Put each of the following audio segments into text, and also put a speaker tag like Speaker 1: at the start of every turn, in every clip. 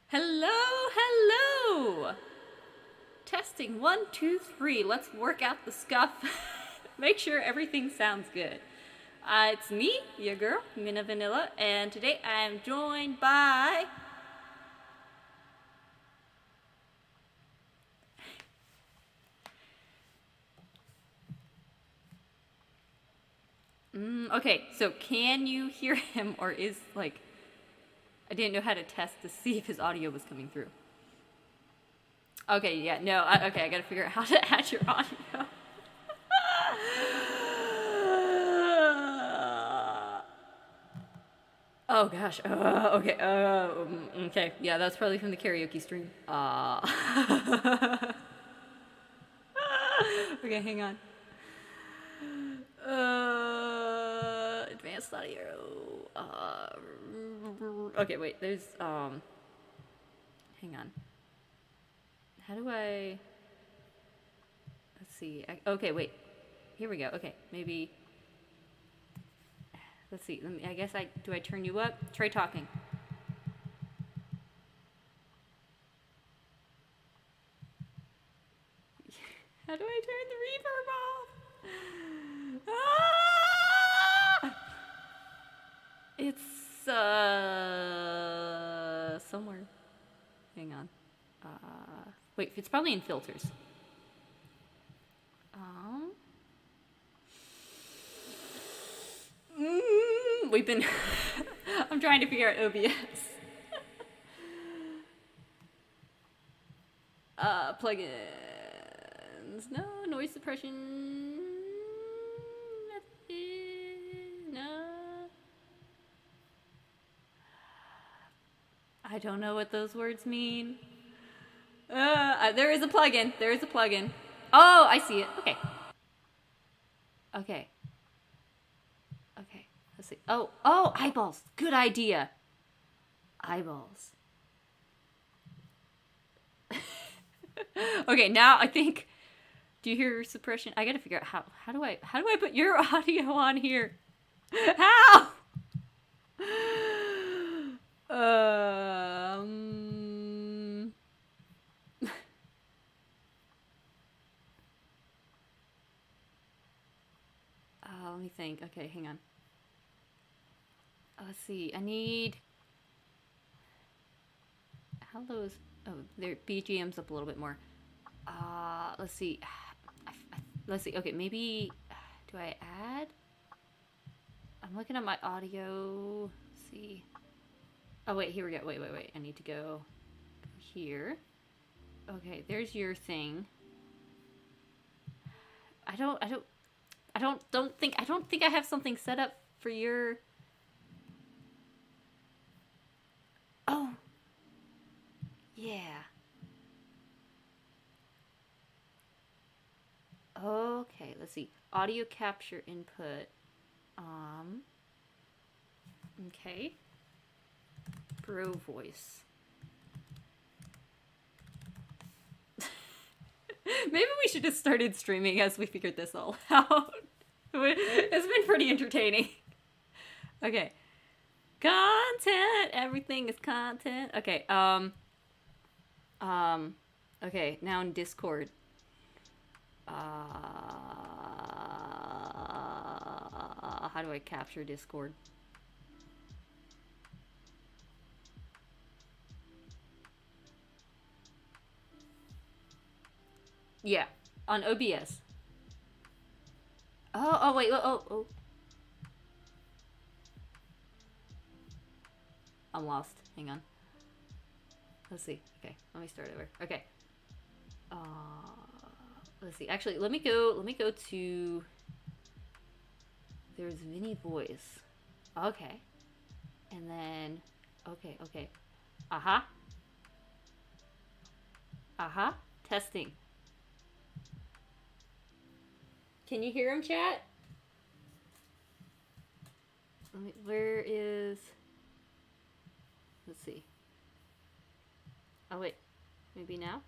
Speaker 1: Hello, hello! Testing 1, 2, 3. Let's work out the scuff. Make sure everything sounds good. It's me, your girl, Minna Vanilla, and today I'm joined by... Okay, so can you hear him, or is, like... I didn't know how to test to see if his audio was coming through. Okay, yeah, no, okay, I gotta figure out how to add your audio. Oh gosh. Okay. Okay. Yeah, that's probably from the karaoke stream. Okay, hang on. Advanced audio. Okay, wait. There's Hang on. How do I? Let's see. Okay, wait. Here we go. Okay, maybe. Let's see. I guess do I turn you up? Try talking. How do I turn the reverb off? Ah! It's somewhere. Hang on. Wait, it's probably in filters. We've been. I'm trying to figure out OBS. Plugins. No noise suppression. No. I don't know what those words mean. There is a plugin. There is a plugin. Oh, I see it. Okay. Okay. Okay. Let's see. Oh, eyeballs. Good idea. Eyeballs. Okay, now I think. Do you hear suppression? I gotta figure out how do I put your audio on here? How? Let me think. Okay, hang on. Let's see. I need. How those? Oh, their BGM's up a little bit more. Let's see. Let's see. Okay, maybe. Do I add? I'm looking at my audio. Let's see. Oh wait, here we go. Wait. I need to go here. Okay, there's your thing. I don't think I have something set up for your. Oh. Yeah. Okay, let's see. Audio capture input. Okay. Bro voice. Maybe we should have started streaming as we figured this all out. It's been pretty entertaining. Okay. Content. Everything is content. Okay. Okay. Now in Discord. How do I capture Discord? Yeah, on OBS. Oh, wait, oh. I'm lost. Hang on. Let's see. Okay, let me start over. Okay. Let's see. Actually, let me go to. There's Vinny voice. Okay. And then. Okay. Testing. Can you hear him, chat? Where is... Let's see. Oh, wait. Maybe now?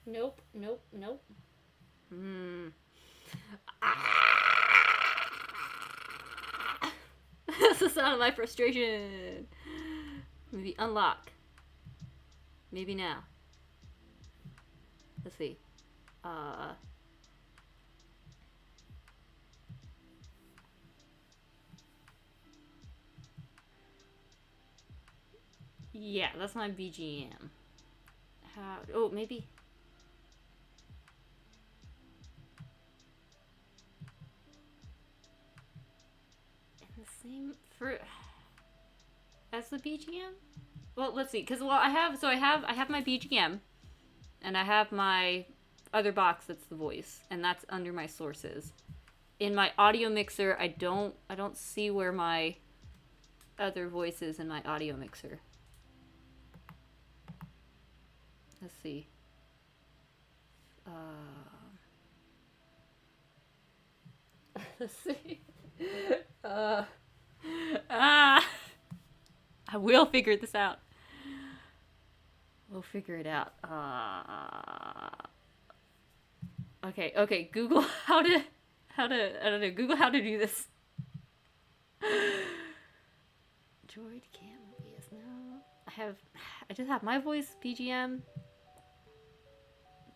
Speaker 1: Nope. That's the sound of my frustration. Maybe unlock. Maybe now. Let's see. Yeah, that's my BGM. How? Oh, maybe. In the same for as the BGM. Well, let's see. Cause I have my BGM, and I have my other box that's the voice, and that's under my sources. In my audio mixer, I don't see where my other voice is in my audio mixer. Let's see. Let's see. I will figure this out. We'll figure it out. Okay. Google how to I don't know. Google how to do this. Droid cam OBS no. I just have my voice BGM.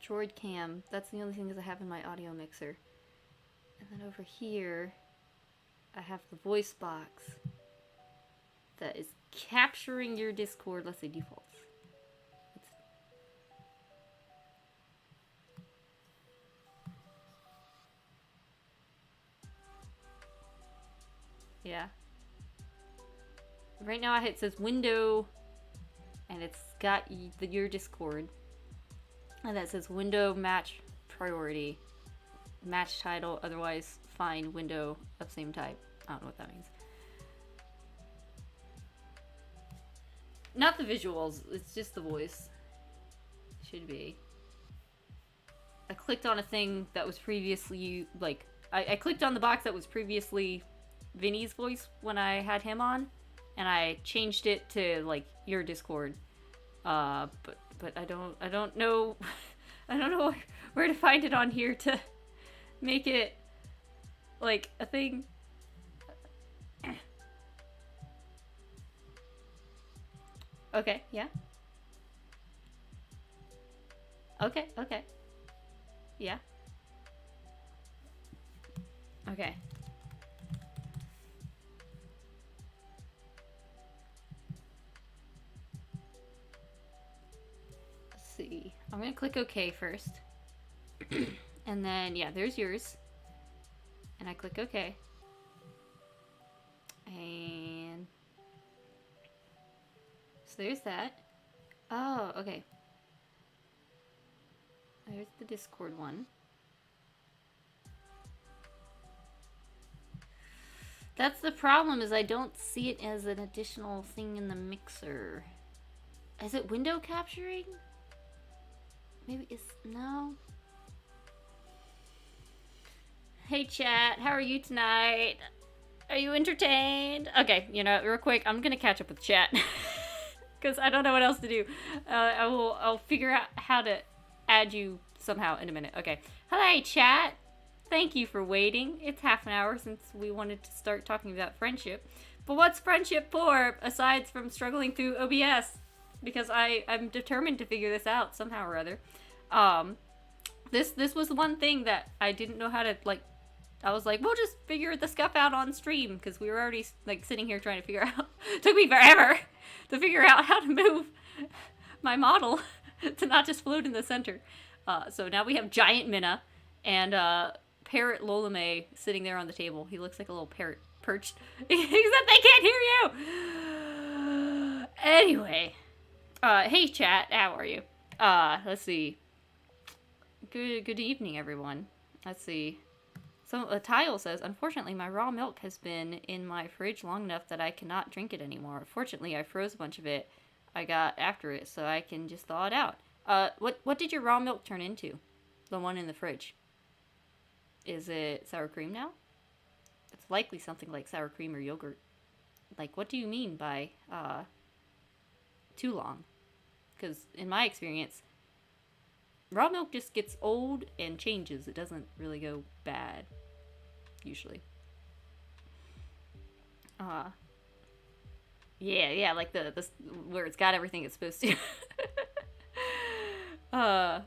Speaker 1: Droid cam. That's the only thing that I have in my audio mixer. And then over here, I have the voice box that is capturing your Discord. Let's say defaults. Yeah. Right now it says window, and it's got your Discord. And that says window match priority. Match title, otherwise find window of same type. I don't know what that means. Not the visuals, it's just the voice. Should be. I clicked on a thing that was previously, like, I clicked on the box that was previously Vinny's voice when I had him on, and I changed it to, like, your Discord. But I don't know, I don't know where to find it on here to make it, like, a thing. Okay, yeah. Okay. Yeah. Okay. Let's see. I'm gonna click OK first. And then, yeah, there's yours. And I click OK. And so there's that. Oh, okay. There's the Discord one. That's the problem, is I don't see it as an additional thing in the mixer. Is it window capturing? Maybe it's... no. Hey chat, how are you tonight? Are you entertained? Okay, you know, real quick, I'm gonna catch up with chat. Because I don't know what else to do. I'll figure out how to add you somehow in a minute. Okay. Hi chat! Thank you for waiting. It's half an hour since we wanted to start talking about friendship. But what's friendship for, aside from struggling through OBS? Because I'm determined to figure this out somehow or other. This was one thing that I didn't know how to, like, I was like, we'll just figure the stuff out on stream, because we were already, like, sitting here trying to figure out. It took me forever to figure out how to move my model to not just float in the center. So now we have giant Minna and parrot Lolime sitting there on the table. He looks like a little parrot perched. Except they can't hear you! Anyway. Hey chat, how are you? Let's see. Good evening, everyone. Let's see. So a tile says, unfortunately, my raw milk has been in my fridge long enough that I cannot drink it anymore. Fortunately, I froze a bunch of it. I got after it, so I can just thaw it out. What did your raw milk turn into? The one in the fridge. Is it sour cream now? It's likely something like sour cream or yogurt. Like, what do you mean by, too long? Because in my experience, raw milk just gets old and changes. It doesn't really go bad, usually. Uh, yeah, like the where it's got everything it's supposed to. uh,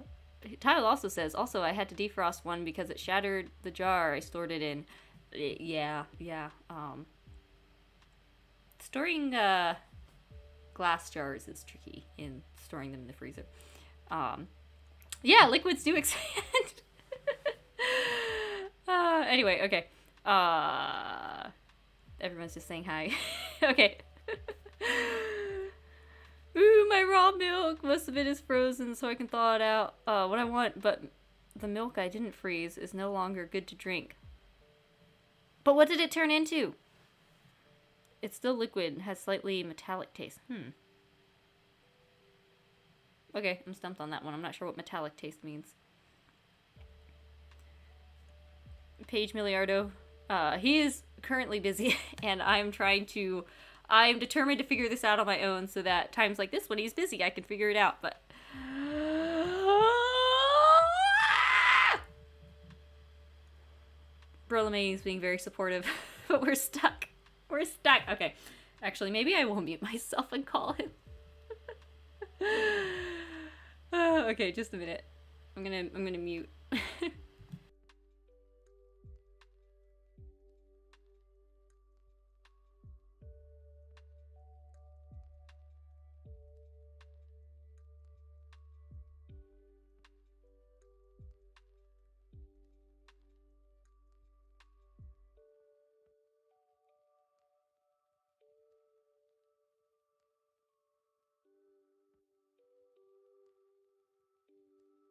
Speaker 1: Tyler also says, also I had to defrost one because it shattered the jar I stored it in. Yeah. Storing glass jars is tricky in storing them in the freezer. Um, yeah, liquids do expand. Anyway, okay. Everyone's just saying hi. Okay. Ooh, my raw milk. Most of it is frozen, so I can thaw it out. What I want, but the milk I didn't freeze is no longer good to drink. But what did it turn into? It's still liquid and has slightly metallic taste. Okay, I'm stumped on that one. I'm not sure what metallic taste means. Paige Milliardo. He is currently busy, and I'm determined to figure this out on my own so that times like this when he's busy, I can figure it out. But. Lolime is being very supportive, but we're stuck. We're stuck. Okay. Actually, maybe I will mute myself and call him. Okay, just a minute. I'm gonna mute.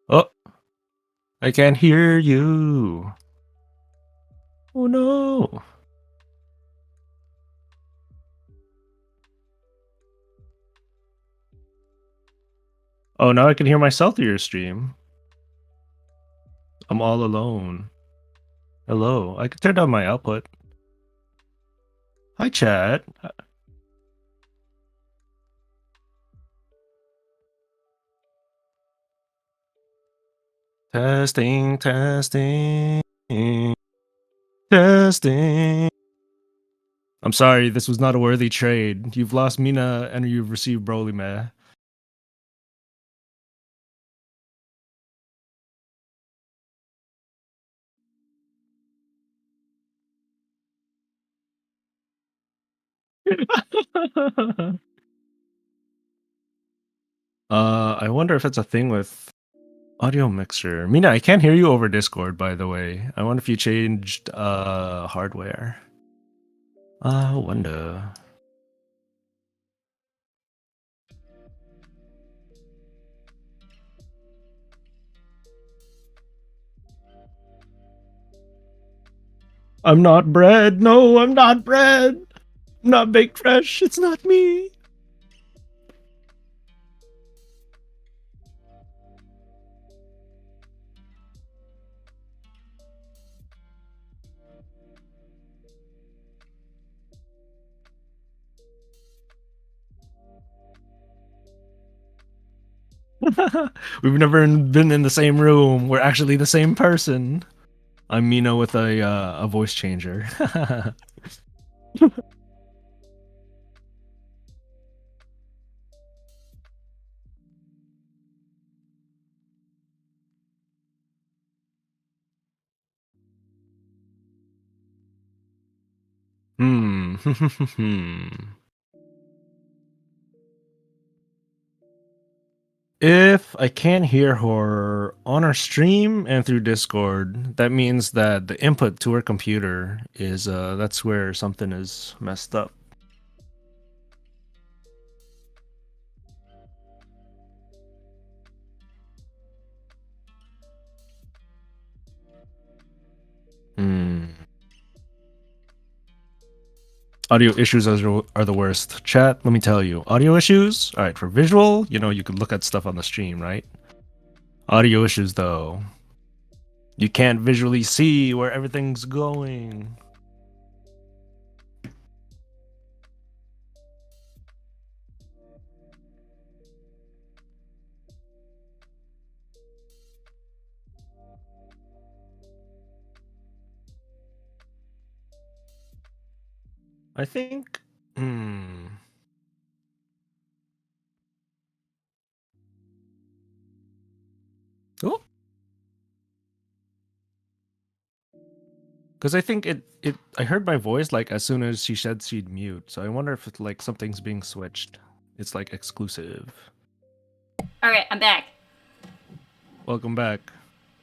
Speaker 2: Oh, I can't hear you. Oh no. Oh, now I can hear myself through your stream. I'm all alone. Hello. I can turn down my output. Hi, chat. Testing, testing, testing. I'm sorry, this was not a worthy trade. You've lost Minna and you've received Brolime. I wonder if it's a thing with audio mixer. Minna, I can't hear you over Discord, by the way. I wonder if you changed hardware. I wonder. I'm not bread. No, I'm not bread. I'm not baked fresh. It's not me. We've never been in the same room. We're actually the same person. I'm Minna with a voice changer. Hmm. If I can't hear her on our stream and through Discord, that means that the input to her computer is that's where something is messed up. Hmm. Audio issues are the worst. Chat, let me tell you. Audio issues? All right, for visual, you can look at stuff on the stream, right? Audio issues, though. You can't visually see where everything's going. I think. Hmm. Oh, because I think it. I heard my voice like as soon as she said she'd mute. So I wonder if it's like something's being switched. It's like exclusive.
Speaker 1: All right, I'm back.
Speaker 2: Welcome back.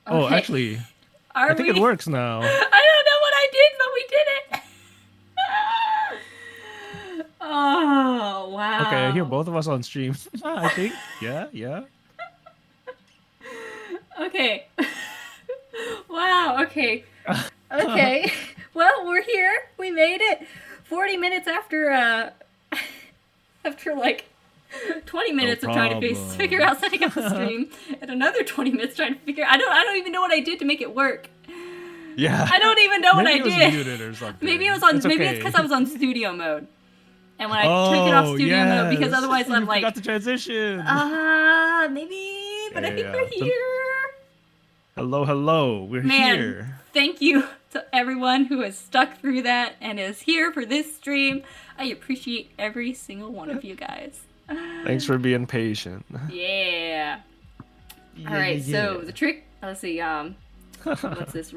Speaker 2: Oh,
Speaker 1: Okay.
Speaker 2: actually,
Speaker 1: Are
Speaker 2: I think it
Speaker 1: we?
Speaker 2: works now.
Speaker 1: I don't know what I did, but we did it. Oh, wow.
Speaker 2: Okay, I hear both of us on stream. I think. Yeah, yeah.
Speaker 1: Okay. Wow, okay. Okay. Well, we're here. We made it. 40 minutes after after like 20 minutes of trying to
Speaker 2: problem.
Speaker 1: figure out setting up the stream and another 20 minutes trying to figure I don't even know what I did to make it work.
Speaker 2: Yeah.
Speaker 1: I don't even know what I
Speaker 2: Maybe it was
Speaker 1: did.
Speaker 2: muted or something.
Speaker 1: Maybe it was on.
Speaker 2: It's
Speaker 1: Maybe
Speaker 2: okay.
Speaker 1: it's because I was on studio mode, and when I took it off studio mode, because
Speaker 2: yes.
Speaker 1: otherwise
Speaker 2: You
Speaker 1: I'm like,
Speaker 2: forgot to transition.
Speaker 1: maybe. But I think
Speaker 2: Yeah.
Speaker 1: we're here.
Speaker 2: Hello, hello. We're
Speaker 1: Man,
Speaker 2: here.
Speaker 1: thank you to everyone who has stuck through that and is here for this stream. I appreciate every single one of you guys.
Speaker 2: Thanks for being patient.
Speaker 1: Yeah.
Speaker 2: Yeah,
Speaker 1: All right.
Speaker 2: yeah,
Speaker 1: So the trick. Let's see. What's this?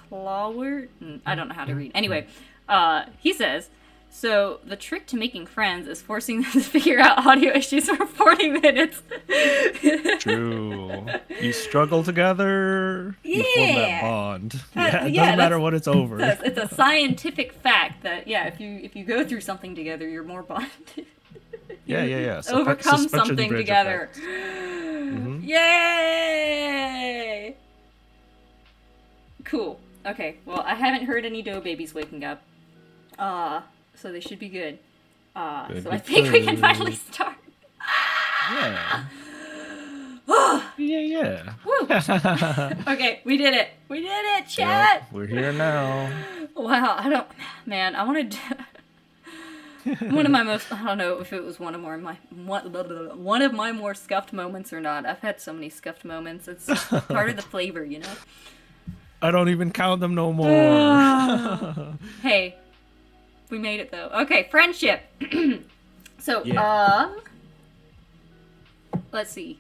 Speaker 1: Radiclawert? I don't know how to read. Anyway, he says, so the trick to making friends is forcing them to figure out audio issues for 40 minutes.
Speaker 2: True. You struggle together, you form that
Speaker 1: Yeah.
Speaker 2: bond. It
Speaker 1: Yeah,
Speaker 2: doesn't matter
Speaker 1: that's-
Speaker 2: what it's over.
Speaker 1: It's a scientific fact that, yeah, if you go through something together, you're more bonded.
Speaker 2: Yeah.
Speaker 1: Overcome
Speaker 2: Suspension
Speaker 1: something
Speaker 2: bridge
Speaker 1: together.
Speaker 2: effect. Mhm.
Speaker 1: Yay! Cool. Okay. Well, I haven't heard any dough babies waking up. So they should be good.
Speaker 2: Good,
Speaker 1: So I
Speaker 2: good,
Speaker 1: think we can
Speaker 2: good.
Speaker 1: finally start.
Speaker 2: Yeah. Yeah.
Speaker 1: Woo! Okay, we did it. We did it, chat.
Speaker 2: Yep, we're here now.
Speaker 1: Wow, I wanted one of my most, I don't know if it was one of my more scuffed moments or not. I've had so many scuffed moments. It's part of the flavor, you know.
Speaker 2: I don't even count them no more.
Speaker 1: Hey, we made it though. Okay, friendship. So,
Speaker 2: Yeah.
Speaker 1: let's see.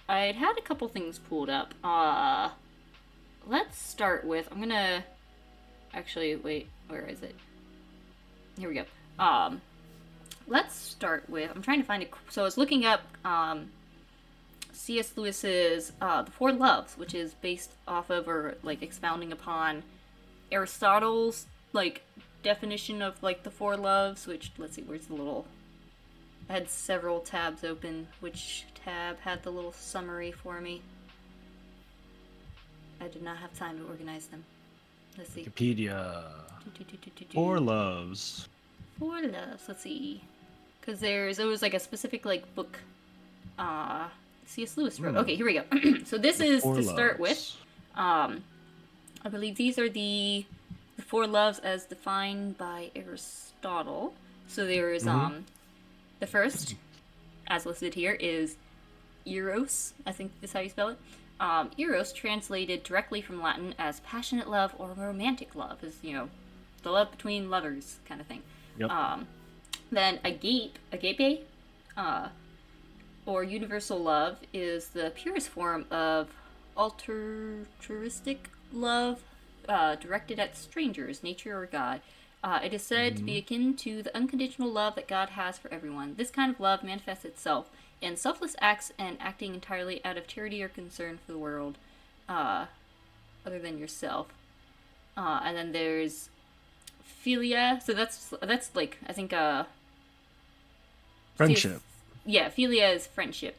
Speaker 1: I'd had a couple things pulled up. Let's start with, I'm gonna, actually, wait, where is it? Here we go. Let's start with, I'm trying to find it, so I was looking up, C.S. Lewis's, The Four Loves, which is based off of, or, like, expounding upon Aristotle's, like, definition of, like, the Four Loves, which, let's see, where's the little, I had several tabs open. Which tab had the little summary for me? I did not have time to organize them. Let's see.
Speaker 2: Wikipedia. Four loves.
Speaker 1: Four Loves. Let's see. Because it was like a specific like book. C.S. Lewis wrote. Okay, here we go. So this is
Speaker 2: Four
Speaker 1: to start with.
Speaker 2: loves.
Speaker 1: I believe these are the Four Loves as defined by Aristotle. So there is the first, as listed here, is Eros. I think is how you spell it. Eros, translated directly from Latin as passionate love or romantic love, is, you know, the love between lovers kind of thing.
Speaker 2: Yep.
Speaker 1: Then agape, or universal love, is the purest form of altruistic love, directed at strangers, nature, or God. It is said to be akin to the unconditional love that God has for everyone. This kind of love manifests itself in selfless acts and acting entirely out of charity or concern for the world, other than yourself. And then there's philia. So that's like, I think,
Speaker 2: Friendship.
Speaker 1: yeah, philia is friendship.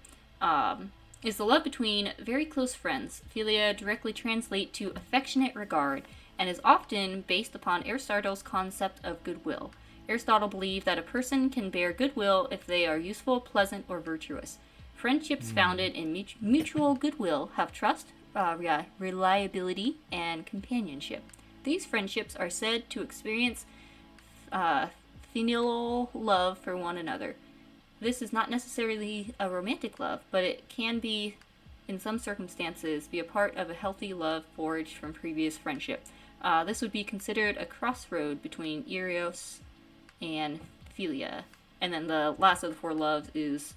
Speaker 1: Is the love between very close friends. Philia directly translate to affectionate regard, and is often based upon Aristotle's concept of goodwill. Aristotle believed that a person can bear goodwill if they are useful, pleasant, or virtuous. Friendships founded in mutual goodwill have trust, reliability, and companionship. These friendships are said to experience filial love for one another. This is not necessarily a romantic love, but it can be in some circumstances, be a part of a healthy love forged from previous friendship. This would be considered a crossroad between Eros and Philia. And then the last of the four loves is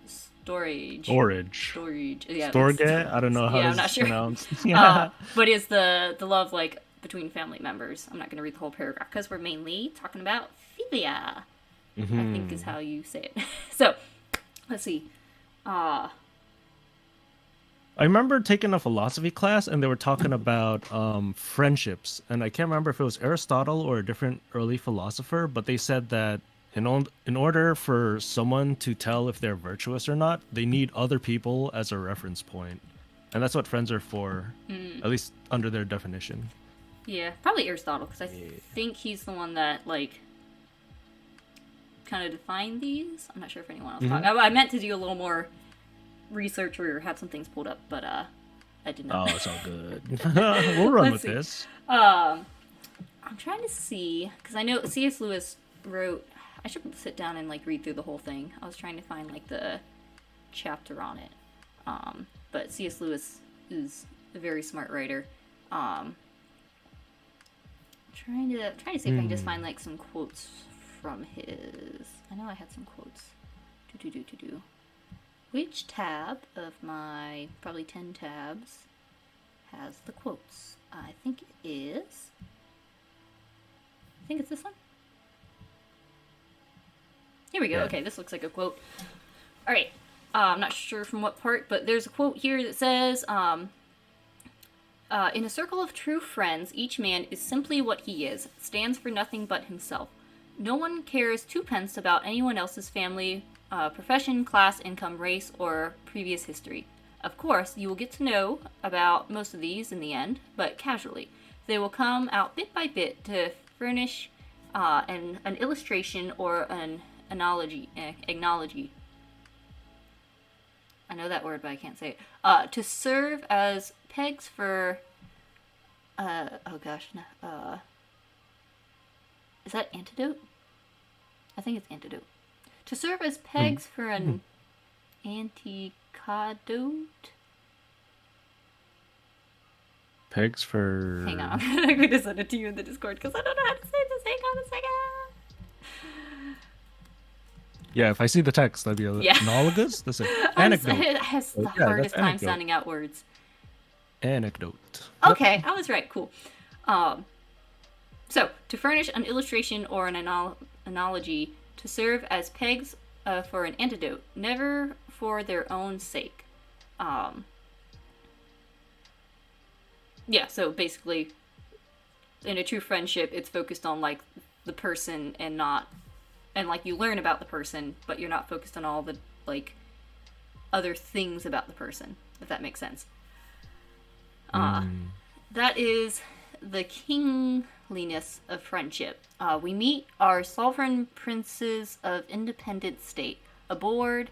Speaker 1: storage. Storage. Yeah.
Speaker 2: Storge? I don't know how
Speaker 1: Yeah, I'm
Speaker 2: it's
Speaker 1: not sure.
Speaker 2: pronounced. Yeah.
Speaker 1: But it's the love like between family members. I'm not going to read the whole paragraph because we're mainly talking about philia. I think is how you say it. So, let's see.
Speaker 2: I remember taking a philosophy class and they were talking about friendships, and I can't remember if it was Aristotle or a different early philosopher, but they said that in order for someone to tell if they're virtuous or not, they need other people as a reference point, and that's what friends are for, at least under their definition.
Speaker 1: Yeah, probably Aristotle, because I think he's the one that like kind of defined these. I'm not sure if anyone else talked. I meant to do a little more research or had some things pulled up, but I did not.
Speaker 2: Oh, it's all good. We'll run with this.
Speaker 1: I'm trying to see, because I know C.S. Lewis wrote. I should sit down and like read through the whole thing. I was trying to find like the chapter on it. But C.S. Lewis is a very smart writer. Trying to see if I can just find like some quotes from his. I know I had some quotes. Do. Which tab of my probably 10 tabs has the quotes? I think it is. I think it's this one. Here we go.
Speaker 2: Yeah.
Speaker 1: Okay, this looks like a quote. All right. I'm not sure from what part, but there's a quote here that says, in a circle of true friends, each man is simply what he is, stands for nothing but himself. No one cares twopence about anyone else's family, profession, class, income, race, or previous history. Of course, you will get to know about most of these in the end, but casually. They will come out bit by bit to furnish an illustration or an analogy. I know that word, but I can't say it. To serve as pegs for. Is that antidote? I think it's antidote. To serve as pegs for an antidote.
Speaker 2: Pegs for.
Speaker 1: Hang on, I'm going to send it to you in the Discord because I don't know how to say this. Hang on a second.
Speaker 2: Yeah, if I see the text, that'd be analogous. That's an anecdote.
Speaker 1: It has the hardest time sounding out words.
Speaker 2: Anecdote.
Speaker 1: Okay, I was right. Cool. So, to furnish an illustration or an analogy, to serve as pegs for an antidote, never for their own sake. Yeah, so basically, in a true friendship, it's focused on, like, the person and not... And, like, you learn about the person, but you're not focused on all the, like, other things about the person, if that makes sense. That is the Kingliness of Friendship. We meet our sovereign princes of independent state, abroad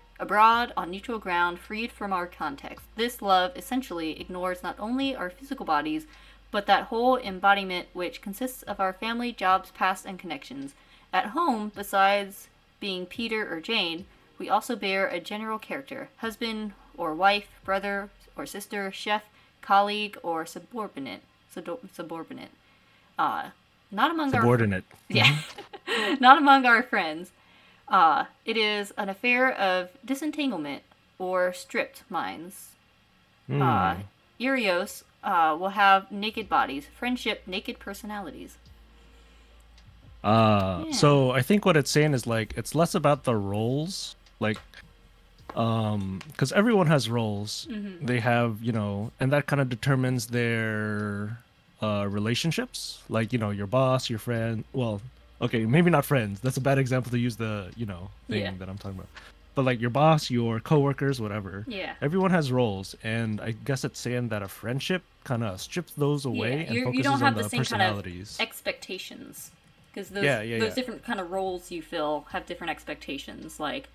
Speaker 1: on neutral ground, freed from our context. This love essentially ignores not only our physical bodies, but that whole embodiment which consists of our family, jobs, past, and connections. At home, besides being Peter or Jane, we also bear a general character, husband or wife, brother or sister, chef, colleague, or subordinate. Not among
Speaker 2: subordinate.
Speaker 1: Not among our friends. It is an affair of disentanglement or stripped minds. Eros will have naked bodies. Friendship, naked personalities.
Speaker 2: So I think what it's saying is like it's less about the roles, like because everyone has roles. They have, and that kind of determines their relationships, like, your boss, your friend. Well, okay, maybe not friends, that's a bad example to use the thing that I'm talking about, but like your boss, your coworkers, whatever. Everyone has roles, and I guess it's saying that a friendship kind of strips those away and focuses
Speaker 1: you don't have
Speaker 2: on
Speaker 1: the same
Speaker 2: personalities.
Speaker 1: kind of expectations, because those different kind of roles you fill have different expectations, like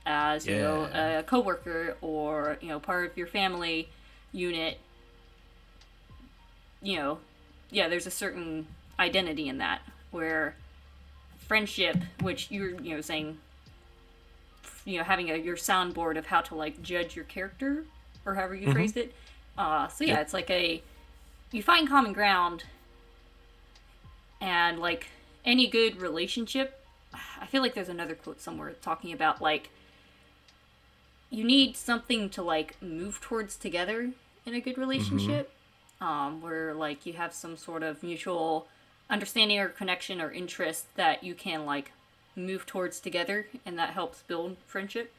Speaker 1: as a coworker or part of your family unit. There's a certain identity in that, where friendship, which you're saying, having your soundboard of how to like judge your character, or however you
Speaker 2: Mm-hmm.
Speaker 1: phrased it. So yeah,
Speaker 2: Yep.
Speaker 1: it's like you find common ground, and like any good relationship, I feel like there's another quote somewhere talking about like you need something to like move towards together in a good
Speaker 2: Mm-hmm.
Speaker 1: relationship, where like you have some sort of mutual understanding or connection or interest that you can like move towards together, and that helps build friendship.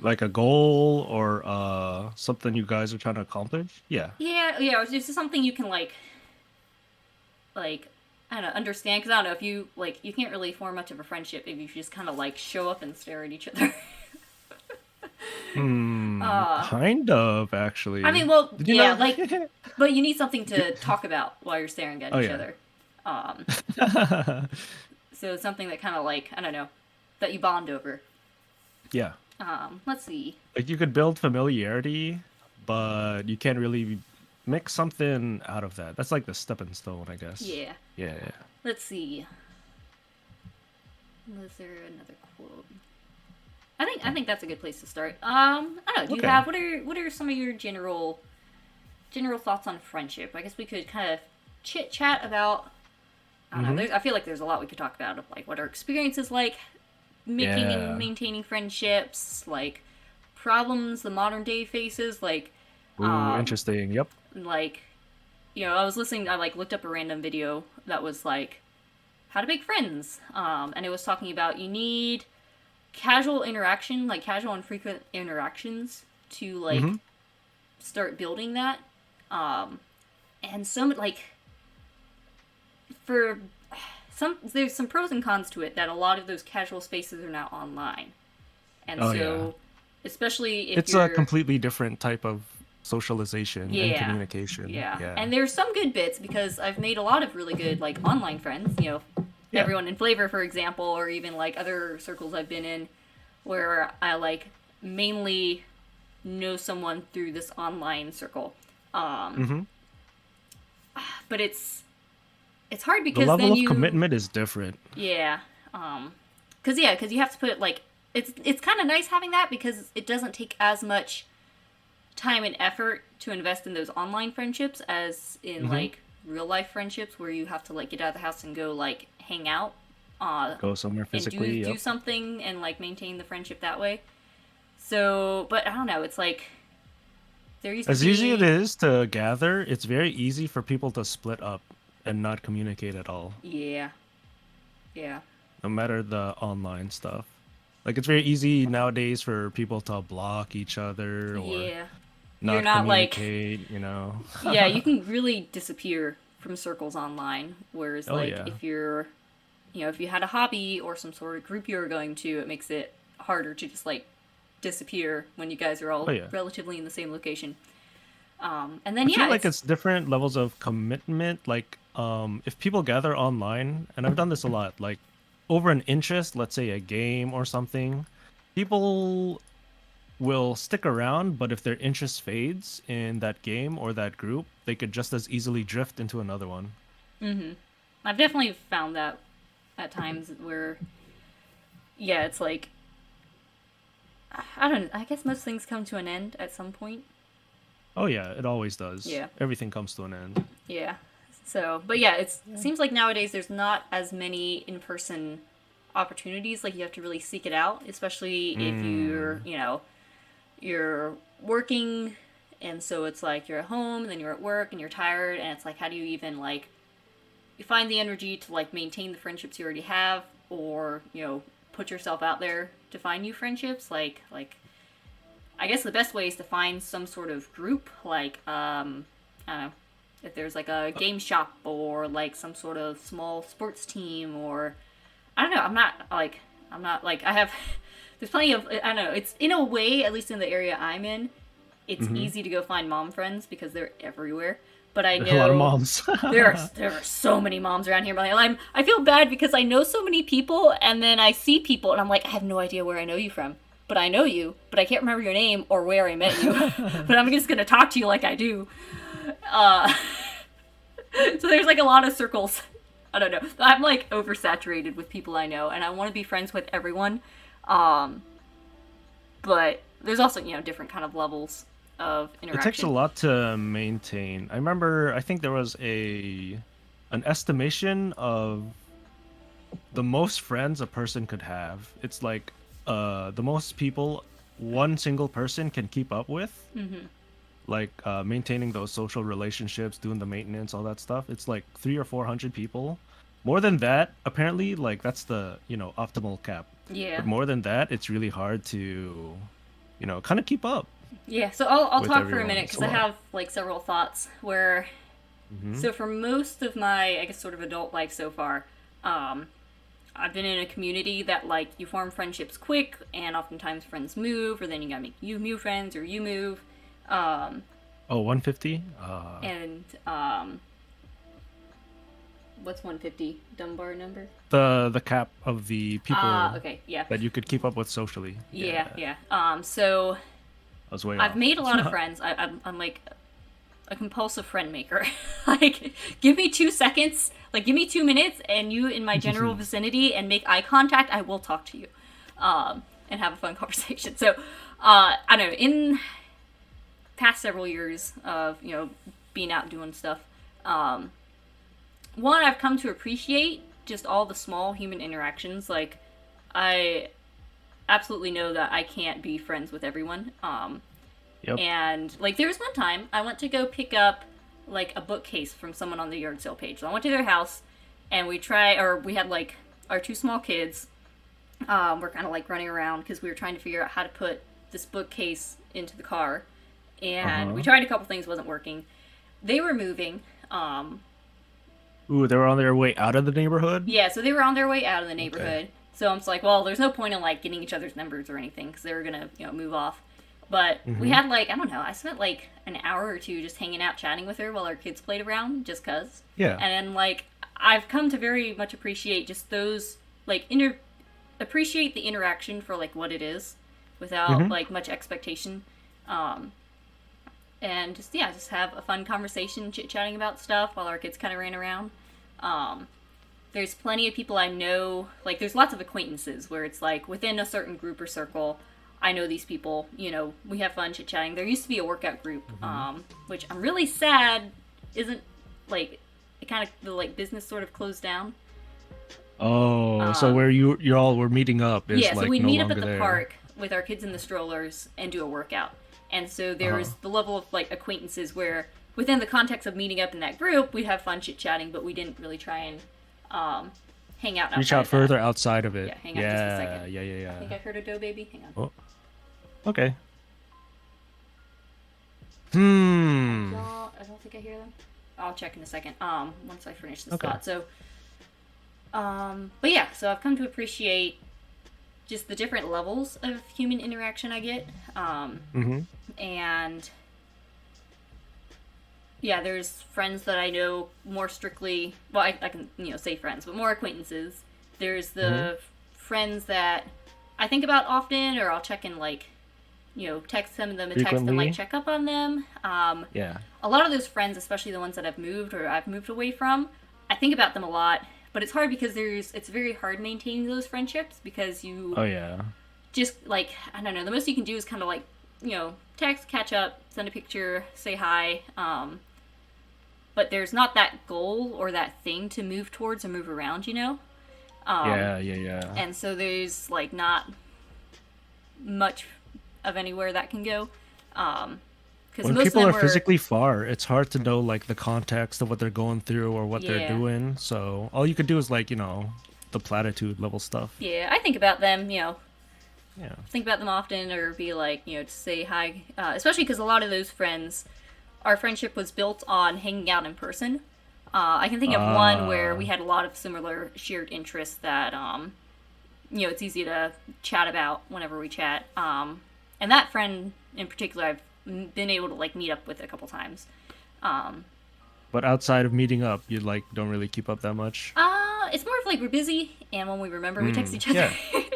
Speaker 2: Like a goal or something you guys are trying to accomplish. Yeah.
Speaker 1: Yeah, it's just something you can like I don't know, understand, because I don't know if you like you can't really form much of a friendship if you just kind of like show up and stare at each other.
Speaker 2: Hmm.
Speaker 1: uh
Speaker 2: Kind of
Speaker 1: I mean,
Speaker 2: actually.
Speaker 1: well,
Speaker 2: Did you
Speaker 1: yeah,
Speaker 2: know?
Speaker 1: like, but you need something
Speaker 2: Di-
Speaker 1: to talk about while you're staring at
Speaker 2: oh
Speaker 1: each
Speaker 2: yeah.
Speaker 1: other. Um, so it's something that kind of like I don't know that you bond over.
Speaker 2: Yeah.
Speaker 1: Let's see.
Speaker 2: Like you could build familiarity, but you can't really make something out of that. That's like the stepping stone, I guess.
Speaker 1: Yeah,
Speaker 2: Yeah. Yeah.
Speaker 1: let's see. Was there another quote? I think that's a good place to start. I don't know. Do you
Speaker 2: Okay.
Speaker 1: have what are some of your general thoughts on friendship? I guess we could kind of chit chat about. I don't know.
Speaker 2: Mm-hmm.
Speaker 1: I feel like there's a lot we could talk about of like what our experience is like making and
Speaker 2: Yeah.
Speaker 1: maintaining friendships, like problems the modern day faces,
Speaker 2: Ooh,
Speaker 1: um,
Speaker 2: interesting. Yep.
Speaker 1: like I was listening. I like looked up a random video that was like how to make friends, and it was talking about you need casual interaction, like casual and frequent interactions to like
Speaker 2: Mm-hmm.
Speaker 1: start building that. Um, and some like for there's some pros and cons to it that a lot of those casual spaces are now online, and
Speaker 2: Oh yeah.
Speaker 1: so especially if
Speaker 2: It's a
Speaker 1: you're
Speaker 2: completely different type of socialization and
Speaker 1: yeah
Speaker 2: communication.
Speaker 1: yeah,
Speaker 2: Yeah.
Speaker 1: and there's some good bits because I've made a lot of really good like online friends.
Speaker 2: Yeah.
Speaker 1: Everyone in FlaVR, for example, or even like other circles I've been in, where I like mainly know someone through this online circle. Um,
Speaker 2: Mm-hmm.
Speaker 1: but it's hard
Speaker 2: The
Speaker 1: because
Speaker 2: level
Speaker 1: then
Speaker 2: of
Speaker 1: you
Speaker 2: commitment is different.
Speaker 1: yeah, because you have to put like it's kind of nice having that because it doesn't take as much time and effort to invest in those online friendships as in
Speaker 2: Mm-hmm.
Speaker 1: like real life friendships where you have to like get out of the house and go like hang out
Speaker 2: Go somewhere
Speaker 1: and
Speaker 2: physically.
Speaker 1: do
Speaker 2: Yep.
Speaker 1: something and like maintain the friendship that way. So, but I don't know. It's like there used to
Speaker 2: As easy it
Speaker 1: be,
Speaker 2: is to gather, it's very easy for people to split up and not communicate at all,
Speaker 1: yeah, yeah,
Speaker 2: no matter the online stuff. Like it's very easy nowadays for people to block each other or
Speaker 1: yeah. You're
Speaker 2: not
Speaker 1: not like,
Speaker 2: communicate.
Speaker 1: yeah, you can really disappear from circles online. Whereas,
Speaker 2: Oh
Speaker 1: like,
Speaker 2: yeah.
Speaker 1: if you had a hobby or some sort of group you were going to, it makes it harder to just like disappear when you guys are
Speaker 2: Oh
Speaker 1: all
Speaker 2: yeah.
Speaker 1: relatively in the same location. And then
Speaker 2: I feel
Speaker 1: yeah,
Speaker 2: like
Speaker 1: it's
Speaker 2: it's different levels of commitment. Like, if people gather online, and I've done this a lot, like over an interest, let's say a game or something, people will stick around, but if their interest fades in that game or that group, they could just as easily drift into another one.
Speaker 1: I've definitely found that at times where yeah, it's like I don't. I guess most things come to an end at some point.
Speaker 2: Oh yeah, it always does.
Speaker 1: Yeah.
Speaker 2: Everything comes to an end.
Speaker 1: Yeah. So, but yeah, it seems like nowadays there's not as many in-person opportunities. Like you have to really seek it out, especially if
Speaker 2: Mm.
Speaker 1: you're working, and so it's like you're at home, and then you're at work, and you're tired, and it's like how do you even like you find the energy to like maintain the friendships you already have, or put yourself out there to find new friendships. Like I guess the best way is to find some sort of group, like I don't know, if there's like a game shop or like some sort of small sports team, or I don't know. I'm not like I have. There's plenty of I don't know. It's in a way, at least in the area I'm in, it's
Speaker 2: Hmm.
Speaker 1: easy to go find mom friends because they're everywhere. But I
Speaker 2: A lot of
Speaker 1: know
Speaker 2: moms.
Speaker 1: there are so many moms around here. But I feel bad because I know so many people, and then I see people, and I'm like, I have no idea where I know you from, but I know you, but I can't remember your name or where I met you. But I'm just gonna talk to you like I do. Uh, so there's like a lot of circles. I don't know. I'm like oversaturated with people I know, and I want to be friends with everyone. Um, but there's also, different kind of levels of
Speaker 2: It takes a
Speaker 1: interaction.
Speaker 2: lot to maintain. I remember, I think there was an estimation of the most friends a person could have. It's like the most people one single person can keep up with,
Speaker 1: Mm-hmm.
Speaker 2: like maintaining those social relationships, doing the maintenance, all that stuff. It's like 300 or 400 people. More than that, apparently, like that's the optimal cap.
Speaker 1: Yeah.
Speaker 2: But more than that, it's really hard to, kind of keep up
Speaker 1: Yeah, so I'll
Speaker 2: with
Speaker 1: talk for a
Speaker 2: everyone.
Speaker 1: minute
Speaker 2: It's
Speaker 1: because
Speaker 2: a
Speaker 1: I
Speaker 2: lot.
Speaker 1: have like several thoughts where.
Speaker 2: Hmm.
Speaker 1: So for most of my, I guess, sort of adult life so far, um, I've been in a community that like you form friendships quick, and oftentimes friends move, or then you gotta make new friends, or you move, um,
Speaker 2: Oh, 150.
Speaker 1: and what's 150 Dunbar number?
Speaker 2: The cap of the people
Speaker 1: Okay, yeah,
Speaker 2: that you could keep up with socially.
Speaker 1: yeah,
Speaker 2: Yeah,
Speaker 1: yeah. So
Speaker 2: I was way
Speaker 1: I've
Speaker 2: off.
Speaker 1: made a lot of friends. I'm like a compulsive friend maker. Like, give me 2 seconds, like, give me 2 minutes, and you in my general vicinity and make eye contact, I will talk to you, and have a fun conversation. So, I don't know, in past several years of, being out doing stuff, one, I've come to appreciate just all the small human interactions. Like, I absolutely know that I can't be friends with everyone.
Speaker 2: Yep.
Speaker 1: And like there was one time I went to go pick up like a bookcase from someone on the yard sale page. So I went to their house and we had like our two small kids. We're kind of like running around because we were trying to figure out how to put this bookcase into the car. And we
Speaker 2: Uh-huh.
Speaker 1: tried a couple things, wasn't working. They were moving.
Speaker 2: Ooh, they were on their way out of the neighborhood.
Speaker 1: Yeah, so they were on their way out of the
Speaker 2: Okay.
Speaker 1: neighborhood. So I'm just like, well, there's no point in like getting each other's numbers or anything because they were gonna, move off. But we
Speaker 2: Mm-hmm.
Speaker 1: had like, I don't know, I spent like an hour or two just hanging out chatting with her while our kids played around, just cuz.
Speaker 2: Yeah.
Speaker 1: And then like I've come to very much appreciate just those like appreciate the interaction for like what it is, without
Speaker 2: Mm-hmm.
Speaker 1: like much expectation. Um, and just yeah, just have a fun conversation, chit chatting about stuff while our kids kind of ran around. Um, there's plenty of people I know, like there's lots of acquaintances where it's like within a certain group or circle, I know these people, we have fun chit chatting. There used to be a workout group, which I'm really sad isn't like it kind of the like business sort of closed down.
Speaker 2: Oh, so
Speaker 1: Um,
Speaker 2: where you all were meeting up is
Speaker 1: yeah, so
Speaker 2: like
Speaker 1: we'd
Speaker 2: no
Speaker 1: meet up at
Speaker 2: longer
Speaker 1: the
Speaker 2: there.
Speaker 1: park with our kids in the strollers and do a workout. And so there
Speaker 2: Uh-huh.
Speaker 1: was the level of like acquaintances where within the context of meeting up in that group, we'd have fun chit chatting, but we didn't really try and hang out
Speaker 2: Reach
Speaker 1: outside
Speaker 2: out
Speaker 1: of that.
Speaker 2: further outside of it.
Speaker 1: Yeah, hang on just a
Speaker 2: Yeah,
Speaker 1: second.
Speaker 2: yeah, yeah,
Speaker 1: I think
Speaker 2: yeah.
Speaker 1: I heard a dough baby. Hang on.
Speaker 2: Oh, okay. Hmm.
Speaker 1: I don't think I hear them. I'll check in a second. Once I finish this
Speaker 2: Okay.
Speaker 1: thought. So, but yeah, so I've come to appreciate just the different levels of human interaction I get.
Speaker 2: Mm-hmm.
Speaker 1: And yeah, there's friends that I know more strictly. Well, I can say friends, but more acquaintances. There's the friends that I think about often, or I'll check in like text them a text and
Speaker 2: Frequently?
Speaker 1: like check up on them.
Speaker 2: Yeah.
Speaker 1: A lot of those friends, especially the ones that I've moved or I've moved away from, I think about them a lot. But it's hard because it's very hard maintaining those friendships because you
Speaker 2: Oh yeah.
Speaker 1: just like I don't know. The most you can do is kind of like text, catch up, send a picture, say hi. But there's not that goal or that thing to move towards or move around.
Speaker 2: Yeah, yeah, yeah.
Speaker 1: And so there's like not much of anywhere that can go. Because
Speaker 2: When
Speaker 1: most
Speaker 2: people
Speaker 1: of
Speaker 2: are
Speaker 1: them were
Speaker 2: physically far, it's hard to know like the context of what they're going through or what they're
Speaker 1: Yeah.
Speaker 2: doing. So all you could do is like, the platitude level stuff.
Speaker 1: yeah. I think about them.
Speaker 2: Yeah.
Speaker 1: Think about them often or be like to say hi. Especially because a lot of those friends, our friendship was built on hanging out in person. I can think of one where we had a lot of similar shared interests that it's easy to chat about whenever we chat. And that friend in particular, I've been able to like meet up with a couple times.
Speaker 2: But outside of meeting up, you like don't really keep up that much.
Speaker 1: It's more of like we're busy, and when we remember, we text each other.
Speaker 2: yeah.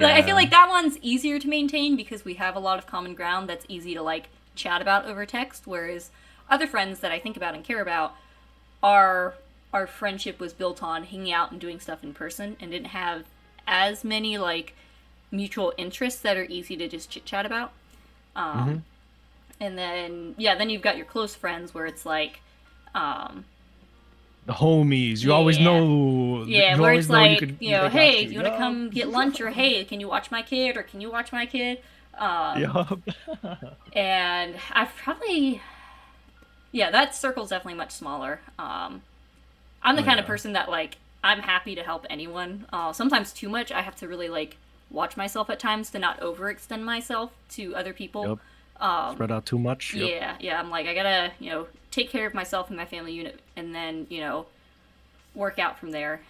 Speaker 1: Like, I feel
Speaker 2: Yeah.
Speaker 1: like that one's easier to maintain because we have a lot of common ground that's easy to like chat about over text. Whereas other friends that I think about and care about, our friendship was built on hanging out and doing stuff in person, and didn't have as many like mutual interests that are easy to just chit chat about.
Speaker 2: Mm-hmm.
Speaker 1: And then yeah, then you've got your close friends where it's like, um,
Speaker 2: The homies. You always
Speaker 1: yeah,
Speaker 2: know.
Speaker 1: yeah,
Speaker 2: You
Speaker 1: where
Speaker 2: always
Speaker 1: it's
Speaker 2: know you
Speaker 1: like,
Speaker 2: could.
Speaker 1: you know,
Speaker 2: They got
Speaker 1: hey,
Speaker 2: you.
Speaker 1: do you want to
Speaker 2: Yup.
Speaker 1: come get lunch, or hey, can you watch my kid, or can you watch my kid? Um,
Speaker 2: Yup.
Speaker 1: and I've probably, yeah, that circle's definitely much smaller. I'm the
Speaker 2: Oh
Speaker 1: kind of
Speaker 2: yeah.
Speaker 1: person that like I'm happy to help anyone. Sometimes too much. I have to really like watch myself at times to not overextend myself to other people.
Speaker 2: Yup. Spread out too much. Yep.
Speaker 1: Yeah, yeah. I'm like I gotta take care of myself and my family unit, and then work out from there.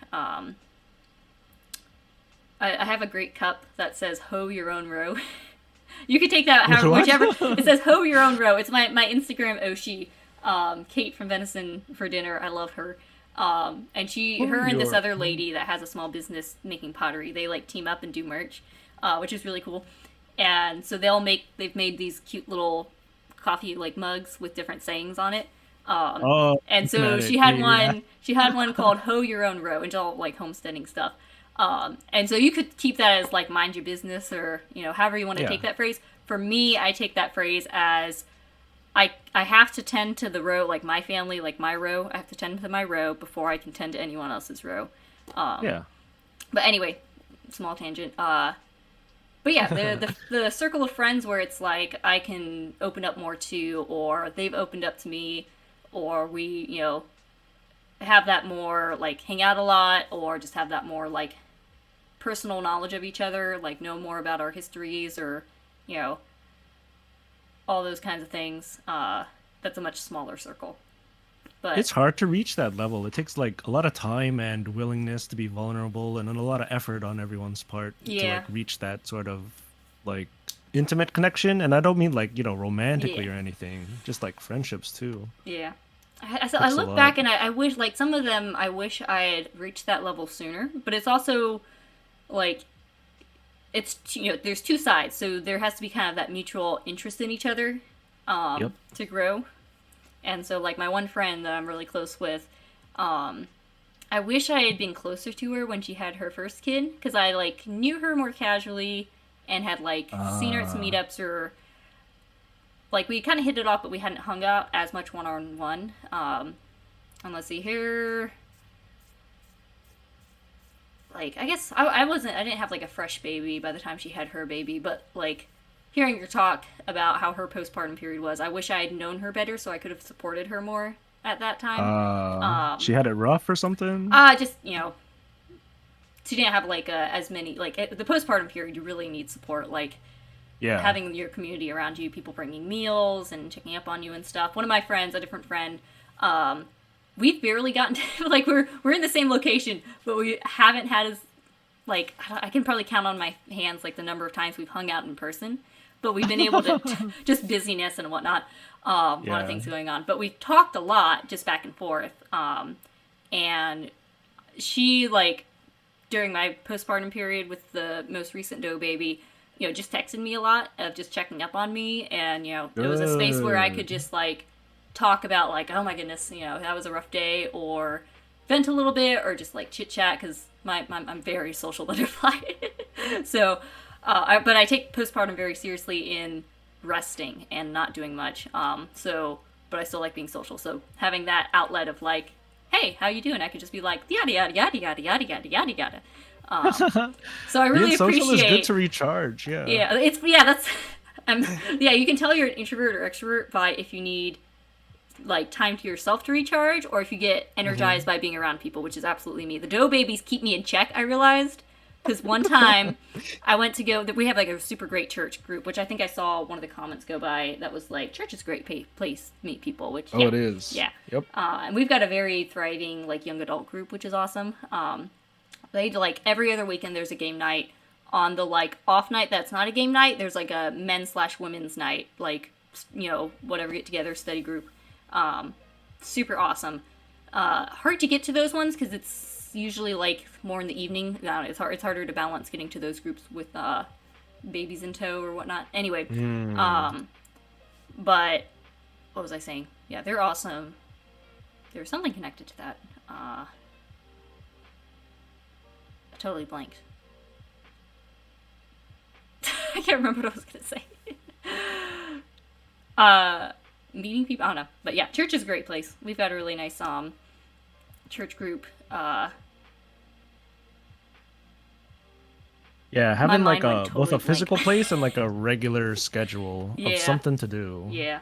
Speaker 1: I have a great cup that says "Hoe your own row." You could take that however, whichever. It
Speaker 2: What?
Speaker 1: says "Hoe your own row." It's my Instagram Oshi, Kate from Venison for Dinner. I love her. And
Speaker 2: Oh,
Speaker 1: her and this
Speaker 2: your.
Speaker 1: other lady that has a small business making pottery. They like team up and do merch, which is really cool. And so they've made these cute little coffee like mugs with different sayings on it.
Speaker 2: Oh,
Speaker 1: And
Speaker 2: looking
Speaker 1: so
Speaker 2: at it. Yeah, yeah.
Speaker 1: she had one called "Hoe Your Own Row," and it's all like homesteading stuff. And so you could keep that as like mind your business, or however you want to
Speaker 2: Yeah.
Speaker 1: take that phrase. For me, I take that phrase as I have to tend to the row, like my family, like my row. I have to tend to my row before I can tend to anyone else's row.
Speaker 2: Yeah.
Speaker 1: But anyway, small tangent. But yeah, the circle of friends where it's like I can open up more to, or they've opened up to me, or we have that more like hang out a lot, or just have that more like personal knowledge of each other, like know more about our histories, or you know all those kinds of things. That's a much smaller circle. But
Speaker 2: It's hard to reach that level. It takes like a lot of time and willingness to be vulnerable and then a lot of effort on everyone's part to
Speaker 1: yeah,
Speaker 2: like reach that sort of like intimate connection. And I don't mean like,
Speaker 1: yeah,
Speaker 2: romantically or anything, just like friendships too.
Speaker 1: yeah. I
Speaker 2: Takes a
Speaker 1: look
Speaker 2: lot.
Speaker 1: back and I wish like some of them I wish I had reached that level sooner. But it's also like there's two sides, so there has to be kind of that mutual interest in each other
Speaker 2: Yep.
Speaker 1: to grow. And so like my one friend that I'm really close with, um, I wish I had been closer to her when she had her first kid, because I like knew her more casually and had like seen her at some
Speaker 2: Uh,
Speaker 1: meetups, or like we kind of hit it off, but we hadn't hung out as much one on one. And let's see here, like I guess I didn't have like a fresh baby by the time she had her baby, but like hearing her talk about how her postpartum period was, I wish I had known her better so I could have supported her more at that time.
Speaker 2: she had it rough or something.
Speaker 1: Just she didn't have like as many like the postpartum period. You really need support, like
Speaker 2: Yeah.
Speaker 1: having your community around you, people bringing meals and checking up on you and stuff. One of my friends, a different friend, um, we've barely gotten to, like we're in the same location, but we haven't had as like I can probably count on my hands like the number of times we've hung out in person. But we've been able to just busyness and whatnot, a lot of
Speaker 2: Yeah.
Speaker 1: things going on. But we've talked a lot just back and forth. And she like during my postpartum period with the most recent doe baby, just texted me a lot of just checking up on me, and it was a space where I could
Speaker 2: Good.
Speaker 1: just like talk about like, oh my goodness, that was a rough day, or vent a little bit, or just like chit chat, because I'm very social butterfly. So, but I take postpartum very seriously in resting and not doing much. But I still like being social. So having that outlet of like, hey, how you doing? I could just be like yada yada yada yada yada yada yada yada. Um, so I
Speaker 2: Being
Speaker 1: really
Speaker 2: social is good
Speaker 1: appreciate.
Speaker 2: to recharge. Yeah.
Speaker 1: Yeah, that's. I'm yeah. You can tell you're an introvert or extrovert by if you need like time to yourself to recharge, or if you get energized
Speaker 2: Hmm.
Speaker 1: by being around people, which is absolutely me. The dough babies keep me in check, I realized, because one time I went to go, we have like a super great church group, which I think I saw one of the comments go by that was like, church is a great place to meet people, which
Speaker 2: Oh,
Speaker 1: yeah,
Speaker 2: it is.
Speaker 1: yeah.
Speaker 2: Yep.
Speaker 1: And we've got a very thriving like young adult group, which is awesome. They like every other weekend there's a game night. On the like off night that's not a game night, there's like a men's/women's night, like whatever, get together study group. Super awesome. Hard to get to those ones because it's usually like more in the evening. It's harder to balance getting to those groups with babies in tow or whatnot. Anyway,
Speaker 2: Hmm.
Speaker 1: but what was I saying? Yeah, they're awesome. There's something connected to that. I totally blanked. I can't remember what I was gonna say. Meeting people, I don't know. But yeah, church is a great place. We've got a really nice church group.
Speaker 2: Yeah,
Speaker 1: My
Speaker 2: having like
Speaker 1: mind went
Speaker 2: both
Speaker 1: totally
Speaker 2: a
Speaker 1: blank.
Speaker 2: physical place and like a regular schedule of
Speaker 1: Yeah.
Speaker 2: something to do.
Speaker 1: Yeah.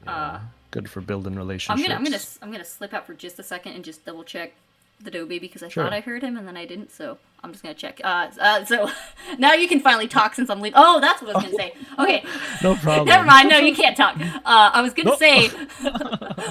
Speaker 2: Yeah, good for building
Speaker 1: I'm
Speaker 2: relationships.
Speaker 1: gonna slip out for just a second and just double check the dough baby because I thought
Speaker 2: Sure.
Speaker 1: I heard him and then I didn't. So I'm just gonna check. So now you can finally talk since I'm leaving. Oh, that's what I was gonna say. Okay.
Speaker 2: No problem.
Speaker 1: Never mind. No, you can't talk. I was gonna
Speaker 2: Nope.
Speaker 1: say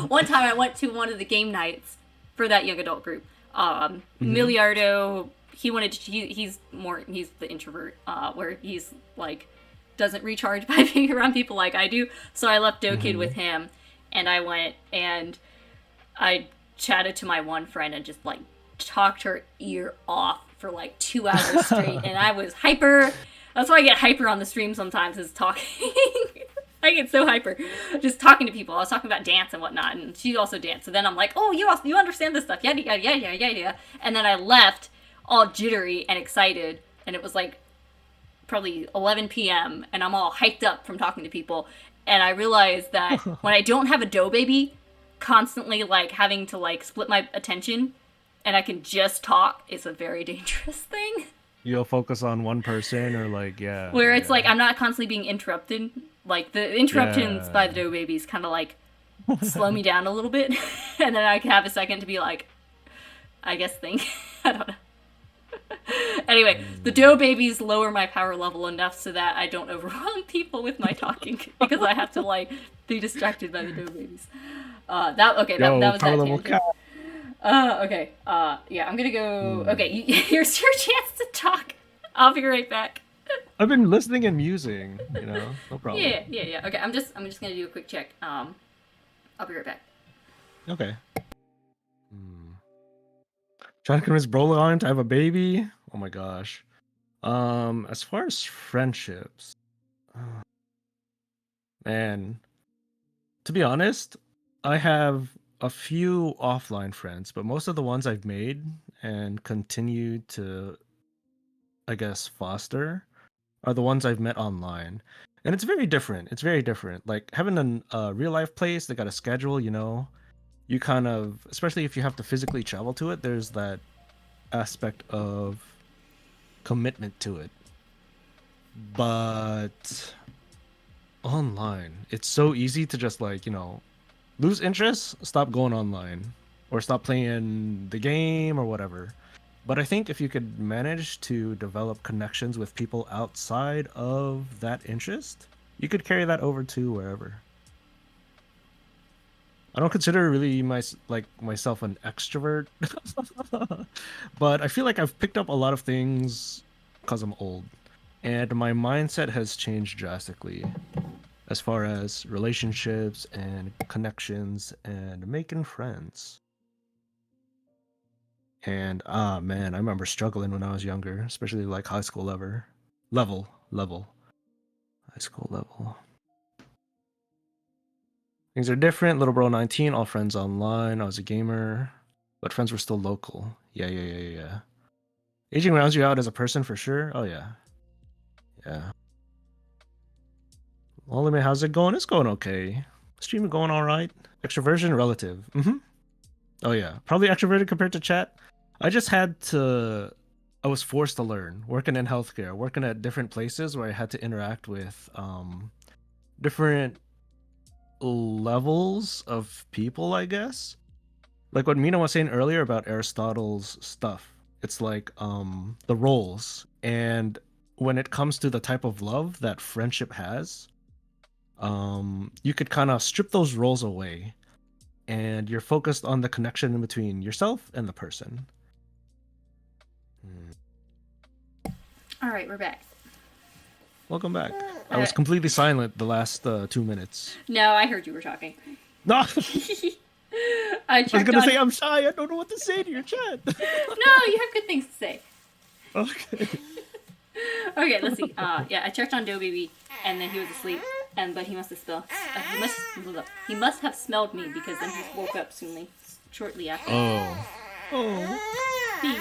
Speaker 1: one time I went to one of the game nights for that young adult group. Milliardo. He wanted to. He's the introvert. Where he's like doesn't recharge by being around people like I do. So I left Dough Kid with him, and I went and I chatted to my one friend and just like talked her ear off for like 2 hours straight, and I was hyper. That's why I get hyper on the stream sometimes, is talking. I get so hyper just talking to people. I was talking about dance and whatnot, and she also danced. So then I'm like, oh, you understand this stuff, yada yada yada yada yada. And then I left all jittery and excited, and it was like probably 11 p.m. and I'm all hyped up from talking to people, and I realized that when I don't have a dough baby constantly like having to like split my attention and I can just talk, is a very dangerous thing.
Speaker 2: You'll focus on one person or like
Speaker 1: Where it's
Speaker 2: yeah.
Speaker 1: like I'm not constantly being interrupted. Like the interruptions
Speaker 2: Yeah.
Speaker 1: by the dough babies kind of like slow me down a little bit, and then I can have a second to be like, I guess think. I don't know. Anyway, the dough babies lower my power level enough so that I don't overwhelm people with my talking because I have to like be distracted by the dough babies. That was
Speaker 2: Power
Speaker 1: that
Speaker 2: level
Speaker 1: tangent. Okay. Yeah, I'm gonna go. Okay, here's your chance to talk. I'll be right back.
Speaker 2: I've been listening and musing, no problem.
Speaker 1: Yeah. Okay, I'm just gonna do a quick check. I'll be right back.
Speaker 2: Okay. Trying to convince Broline to have a baby. Oh my gosh. As far as friendships, man, to be honest, I have a few offline friends, but most of the ones I've made and continue to, I guess, foster are the ones I've met online. And it's very different. It's very different. Like having a real life place, they got a schedule, you kind of, especially if you have to physically travel to it, there's that aspect of commitment to it. But online, it's so easy to just like, lose interest, stop going online, or stop playing the game or whatever. But I think if you could manage to develop connections with people outside of that interest, you could carry that over to wherever. I don't consider really myself an extrovert, but I feel like I've picked up a lot of things because I'm old, and my mindset has changed drastically as far as relationships and connections and making friends. And man, I remember struggling when I was younger, especially like high school level, high school level. Things are different. Little bro 19, all friends online. I was a gamer, but friends were still local. Yeah. Aging rounds you out as a person for sure. Oh yeah. Lolime, how's it going? It's going okay. Streaming going all right. Extroversion relative. Oh yeah, probably extroverted compared to chat. I was forced to learn. Working in healthcare, working at different places where I had to interact with different levels of people, I guess. Like what Minna was saying earlier about Aristotle's stuff. It's like the roles, and when it comes to the type of love that friendship has, you could kind of strip those roles away, and you're focused on the connection in between yourself and the person.
Speaker 1: All right, we're back.
Speaker 2: Welcome back. I was completely silent the last 2 minutes.
Speaker 1: No, I heard you were talking.
Speaker 2: No,
Speaker 1: I
Speaker 2: was gonna say I'm shy. I don't know what to say to your chat.
Speaker 1: No, you have good things to say.
Speaker 2: Okay.
Speaker 1: Okay, let's see. Yeah, I checked on Dough Baby, and then he was asleep. But he must have he must have smelled me because then he woke up shortly after.
Speaker 2: Oh.
Speaker 1: Baby.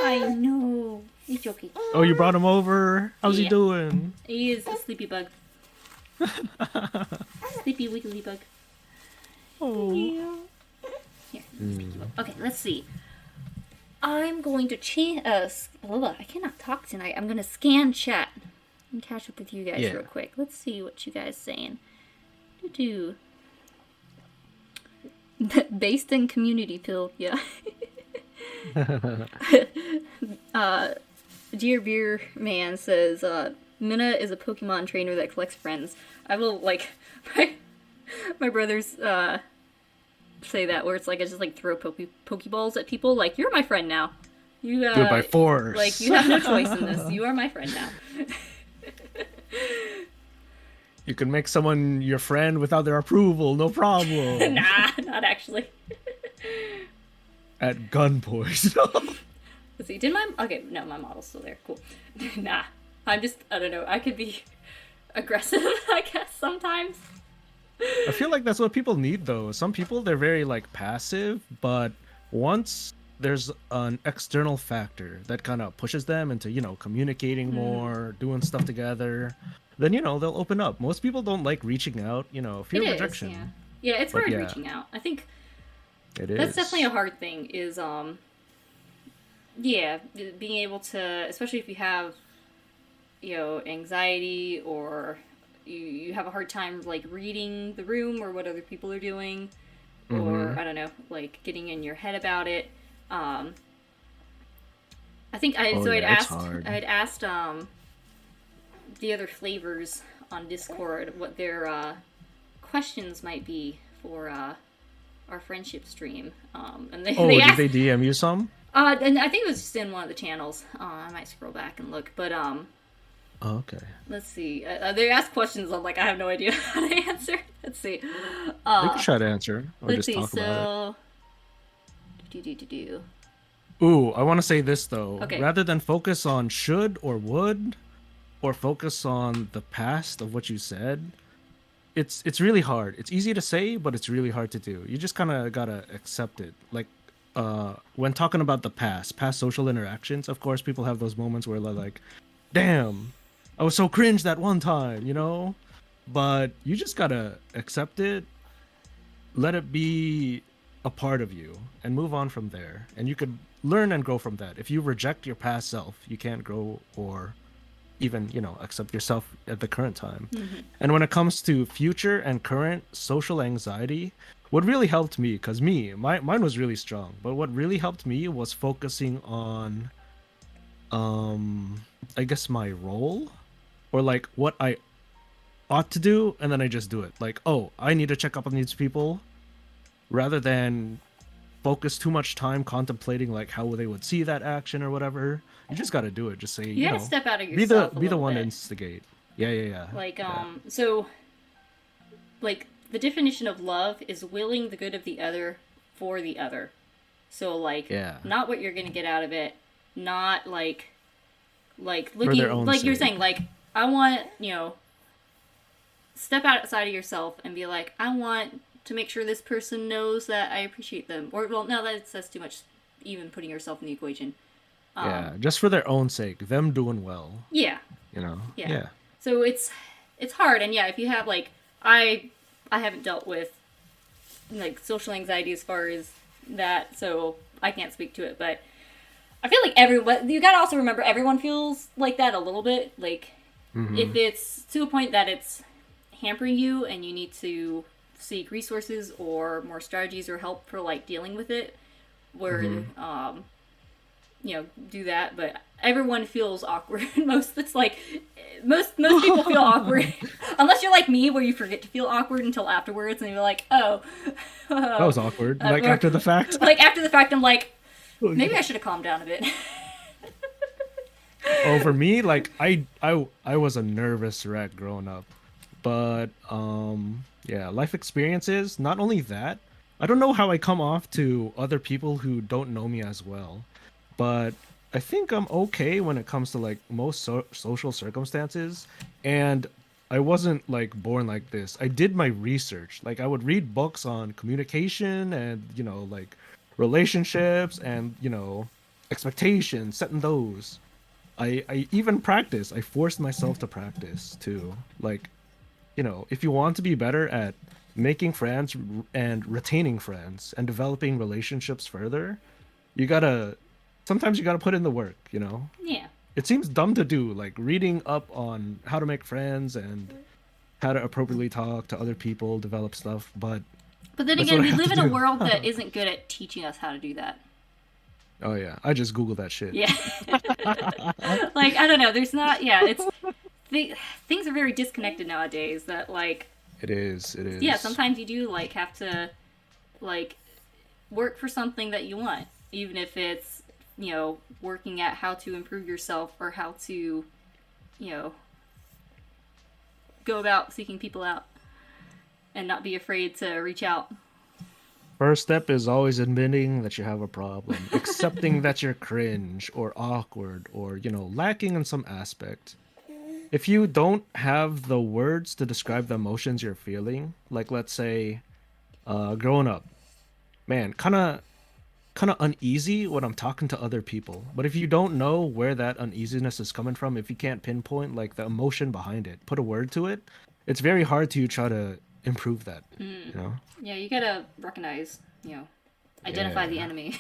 Speaker 1: I know. It's okay.
Speaker 2: Oh, you brought him over. How's he doing?
Speaker 1: He is a sleepy bug. Sleepy wiggly bug.
Speaker 2: Oh.
Speaker 1: Yeah. Here, let's pick you up. Okay, let's see. I'm going to I cannot talk tonight. I'm gonna scan chat and catch up with you guys real quick. Let's see what you guys saying. Do based in community pill, yeah. Dear Beer Man says, Minna is a Pokemon trainer that collects friends. I will, like, my brothers, say that, where it's like, I just, like, throw Pokeballs at people, like, you're my friend now. You,
Speaker 2: do it by force.
Speaker 1: Like, you have no choice in this. You are my friend now.
Speaker 2: You can make someone your friend without their approval, no problem.
Speaker 1: Nah, not actually.
Speaker 2: At gunpoint.
Speaker 1: Let's see, okay, no, my model's still there, cool. Nah, I don't know, I could be aggressive, I guess, sometimes.
Speaker 2: I feel like that's what people need, though. Some people, they're very, like, passive, but once there's an external factor that kind of pushes them into, you know, communicating more, doing stuff together, then, you know, they'll open up. Most people don't like reaching out, you know, fear of rejection.
Speaker 1: Yeah, it's hard reaching out. I think that's definitely a hard thing, is, yeah, being able to, especially if you have, you know, anxiety, or you have a hard time, like, reading the room or what other people are doing, or, I don't know, like, getting in your head about it. I think I'd asked the other flavors on Discord what their questions might be for our friendship stream. And did
Speaker 2: they DM you some?
Speaker 1: And I think it was just in one of the channels. I might scroll back and look, but
Speaker 2: Oh, okay.
Speaker 1: let's see. They ask questions. I'm like, I have no idea how to answer. Let's see.
Speaker 2: You can try to answer or
Speaker 1: Let's
Speaker 2: just
Speaker 1: see.
Speaker 2: talk about
Speaker 1: Do.
Speaker 2: it. Ooh, I want to say this though.
Speaker 1: Okay.
Speaker 2: Rather than focus on should or would, or focus on the past of what you said, it's really hard. It's easy to say, but it's really hard to do. You just kind of gotta accept it. Like, when talking about the past social interactions, of course, people have those moments where they're like, damn, I was so cringe that one time, you know? But you just gotta accept it, let it be a part of you, and move on from there. And you could learn and grow from that. If you reject your past self, you can't grow or even, you know, accept yourself at the current time. And when it comes to future and current social anxiety, what really helped me, because mine was really strong, but what really helped me was focusing on, I guess, my role, or like what I ought to do, and then I just do it. Like, oh, I need to check up on these people, rather than focus too much time contemplating like how they would see that action or whatever. You just got to do it. Just say,
Speaker 1: You gotta step out of yourself.
Speaker 2: be the one to
Speaker 1: bit.
Speaker 2: instigate. Yeah.
Speaker 1: Like, so, like, the definition of love is willing the good of the other for the other. So, like, not what you're gonna get out of it, not like looking, like you're saying, like, I want, you know, step outside of yourself and be like, I want to make sure this person knows that I appreciate them. Or, well, no, that's too much, even putting yourself in the equation.
Speaker 2: Just for their own sake, them doing well.
Speaker 1: Yeah.
Speaker 2: You know.
Speaker 1: Yeah. So it's hard, and yeah, if you have, like, I haven't dealt with, like, social anxiety as far as that, so I can't speak to it, but I feel like you gotta also remember, everyone feels like that a little bit. Like, if it's to a point that it's hampering you and you need to seek resources or more strategies or help for, like, dealing with it, where you know, do that. But everyone feels awkward. Most people feel awkward unless you're like me, where you forget to feel awkward until afterwards, and you're like, oh,
Speaker 2: that was awkward. Like, after the fact.
Speaker 1: Like, after the fact, I'm like, maybe I should have calmed down a bit.
Speaker 2: Oh, for me, like, I was a nervous wreck growing up, but yeah, life experiences. Not only that, I don't know how I come off to other people who don't know me as well, but I think I'm okay when it comes to, like, most social circumstances. And I wasn't, like, born like this. I did my research. Like, I would read books on communication and, you know, like, relationships and, you know, expectations, setting those. I even practice. I forced myself to practice too. Like, if you want to be better at making friends and retaining friends and developing relationships further, you gotta sometimes you gotta put in the work.
Speaker 1: Yeah.
Speaker 2: It seems dumb to do, like reading up on how to make friends and how to appropriately talk to other people, develop stuff, but
Speaker 1: But then
Speaker 2: that's
Speaker 1: again,
Speaker 2: what I
Speaker 1: we
Speaker 2: have
Speaker 1: live
Speaker 2: to
Speaker 1: in a
Speaker 2: do.
Speaker 1: world that isn't good at teaching us how to do that.
Speaker 2: Oh yeah, I just Google that shit.
Speaker 1: Yeah. Like, I don't know. There's not, yeah, th- things are very disconnected nowadays that, like,
Speaker 2: It is. It
Speaker 1: yeah,
Speaker 2: is.
Speaker 1: sometimes you do, like, have to, like, work for something that you want, even if it's, working at how to improve yourself or how to, go about seeking people out and not be afraid to reach out.
Speaker 2: First step is always admitting that you have a problem, accepting that you're cringe or awkward or, lacking in some aspect. If you don't have the words to describe the emotions you're feeling, like let's say, growing up, man, kind of uneasy when I'm talking to other people. But if you don't know where that uneasiness is coming from, if you can't pinpoint like the emotion behind it, put a word to it, it's very hard to try to improve that, you know?
Speaker 1: Yeah, you gotta recognize, identify the
Speaker 2: Yeah.
Speaker 1: enemy.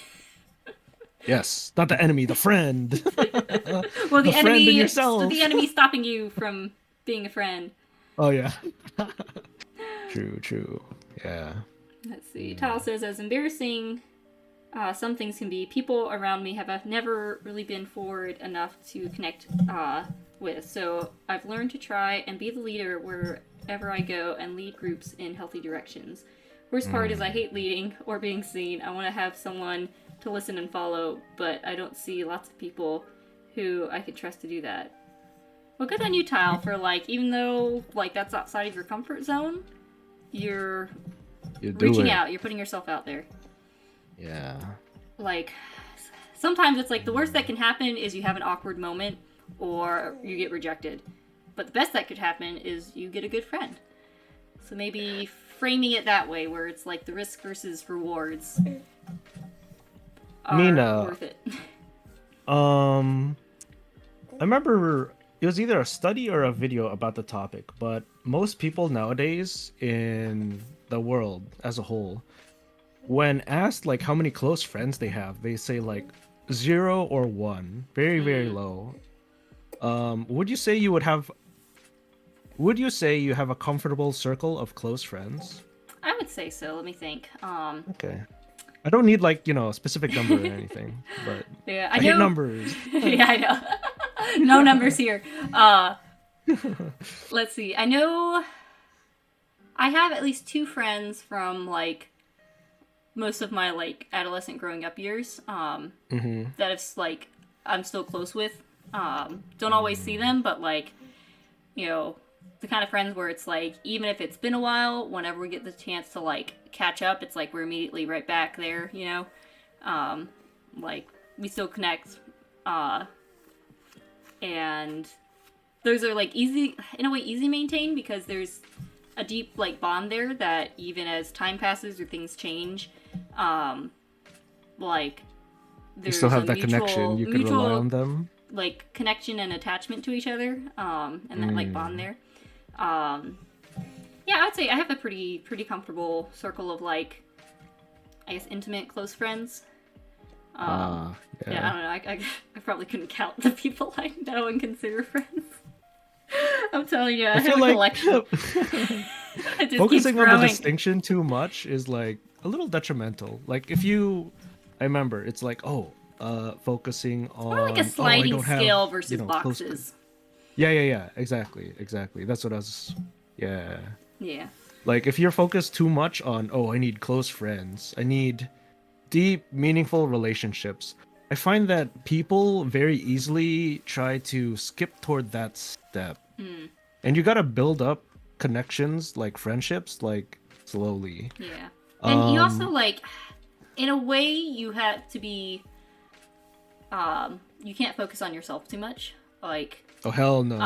Speaker 2: Yes, not the enemy, the friend.
Speaker 1: Well,
Speaker 2: The friend in
Speaker 1: so
Speaker 2: yourself.
Speaker 1: the enemy stopping you from being a friend.
Speaker 2: Oh yeah. True, true. Yeah.
Speaker 1: Let's see. Tal says, as embarrassing some things can be, people around me have never really been forward enough to connect with. So I've learned to try and be the leader wherever I go and lead groups in healthy directions. Worst part is I hate leading or being seen. I want to have someone to listen and follow, but I don't see lots of people who I could trust to do that. Well, good on you, Tile, for like, even though like that's outside of your comfort zone, you're
Speaker 2: You do
Speaker 1: reaching
Speaker 2: it.
Speaker 1: out. You're putting yourself out there.
Speaker 2: Yeah.
Speaker 1: Like, sometimes it's like the worst that can happen is you have an awkward moment or you get rejected. But the best that could happen is you get a good friend. So maybe framing it that way, where it's like the risk versus rewards are
Speaker 2: Minna,
Speaker 1: worth it.
Speaker 2: I remember it was either a study or a video about the topic, but most people nowadays in the world as a whole, when asked like how many close friends they have, they say like 0 or 1, very very low. Would you say you have a comfortable circle of close friends?
Speaker 1: I would say so. Let me think.
Speaker 2: Okay. I don't need like, a specific number or anything, but
Speaker 1: Yeah,
Speaker 2: I
Speaker 1: I
Speaker 2: hate
Speaker 1: know.
Speaker 2: numbers.
Speaker 1: Yeah, I know. No numbers here. Let's see. I know I have at least 2 friends from like most of my like adolescent growing up years. That it's like I'm still close with. Don't always see them, but like, the kind of friends where it's like, even if it's been a while, whenever we get the chance to like catch up, it's like we're immediately right back there, like we still connect. And those are like easy, in a way, easy maintained because there's a deep like bond there that even as time passes or things change, like
Speaker 2: You
Speaker 1: there's
Speaker 2: still have
Speaker 1: a
Speaker 2: that connection. You can rely on them.
Speaker 1: like connection and attachment to each other, and that like bond there. Yeah, I would say I have a pretty comfortable circle of like, I guess, intimate close friends.
Speaker 2: Yeah.
Speaker 1: Yeah, I don't know. I probably couldn't count the people I know and consider friends. I'm telling you, I have
Speaker 2: feel
Speaker 1: a
Speaker 2: like
Speaker 1: collection. It just
Speaker 2: focusing
Speaker 1: keeps
Speaker 2: on the
Speaker 1: growing.
Speaker 2: distinction too much is like a little detrimental. Like I remember it's like, focusing on
Speaker 1: Or like a
Speaker 2: I
Speaker 1: sliding
Speaker 2: don't have,
Speaker 1: scale versus
Speaker 2: close.
Speaker 1: boxes.
Speaker 2: Yeah. Exactly. That's what I was. Yeah.
Speaker 1: Yeah.
Speaker 2: Like if you're focused too much on, I need close friends, I need deep, meaningful relationships. I find that people very easily try to skip toward that step. And you gotta build up connections, like friendships, like slowly.
Speaker 1: Yeah. And you also like, in a way, you have to be. You can't focus on yourself too much. Like,
Speaker 2: Oh hell no.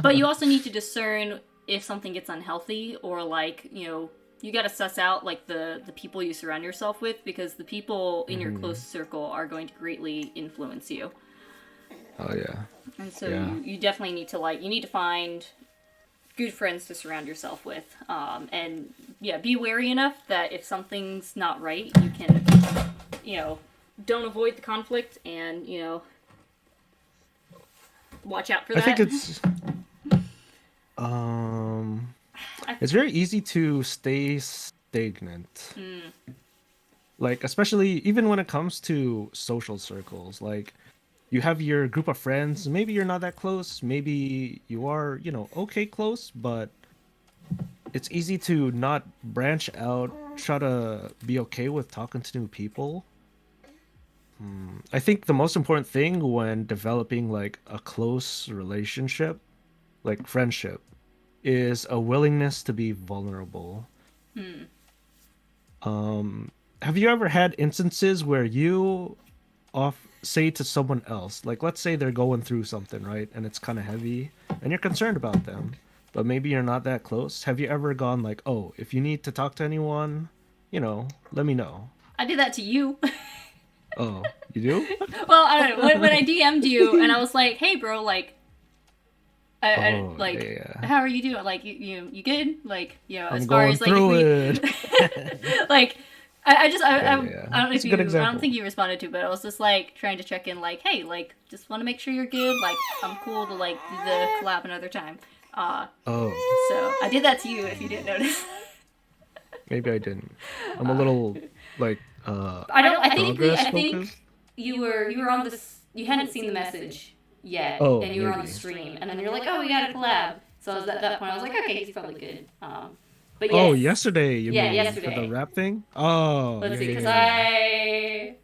Speaker 1: but you also need to discern if something gets unhealthy or like, you got to suss out like the people you surround yourself with, because the people in your close circle are going to greatly influence you.
Speaker 2: Oh yeah.
Speaker 1: And so
Speaker 2: Yeah.
Speaker 1: you definitely need to like, you need to find good friends to surround yourself with. And yeah, be wary enough that if something's not right, you can, don't avoid the conflict and, watch out for that.
Speaker 2: I think it's very easy to stay stagnant. Like, especially even when it comes to social circles, like you have your group of friends, maybe you're not that close, maybe you are, okay close, but it's easy to not branch out, try to be okay with talking to new people. I think the most important thing when developing like a close relationship, like friendship, is a willingness to be vulnerable. Have you ever had instances where you say to someone else, like let's say they're going through something, right? And it's kind of heavy and you're concerned about them, but maybe you're not that close. Have you ever gone like, oh, if you need to talk to anyone, let me know?
Speaker 1: I did that to you.
Speaker 2: Oh, you do?
Speaker 1: Well, I don't know. When I DM'd you and I was like, hey, bro, like,
Speaker 2: yeah.
Speaker 1: how are you doing? Like, you good? Like,
Speaker 2: I'm
Speaker 1: as far
Speaker 2: going
Speaker 1: as like,
Speaker 2: through it.
Speaker 1: like, I don't know
Speaker 2: It's
Speaker 1: if
Speaker 2: a good
Speaker 1: I
Speaker 2: example.
Speaker 1: don't think you responded to, but I was just like trying to check in, like, hey, like, just want to make sure you're good. Like, I'm cool to like do the collab another time. So I did that to you if you didn't notice.
Speaker 2: Maybe I didn't. I'm a little like
Speaker 1: I think
Speaker 2: focused.
Speaker 1: you were on this. You hadn't seen the message yet,
Speaker 2: Oh,
Speaker 1: and you were on
Speaker 2: maybe.
Speaker 1: the stream, and then you're like, oh, we got a collab. So I was at that point, I was like, okay, he's probably good. But yes.
Speaker 2: Oh, yesterday you mean
Speaker 1: yesterday.
Speaker 2: for the rap thing? Oh,
Speaker 1: Let's see,
Speaker 2: yeah,
Speaker 1: because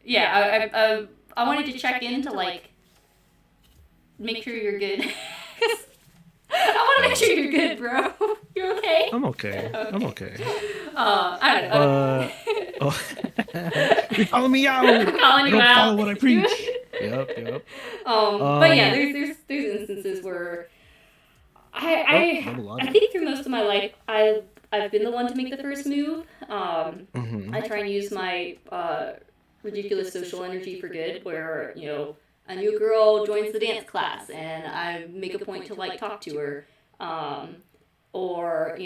Speaker 2: yeah.
Speaker 1: I wanted to check in to like make sure you're good. 'Cause I want to make sure you're good, bro. You okay?
Speaker 2: I'm okay. I'm okay.
Speaker 1: I don't know.
Speaker 2: You follow me out.
Speaker 1: Calling you
Speaker 2: Don't
Speaker 1: out.
Speaker 2: follow what I preach. Yep.
Speaker 1: But yeah, there's instances where I think through most of my life I've been the one to make the first move. I try and use my ridiculous social energy for good, where a new girl joins the dance class and I make a point to like talk to her, or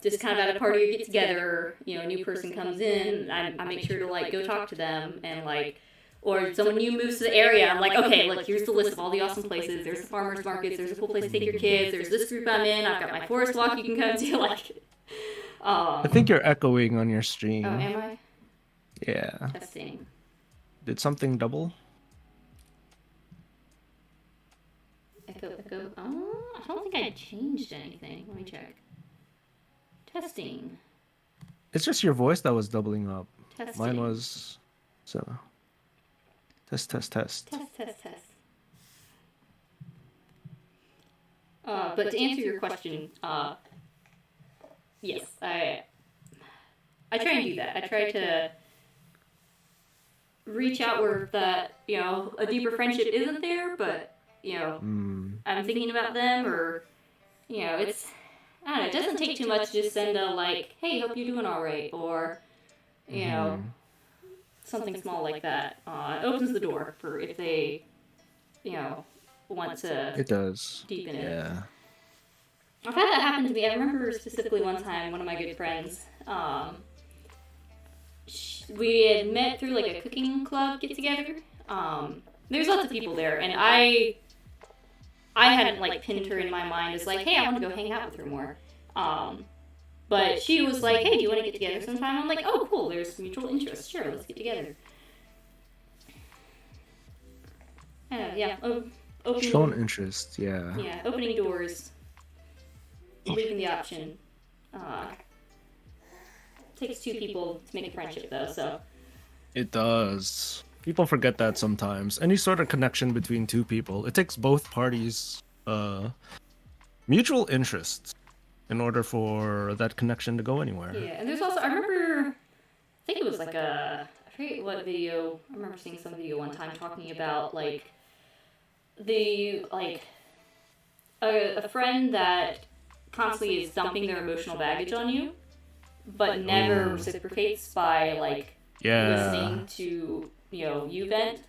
Speaker 1: just kind of at a party or get together, a new person comes in, I make sure to like go talk to them, and like, or someone new moves to the area, I'm like, okay, look, here's the list of all the awesome places. There's the farmers markets. There's a cool place to take your kids. There's this group I'm in. I've got my forest walk you can come to. Like,
Speaker 2: I think you're echoing on your stream.
Speaker 1: Oh, am I?
Speaker 2: Yeah.
Speaker 1: Testing.
Speaker 2: Did something double?
Speaker 1: Echo. Oh, I don't think I changed anything. Let me check. Testing.
Speaker 2: It's just your voice that was doubling up.
Speaker 1: Testing.
Speaker 2: Mine was so. Test.
Speaker 1: Test. But to answer your question, yes, I try and do that. I try to reach out where that a deeper friendship isn't there, but I'm thinking about them, or it's, I don't know, it doesn't take too much to just send a like, hey, hope you're doing all right, or something small like that. It opens the door for if they want to.
Speaker 2: It does.
Speaker 1: Deepen it.
Speaker 2: Yeah.
Speaker 1: I've had that happen to me. I remember specifically one time, one of my good friends, we had met through like a cooking club get together. There's lots of people there, and I hadn't like pinned her in my mind as like, hey, I want to go hang out with her more. But she was like, hey, do you want to get together sometime? I'm like, oh, cool, there's mutual interest. Sure, let's get together.
Speaker 2: Shown interest, yeah.
Speaker 1: Yeah, opening doors, leaving the option. Takes two people to make a friendship, though, so.
Speaker 2: It does. People forget that sometimes. Any sort of connection between two people, it takes both parties' mutual interest in order for that connection to go anywhere.
Speaker 1: Yeah, and there's also, I remember, I think it was like I forget what video, I remember seeing some video one time talking about, like, a friend that constantly is dumping their emotional baggage on you, but never reciprocates by, like, listening to, you vent.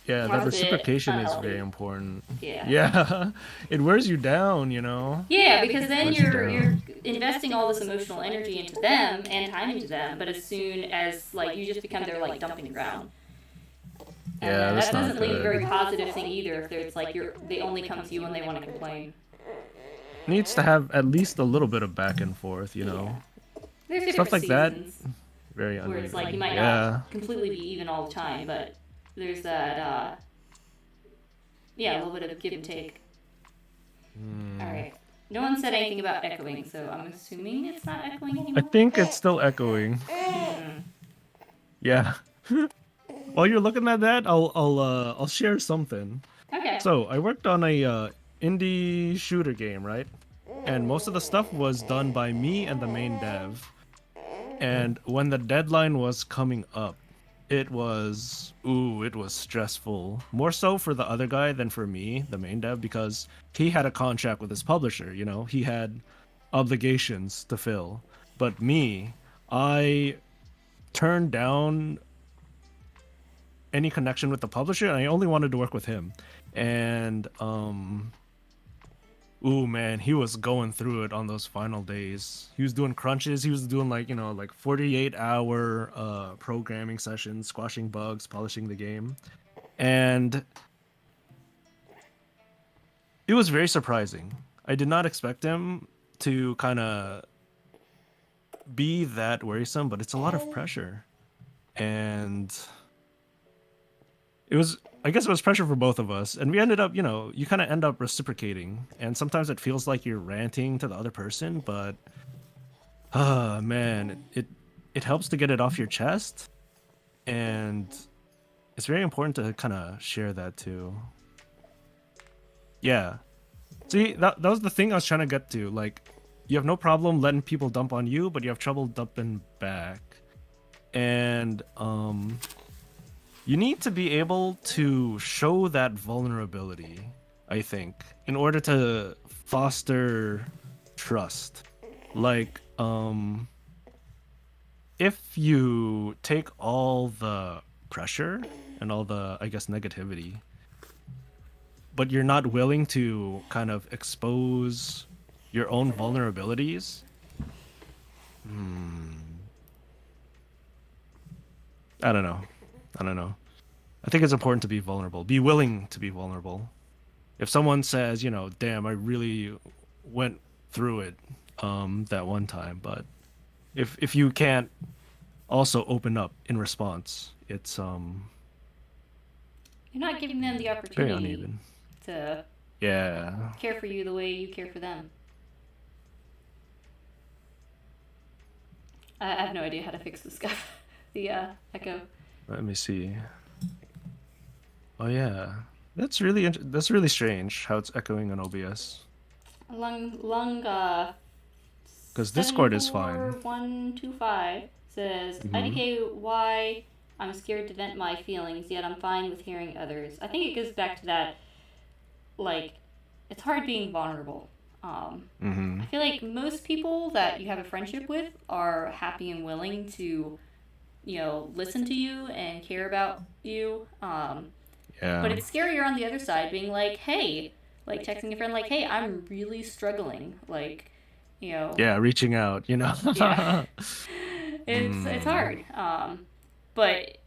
Speaker 2: Yeah, that
Speaker 1: Half of it
Speaker 2: reciprocation is very
Speaker 1: unhealthy.
Speaker 2: important.
Speaker 1: Yeah.
Speaker 2: Yeah, it wears you down, you know?
Speaker 1: Yeah, because then
Speaker 2: Wears you
Speaker 1: you're
Speaker 2: down.
Speaker 1: investing all this emotional energy into them and time into them, but as soon as like you just become their like dumping ground. And
Speaker 2: Yeah,
Speaker 1: then
Speaker 2: that's
Speaker 1: that
Speaker 2: not
Speaker 1: doesn't leave a
Speaker 2: good.
Speaker 1: very positive thing either if it's like they only come to you when they want to complain.
Speaker 2: Needs to have at least a little bit of back and forth, you
Speaker 1: Yeah.
Speaker 2: know?
Speaker 1: There's
Speaker 2: Stuff
Speaker 1: different
Speaker 2: like that,
Speaker 1: seasons
Speaker 2: very
Speaker 1: where it's like you
Speaker 2: uneven.
Speaker 1: might not
Speaker 2: Yeah.
Speaker 1: completely be even all the time, but there's that yeah, a little bit of give and take. All
Speaker 2: Hmm.
Speaker 1: right. No one said anything about echoing, so I'm assuming it's not echoing
Speaker 2: I
Speaker 1: anymore.
Speaker 2: think it's still echoing. Yeah. While you're looking at that, I'll share something.
Speaker 1: Okay.
Speaker 2: So I worked on a indie shooter game, right? And most of the stuff was done by me and the main dev. And when the deadline was coming up, it was stressful. More so for the other guy than for me, the main dev, because he had a contract with his publisher, you know, he had obligations to fill. But me, I turned down any connection with the publisher, and I only wanted to work with him. And ooh man, he was going through it on those final days. He was doing crunches. He was doing like, you know, like 48-hour programming sessions, squashing bugs, polishing the game. And it was very surprising. I did not expect him to kind of be that worrisome, but it's a lot of pressure. And it was, I guess it was pressure for both of us, and we ended up, you know, you kind of end up reciprocating, and sometimes it feels like you're ranting to the other person, but man, it helps to get it off your chest, and it's very important to kind of share that too. Yeah, see, that was the thing I was trying to get to. Like, you have no problem letting people dump on you, but you have trouble dumping back, and you need to be able to show that vulnerability, I think, in order to foster trust. Like, if you take all the pressure and all the, I guess, negativity, but you're not willing to kind of expose your own vulnerabilities, I don't know. I don't know. I think it's important to be vulnerable. Be willing to be vulnerable. If someone says, you know, damn, I really went through it that one time, but if you can't also open up in response, it's
Speaker 1: You're not giving them the
Speaker 2: very
Speaker 1: opportunity
Speaker 2: uneven.
Speaker 1: to
Speaker 2: Yeah.
Speaker 1: care for you the way you care for them. I have no idea how to fix this guy. The echo.
Speaker 2: Let me see. Oh yeah. That's really strange how it's echoing on OBS.
Speaker 1: Lung
Speaker 2: Cuz Discord is fine.
Speaker 1: 74125 says
Speaker 2: Mhm.
Speaker 1: IDK why I'm scared to vent my feelings, yet I'm fine with hearing others. I think it goes back to that, like, it's hard being vulnerable. I
Speaker 2: Mhm.
Speaker 1: feel like most people that you have a friendship with are happy and willing to, you know, listen to you and care about you. But
Speaker 2: Yeah.
Speaker 1: it's scarier on the other side, being like, hey, like texting a friend, like, hey, I'm really struggling. Like, you know,
Speaker 2: Yeah, reaching out, you know.
Speaker 1: yeah, it's
Speaker 2: Mm.
Speaker 1: hard. But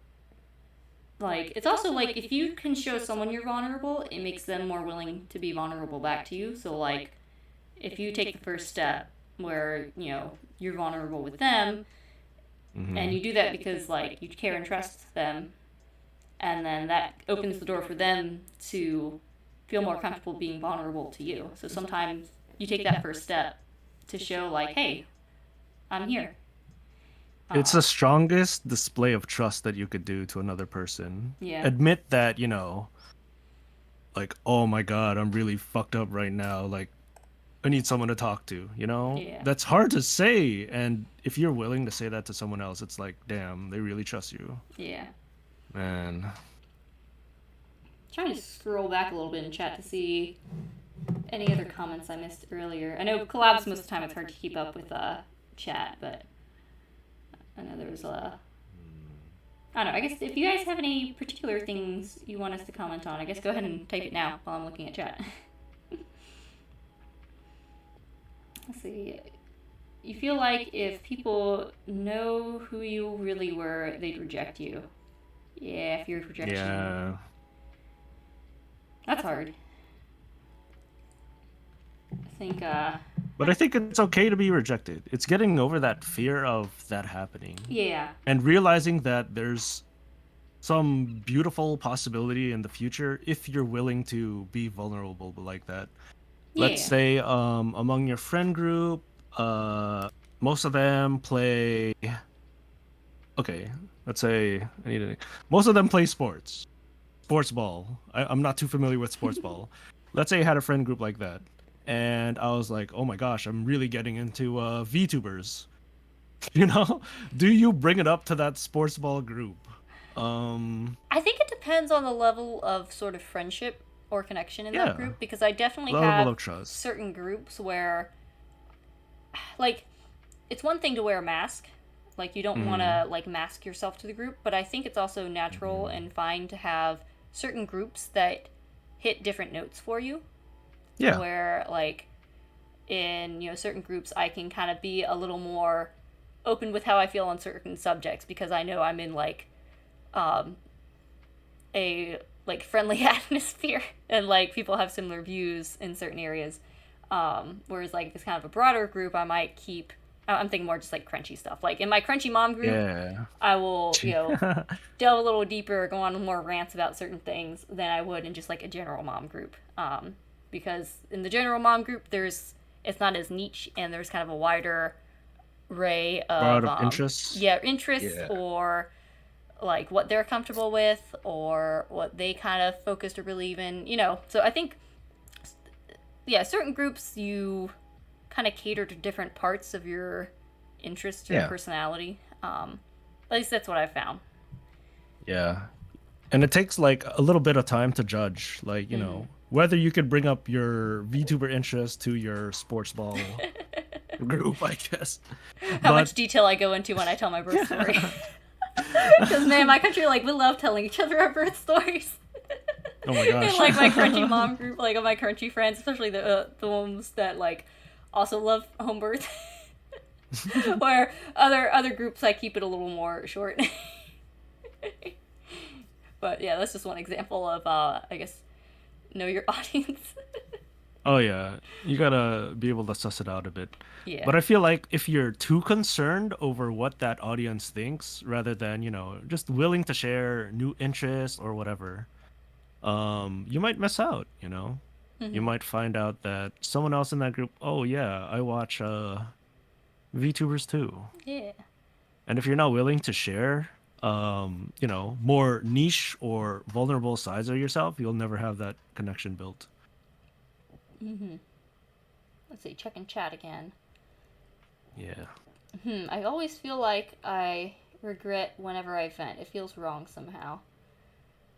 Speaker 1: like, it's also like if you can show someone you're vulnerable, it makes them more willing to be vulnerable back to you. So like, if you take the first step where you know you're vulnerable with them, and
Speaker 2: Mhm.
Speaker 1: you do that because like you care and trust them, and then that opens the door for them to feel more comfortable being vulnerable to you. So sometimes you take that first step to show like, hey, I'm here.
Speaker 2: It's the strongest display of trust that you could do to another person.
Speaker 1: Yeah.
Speaker 2: Admit that, you know, like, oh my god, I'm really fucked up right now. Like, I need someone to talk to, you know?
Speaker 1: Yeah.
Speaker 2: That's hard to say. And if you're willing to say that to someone else, it's like, damn, they really trust you.
Speaker 1: Yeah.
Speaker 2: Man.
Speaker 1: Trying to scroll back a little bit in chat to see any other comments I missed earlier. I know collabs most of the time it's hard to keep up with chat, but I know there was I don't know. I guess if you guys have any particular things you want us to comment on, I guess go ahead and type it now while I'm looking at chat. Let's see. You feel like if people know who you really were, they'd reject you. Yeah, fear of rejection.
Speaker 2: Yeah.
Speaker 1: That's hard. I think,
Speaker 2: But I think it's okay to be rejected. It's getting over that fear of that happening.
Speaker 1: yeah.
Speaker 2: And realizing that there's some beautiful possibility in the future if you're willing to be vulnerable like that. Let's
Speaker 1: Yeah.
Speaker 2: say among your friend group, most of them play. Okay, let's say most of them play sports, sports ball. I'm not too familiar with sports ball. Let's say I had a friend group like that, and I was like, oh my gosh, I'm really getting into VTubers. You know, do you bring it up to that sports ball group?
Speaker 1: I think it depends on the level of sort of friendship or connection in that
Speaker 2: Yeah,
Speaker 1: group, because I definitely
Speaker 2: level
Speaker 1: have
Speaker 2: of trust.
Speaker 1: certain groups where, like, it's one thing to wear a mask. Like, you don't want to, like, mask yourself to the group, but I think it's also natural and fine to have certain groups that hit different notes for you.
Speaker 2: Yeah,
Speaker 1: Where, like, in, you know, certain groups, I can kind of be a little more open with how I feel on certain subjects because I know I'm in, like, a, like, friendly atmosphere and, like, people have similar views in certain areas. Whereas, like, this kind of a broader group, I might keep... I'm thinking more just, like, crunchy stuff. Like, in my crunchy mom group,
Speaker 2: yeah.
Speaker 1: I will, you know, delve a little deeper, go on more rants about certain things than I would in just, like, a general mom group. Because in the general mom group, it's not as niche, and there's kind of a wider array
Speaker 2: Broad
Speaker 1: of
Speaker 2: of interests.
Speaker 1: interests,
Speaker 2: Yeah.
Speaker 1: or like what they're comfortable with, or what they kind of focus or believe in, you know. So I think, yeah, certain groups you kind of cater to different parts of your interest or
Speaker 2: Yeah.
Speaker 1: personality. At least that's what I found.
Speaker 2: Yeah. And it takes like a little bit of time to judge, like, you know, whether you could bring up your VTuber interest to your sports ball group, I guess.
Speaker 1: How
Speaker 2: But
Speaker 1: much detail I go into when I tell my birth story. Because, man, my country, like, we love telling each other our birth stories.
Speaker 2: oh my gosh.
Speaker 1: In, like, my crunchy mom group, like, my crunchy friends, especially the ones that, like, also love home birth. Where other groups, I keep it a little more short. But, yeah, that's just one example of, I guess, know your audience.
Speaker 2: Oh yeah, you gotta be able to suss it out a bit.
Speaker 1: Yeah.
Speaker 2: But I feel like if you're too concerned over what that audience thinks, rather than, you know, just willing to share new interests or whatever, you might miss out, you know? You might find out that someone else in that group, oh yeah, I watch VTubers too.
Speaker 1: Yeah.
Speaker 2: And if you're not willing to share, you know, more niche or vulnerable sides of yourself, you'll never have that connection built.
Speaker 1: Let's see, checking chat again.
Speaker 2: Yeah.
Speaker 1: I always feel like I regret whenever I vent. It feels wrong somehow.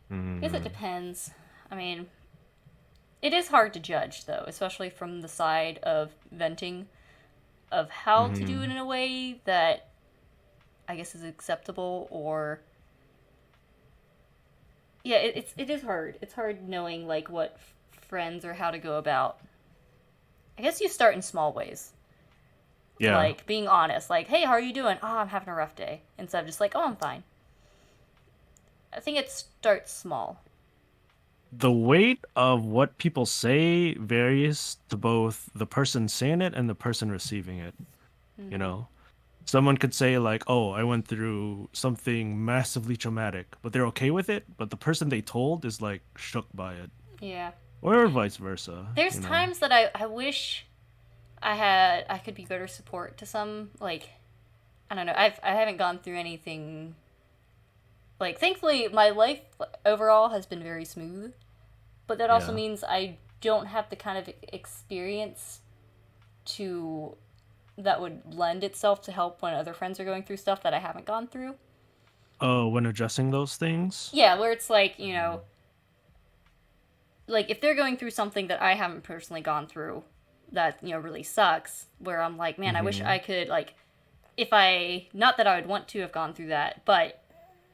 Speaker 1: I guess it depends. I mean, it is hard to judge, though, especially from the side of venting, of how to do it in a way that I guess is acceptable, or... Yeah, it is hard. It's hard knowing, like, what friends or how to go about. I guess you start in small ways.
Speaker 2: Yeah.
Speaker 1: Like, being honest. Like, hey, how are you doing? Oh, I'm having a rough day. Instead of just like, oh, I'm fine. I think it starts small.
Speaker 2: The weight of what people say varies to both the person saying it and the person receiving it. You know, someone could say like, "Oh, I went through something massively traumatic," but they're okay with it. But the person they told is like shook by it,
Speaker 1: Yeah.
Speaker 2: or vice versa.
Speaker 1: There's
Speaker 2: you know?
Speaker 1: times that I wish I could be better support to some, like, I don't know. I haven't gone through anything. Like, thankfully, my life overall has been very smooth, but that also
Speaker 2: Yeah.
Speaker 1: means I don't have the kind of experience that would lend itself to help when other friends are going through stuff that I haven't gone through.
Speaker 2: Oh, when addressing those things.
Speaker 1: Yeah, where it's like, you know, like, if they're going through something that I haven't personally gone through that, you know, really sucks, where I'm like, man, I wish I could, like, not that I would want to have gone through that, but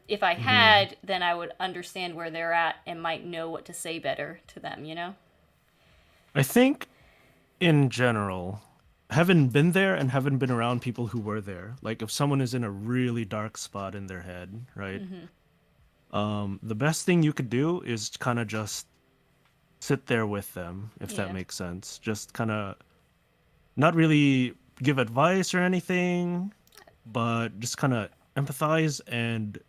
Speaker 1: if I
Speaker 2: Hmm.
Speaker 1: had, then I would understand where they're at and might know what to say better to them, you know?
Speaker 2: I think in general, having been there and having been around people who were there, like if someone is in a really dark spot in their head, right?
Speaker 1: Mm-hmm.
Speaker 2: The best thing you could do is kind of just sit there with them, if that
Speaker 1: Yeah.
Speaker 2: makes sense. Just kind of not really give advice or anything, but just kind of empathize and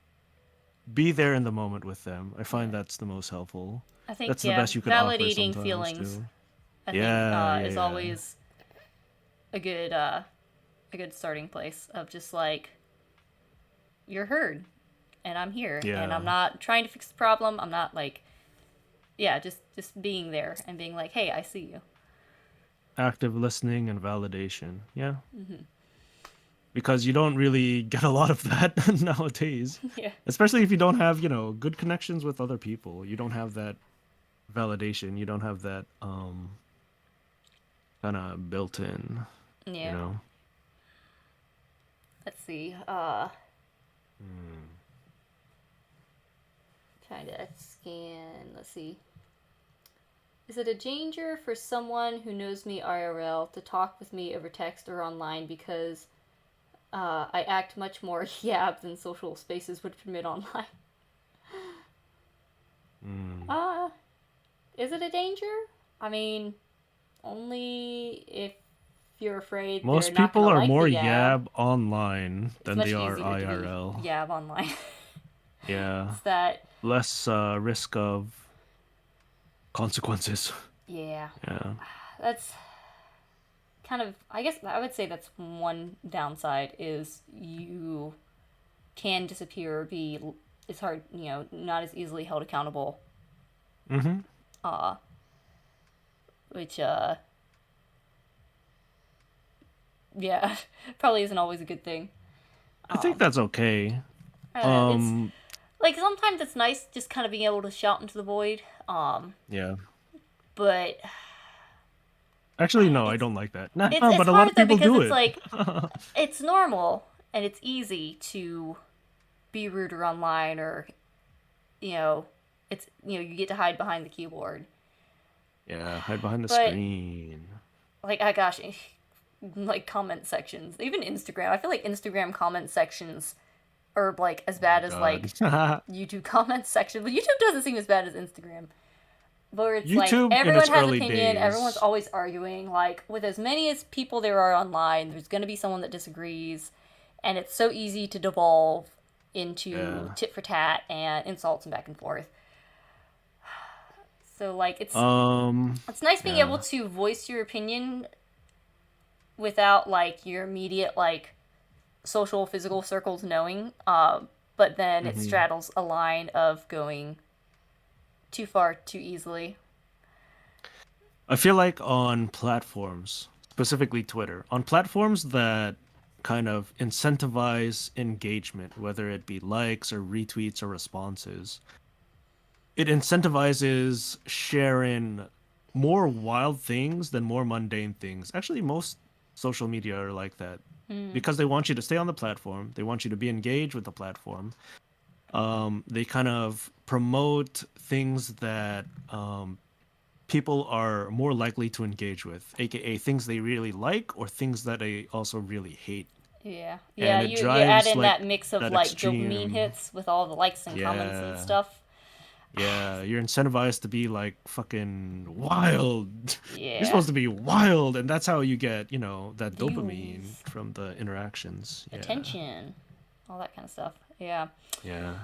Speaker 2: be there in the moment with them. I find
Speaker 1: Yeah.
Speaker 2: that's the most helpful.
Speaker 1: I think,
Speaker 2: That's the
Speaker 1: yeah,
Speaker 2: best you could offer
Speaker 1: validating
Speaker 2: sometimes
Speaker 1: feelings,
Speaker 2: too.
Speaker 1: I think,
Speaker 2: Yeah, yeah,
Speaker 1: is
Speaker 2: yeah.
Speaker 1: always a good starting place of just like, you're heard and I'm here and I'm
Speaker 2: Yeah.
Speaker 1: not trying to fix the problem. I'm not like, yeah, just being there and being like, hey, I see you.
Speaker 2: Active listening and validation. Yeah. Because you don't really get a lot of that nowadays.
Speaker 1: Yeah.
Speaker 2: Especially if you don't have, good connections with other people. You don't have that validation. You don't have that kind of built in, you
Speaker 1: Yeah.
Speaker 2: know.
Speaker 1: Let's see. Trying to scan. Let's see. Is it a danger for someone who knows me IRL to talk with me over text or online because I act much more yab than social spaces would permit online?
Speaker 2: Mm.
Speaker 1: Uh, is it a danger? I mean, only if you're afraid they're
Speaker 2: Most
Speaker 1: not
Speaker 2: people
Speaker 1: gonna
Speaker 2: are
Speaker 1: like the
Speaker 2: more
Speaker 1: yab.
Speaker 2: yab online
Speaker 1: It's
Speaker 2: than they
Speaker 1: much
Speaker 2: are
Speaker 1: easier to be
Speaker 2: IRL.
Speaker 1: yab online.
Speaker 2: Yeah.
Speaker 1: It's that,
Speaker 2: Less risk of consequences.
Speaker 1: yeah,
Speaker 2: Yeah.
Speaker 1: that's kind of, I guess I would say that's one downside is you can disappear or be, it's hard, not as easily held accountable.
Speaker 2: Mm-hmm.
Speaker 1: Uh, which, yeah, probably isn't always a good thing.
Speaker 2: I think that's okay.
Speaker 1: It's
Speaker 2: Um,
Speaker 1: like sometimes it's nice just kind of being able to shout into the void.
Speaker 2: yeah.
Speaker 1: But
Speaker 2: Actually, no, I
Speaker 1: it's
Speaker 2: don't like that. Nah,
Speaker 1: it's
Speaker 2: but a lot
Speaker 1: hard
Speaker 2: of
Speaker 1: though
Speaker 2: people
Speaker 1: because
Speaker 2: do
Speaker 1: it's
Speaker 2: it.
Speaker 1: like it's normal and it's easy to be ruder online or you know it's you get to hide behind the keyboard.
Speaker 2: Yeah, hide behind the
Speaker 1: But
Speaker 2: screen.
Speaker 1: like I gosh, like comment sections, even Instagram. I feel like Instagram comment sections are like as
Speaker 2: Oh my
Speaker 1: bad as
Speaker 2: god.
Speaker 1: like YouTube comment section, but YouTube doesn't seem as bad as Instagram. Where it's like
Speaker 2: YouTube in
Speaker 1: everyone
Speaker 2: its
Speaker 1: has
Speaker 2: early
Speaker 1: opinion, everyone's
Speaker 2: days.
Speaker 1: always arguing. Like with as many as people there are online, there's gonna be someone that disagrees, and it's so easy to devolve into
Speaker 2: Yeah.
Speaker 1: tit for tat and insults and back and forth. So like
Speaker 2: Um,
Speaker 1: it's nice being able
Speaker 2: yeah.
Speaker 1: to voice your opinion without like your immediate like social physical circles knowing. But then it
Speaker 2: Hmm.
Speaker 1: straddles a line of going too far too easily.
Speaker 2: I feel like on platforms, specifically Twitter, on platforms that kind of incentivize engagement, whether it be likes or retweets or responses, it incentivizes sharing more wild things than more mundane things. Actually, most social media are like that
Speaker 1: Mm,
Speaker 2: because they want you to stay on the platform, they want you to be engaged with the platform. They kind of promote things that people are more likely to engage with, aka things they really like or things that they also really hate.
Speaker 1: yeah, yeah.
Speaker 2: And it
Speaker 1: You add
Speaker 2: drives
Speaker 1: in
Speaker 2: like
Speaker 1: that mix of
Speaker 2: that
Speaker 1: like dopamine
Speaker 2: extreme.
Speaker 1: hits with all the likes and comments and
Speaker 2: Yeah,
Speaker 1: stuff.
Speaker 2: yeah. You're incentivized to be like fucking wild. You're
Speaker 1: Yeah,
Speaker 2: supposed to be wild, and that's how you get, that dopamine
Speaker 1: views,
Speaker 2: from the interactions. Yeah,
Speaker 1: attention, all that kind of stuff. Yeah,
Speaker 2: yeah.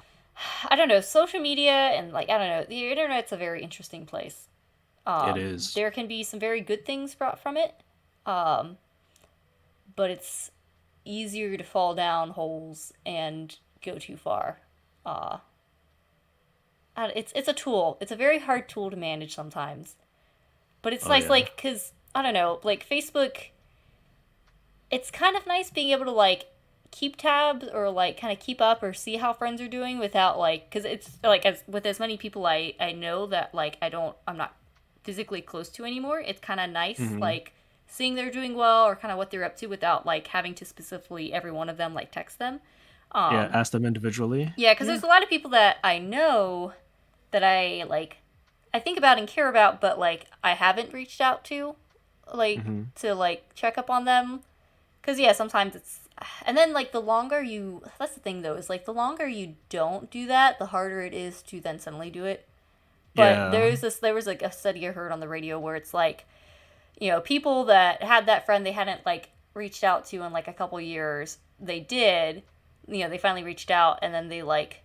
Speaker 1: I don't know. Social media and like I don't know. The internet's a very interesting place.
Speaker 2: It is.
Speaker 1: There can be some very good things brought from it, um, but it's easier to fall down holes and go too far. Uh, it's a tool. It's a very hard tool to manage sometimes, but it's
Speaker 2: Oh
Speaker 1: nice
Speaker 2: yeah.
Speaker 1: like because I don't know like Facebook. It's kind of nice being able to like keep tabs or like kind of keep up or see how friends are doing without like because it's like as with as many people I know that like I'm not physically close to anymore. It's kind of nice
Speaker 2: Hmm.
Speaker 1: like seeing they're doing well or kind of what they're up to without like having to specifically every one of them like text them.
Speaker 2: Yeah,
Speaker 1: Um,
Speaker 2: ask them individually.
Speaker 1: yeah, because
Speaker 2: Yeah.
Speaker 1: there's a lot of people that I know that I like, I think about and care about, but like I haven't reached out to, like
Speaker 2: Hmm.
Speaker 1: to like check up on them. Because yeah, sometimes it's, and then like the longer you, that's the thing though, is like the longer you don't do that, the harder it is to then suddenly do it. But
Speaker 2: Yeah.
Speaker 1: there was like a study I heard on the radio where it's like, people that had that friend they hadn't like reached out to in like a couple years, they did, they finally reached out and then they like,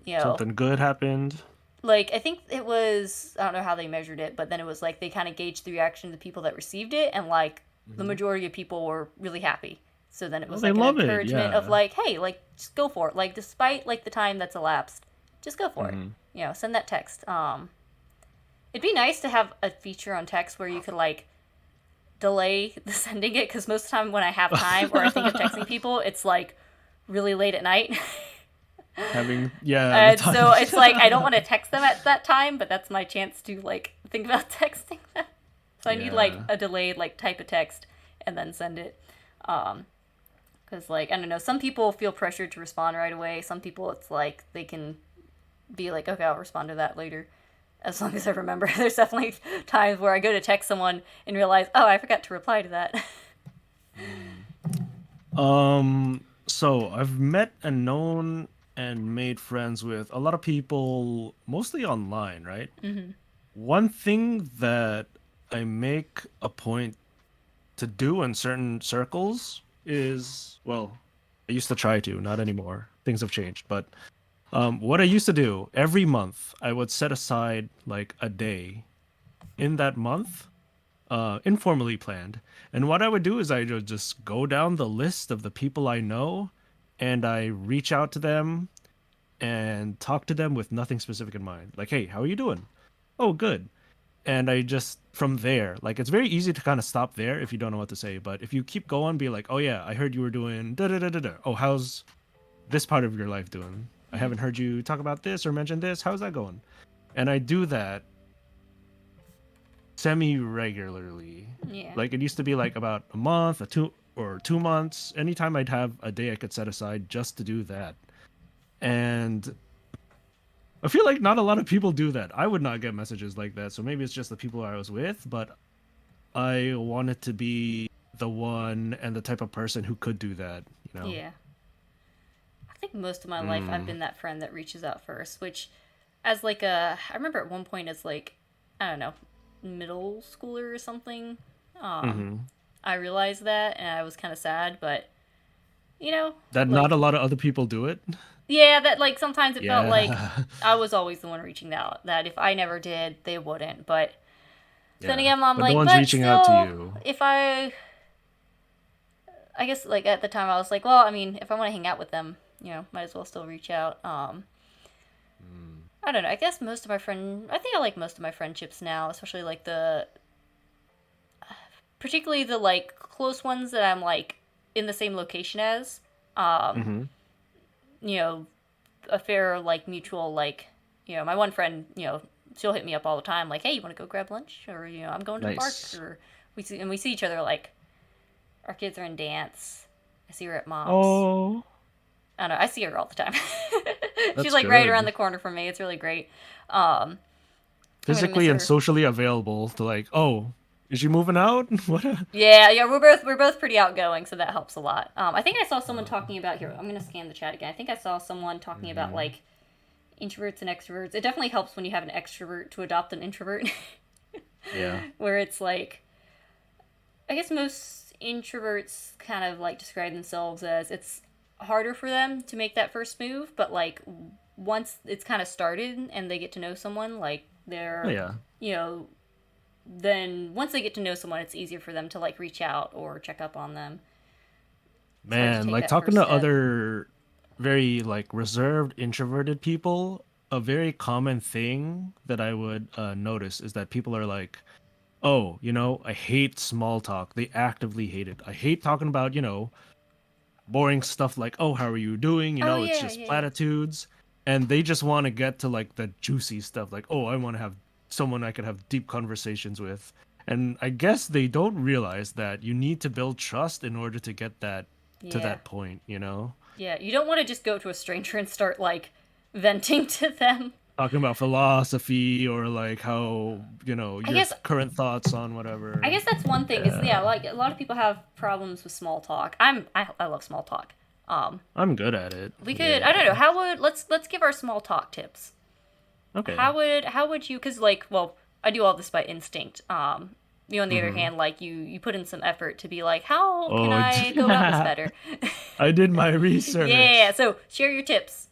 Speaker 1: you know,
Speaker 2: Something good happened.
Speaker 1: like I think it was, I don't know how they measured it, but then it was like they kind of gauged the reaction of the people that received it, and like the
Speaker 2: Hmm.
Speaker 1: majority of people were really happy. So then it
Speaker 2: Oh,
Speaker 1: was
Speaker 2: they
Speaker 1: like an
Speaker 2: love it.
Speaker 1: encouragement of
Speaker 2: Yeah.
Speaker 1: like, hey, like just go for it. Like despite like the time that's elapsed, just go for it.
Speaker 2: Hmm.
Speaker 1: Send that text. It'd be nice to have a feature on text where you could like delay the sending it, because most of the time when I have time or I think of texting people, it's like really late at night.
Speaker 2: Having, yeah, the
Speaker 1: And
Speaker 2: time.
Speaker 1: so it's like I don't want to text them at that time, but that's my chance to like think about texting them. So I need like
Speaker 2: Yeah.
Speaker 1: a delayed like type of text and then send it. Because like I don't know, some people feel pressured to respond right away. Some people it's like they can be like, okay, I'll respond to that later, as long as I remember. There's definitely times where I go to text someone and realize, oh, I forgot to reply to that.
Speaker 2: So I've met and known and made friends with a lot of people, mostly online, right?
Speaker 1: Hmm.
Speaker 2: One thing that I make a point to do in certain circles is, well, I used to try to, not anymore. Things have changed, but what I used to do every month, I would set aside like a day in that month, informally planned. And what I would do is I would just go down the list of the people I know, and I reach out to them and talk to them with nothing specific in mind. Like, hey, how are you doing? Oh, good. And I just from there, like it's very easy to kind of stop there if you don't know what to say. But if you keep going, be like, oh yeah, I heard you were doing da da da da da. Oh, how's this part of your life doing? I haven't heard you talk about this or mention this. How's that going? And I do that semi regularly.
Speaker 1: Yeah.
Speaker 2: Like it used to be like about a month, a 2 months. Anytime I'd have a day I could set aside just to do that. And I feel like not a lot of people do that. I would not get messages like that. So maybe it's just the people I was with, but I wanted to be the one and the type of person who could do that, you know?
Speaker 1: Yeah. I think most of my life I've
Speaker 2: Mm.
Speaker 1: been that friend that reaches out first, which as like I remember at one point as like, I don't know, middle schooler or something. Um,
Speaker 2: Hmm.
Speaker 1: I realized that and I was kind of sad, but you know,
Speaker 2: That not a
Speaker 1: like
Speaker 2: lot of other people do it.
Speaker 1: yeah, that like sometimes it felt like
Speaker 2: Yeah.
Speaker 1: I was always the one reaching out. That if I never did, they wouldn't. But then
Speaker 2: Yeah.
Speaker 1: again, I'm
Speaker 2: But the
Speaker 1: like,
Speaker 2: ones
Speaker 1: but
Speaker 2: reaching out to
Speaker 1: still,
Speaker 2: you.
Speaker 1: if I guess like at the time I was like, well, I mean, if I want to hang out with them, might as well still reach out.
Speaker 2: Mm.
Speaker 1: I don't know. I guess I think I like most of my friendships now, especially like particularly the like close ones that I'm like in the same location as. Um,
Speaker 2: Hmm.
Speaker 1: you know, a fair like mutual like, my one friend, she'll hit me up all the time like, hey, you want to go grab lunch, or I'm going to the park,
Speaker 2: Nice.
Speaker 1: or we see each other like our kids are in dance. I see her at mom's.
Speaker 2: Oh,
Speaker 1: I don't know. I see her all the time. She's
Speaker 2: that's
Speaker 1: like right around
Speaker 2: good.
Speaker 1: the corner from me. It's really great. Um, I'm gonna miss
Speaker 2: Physically and
Speaker 1: her.
Speaker 2: socially available to like, oh, is she moving out? What?
Speaker 1: Yeah, yeah, we're both pretty outgoing, so that helps a lot. I think I saw someone talking about here. I'm gonna scan the chat again. I think I saw someone talking about
Speaker 2: Hmm.
Speaker 1: like introverts and extroverts. It definitely helps when you have an extrovert to adopt an introvert,
Speaker 2: Yeah.
Speaker 1: where it's like I guess most introverts kind of like describe themselves as it's harder for them to make that first move, but like once it's kind of started and they get to know someone, like
Speaker 2: Oh
Speaker 1: they're,
Speaker 2: yeah.
Speaker 1: you know, then once they get to know someone, it's easier for them to like reach out or check up on them. It's hard to
Speaker 2: Man,
Speaker 1: take
Speaker 2: like
Speaker 1: that
Speaker 2: talking
Speaker 1: first
Speaker 2: to
Speaker 1: step.
Speaker 2: other very like reserved introverted people, a very common thing that I would notice is that people are like, oh, I hate small talk. They actively hate it. I hate talking about, boring stuff like, oh, how are you doing?
Speaker 1: Oh
Speaker 2: It's
Speaker 1: yeah,
Speaker 2: just
Speaker 1: yeah, yeah.
Speaker 2: platitudes. And they just want to get to like the juicy stuff, like, oh, I want to have someone I could have deep conversations with. And I guess they don't realize that you need to build trust in order to get that to
Speaker 1: Yeah.
Speaker 2: that point, you know?
Speaker 1: Yeah, you don't want to just go to a stranger and start like venting to them.
Speaker 2: Talking about philosophy or like how,
Speaker 1: I
Speaker 2: your
Speaker 1: guess
Speaker 2: current thoughts on
Speaker 1: I
Speaker 2: whatever.
Speaker 1: guess that's one thing. Is
Speaker 2: Yeah.
Speaker 1: like a lot of people have problems with small talk. I love small talk. Um,
Speaker 2: I'm good at it.
Speaker 1: we could
Speaker 2: Yeah.
Speaker 1: I don't know how would let's give our small talk tips.
Speaker 2: Okay.
Speaker 1: How would you? Because like well I do all this by instinct. You on the other
Speaker 2: Mm-hmm.
Speaker 1: hand like you put in some effort to be like how can
Speaker 2: Oh,
Speaker 1: I go about this better?
Speaker 2: I did my
Speaker 1: Yeah.
Speaker 2: research.
Speaker 1: So share your tips.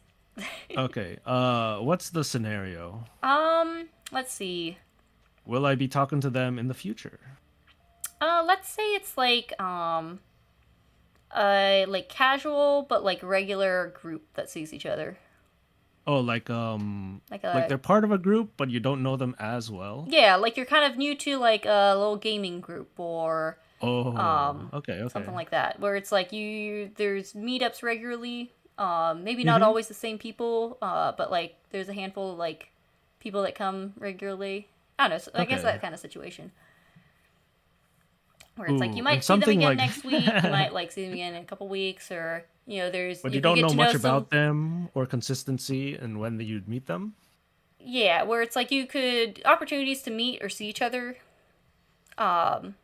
Speaker 2: Okay. What's the scenario?
Speaker 1: Let's see.
Speaker 2: Will I be talking to them in the future?
Speaker 1: Let's say it's like casual but like regular group that sees each other.
Speaker 2: Oh,
Speaker 1: Like
Speaker 2: like
Speaker 1: a
Speaker 2: they're part of a group, but you don't know them as well.
Speaker 1: yeah, like you're kind of new to like a little gaming group or
Speaker 2: Oh, okay,
Speaker 1: something
Speaker 2: okay.
Speaker 1: like that, where it's like there's meetups regularly. Maybe not
Speaker 2: Mm-hmm.
Speaker 1: always the same people, but like there's a handful of like people that come regularly. I don't know. So I guess
Speaker 2: Okay.
Speaker 1: that kind of situation where it's like you
Speaker 2: Ooh, and
Speaker 1: might see them
Speaker 2: something
Speaker 1: again
Speaker 2: like,
Speaker 1: next week. You might like see them again in a couple weeks, or
Speaker 2: but
Speaker 1: you
Speaker 2: you
Speaker 1: can
Speaker 2: don't
Speaker 1: get
Speaker 2: know
Speaker 1: to know
Speaker 2: much
Speaker 1: some.
Speaker 2: about them or consistency and when you'd meet them.
Speaker 1: Yeah, where it's like you could opportunities to meet or see each other. Um,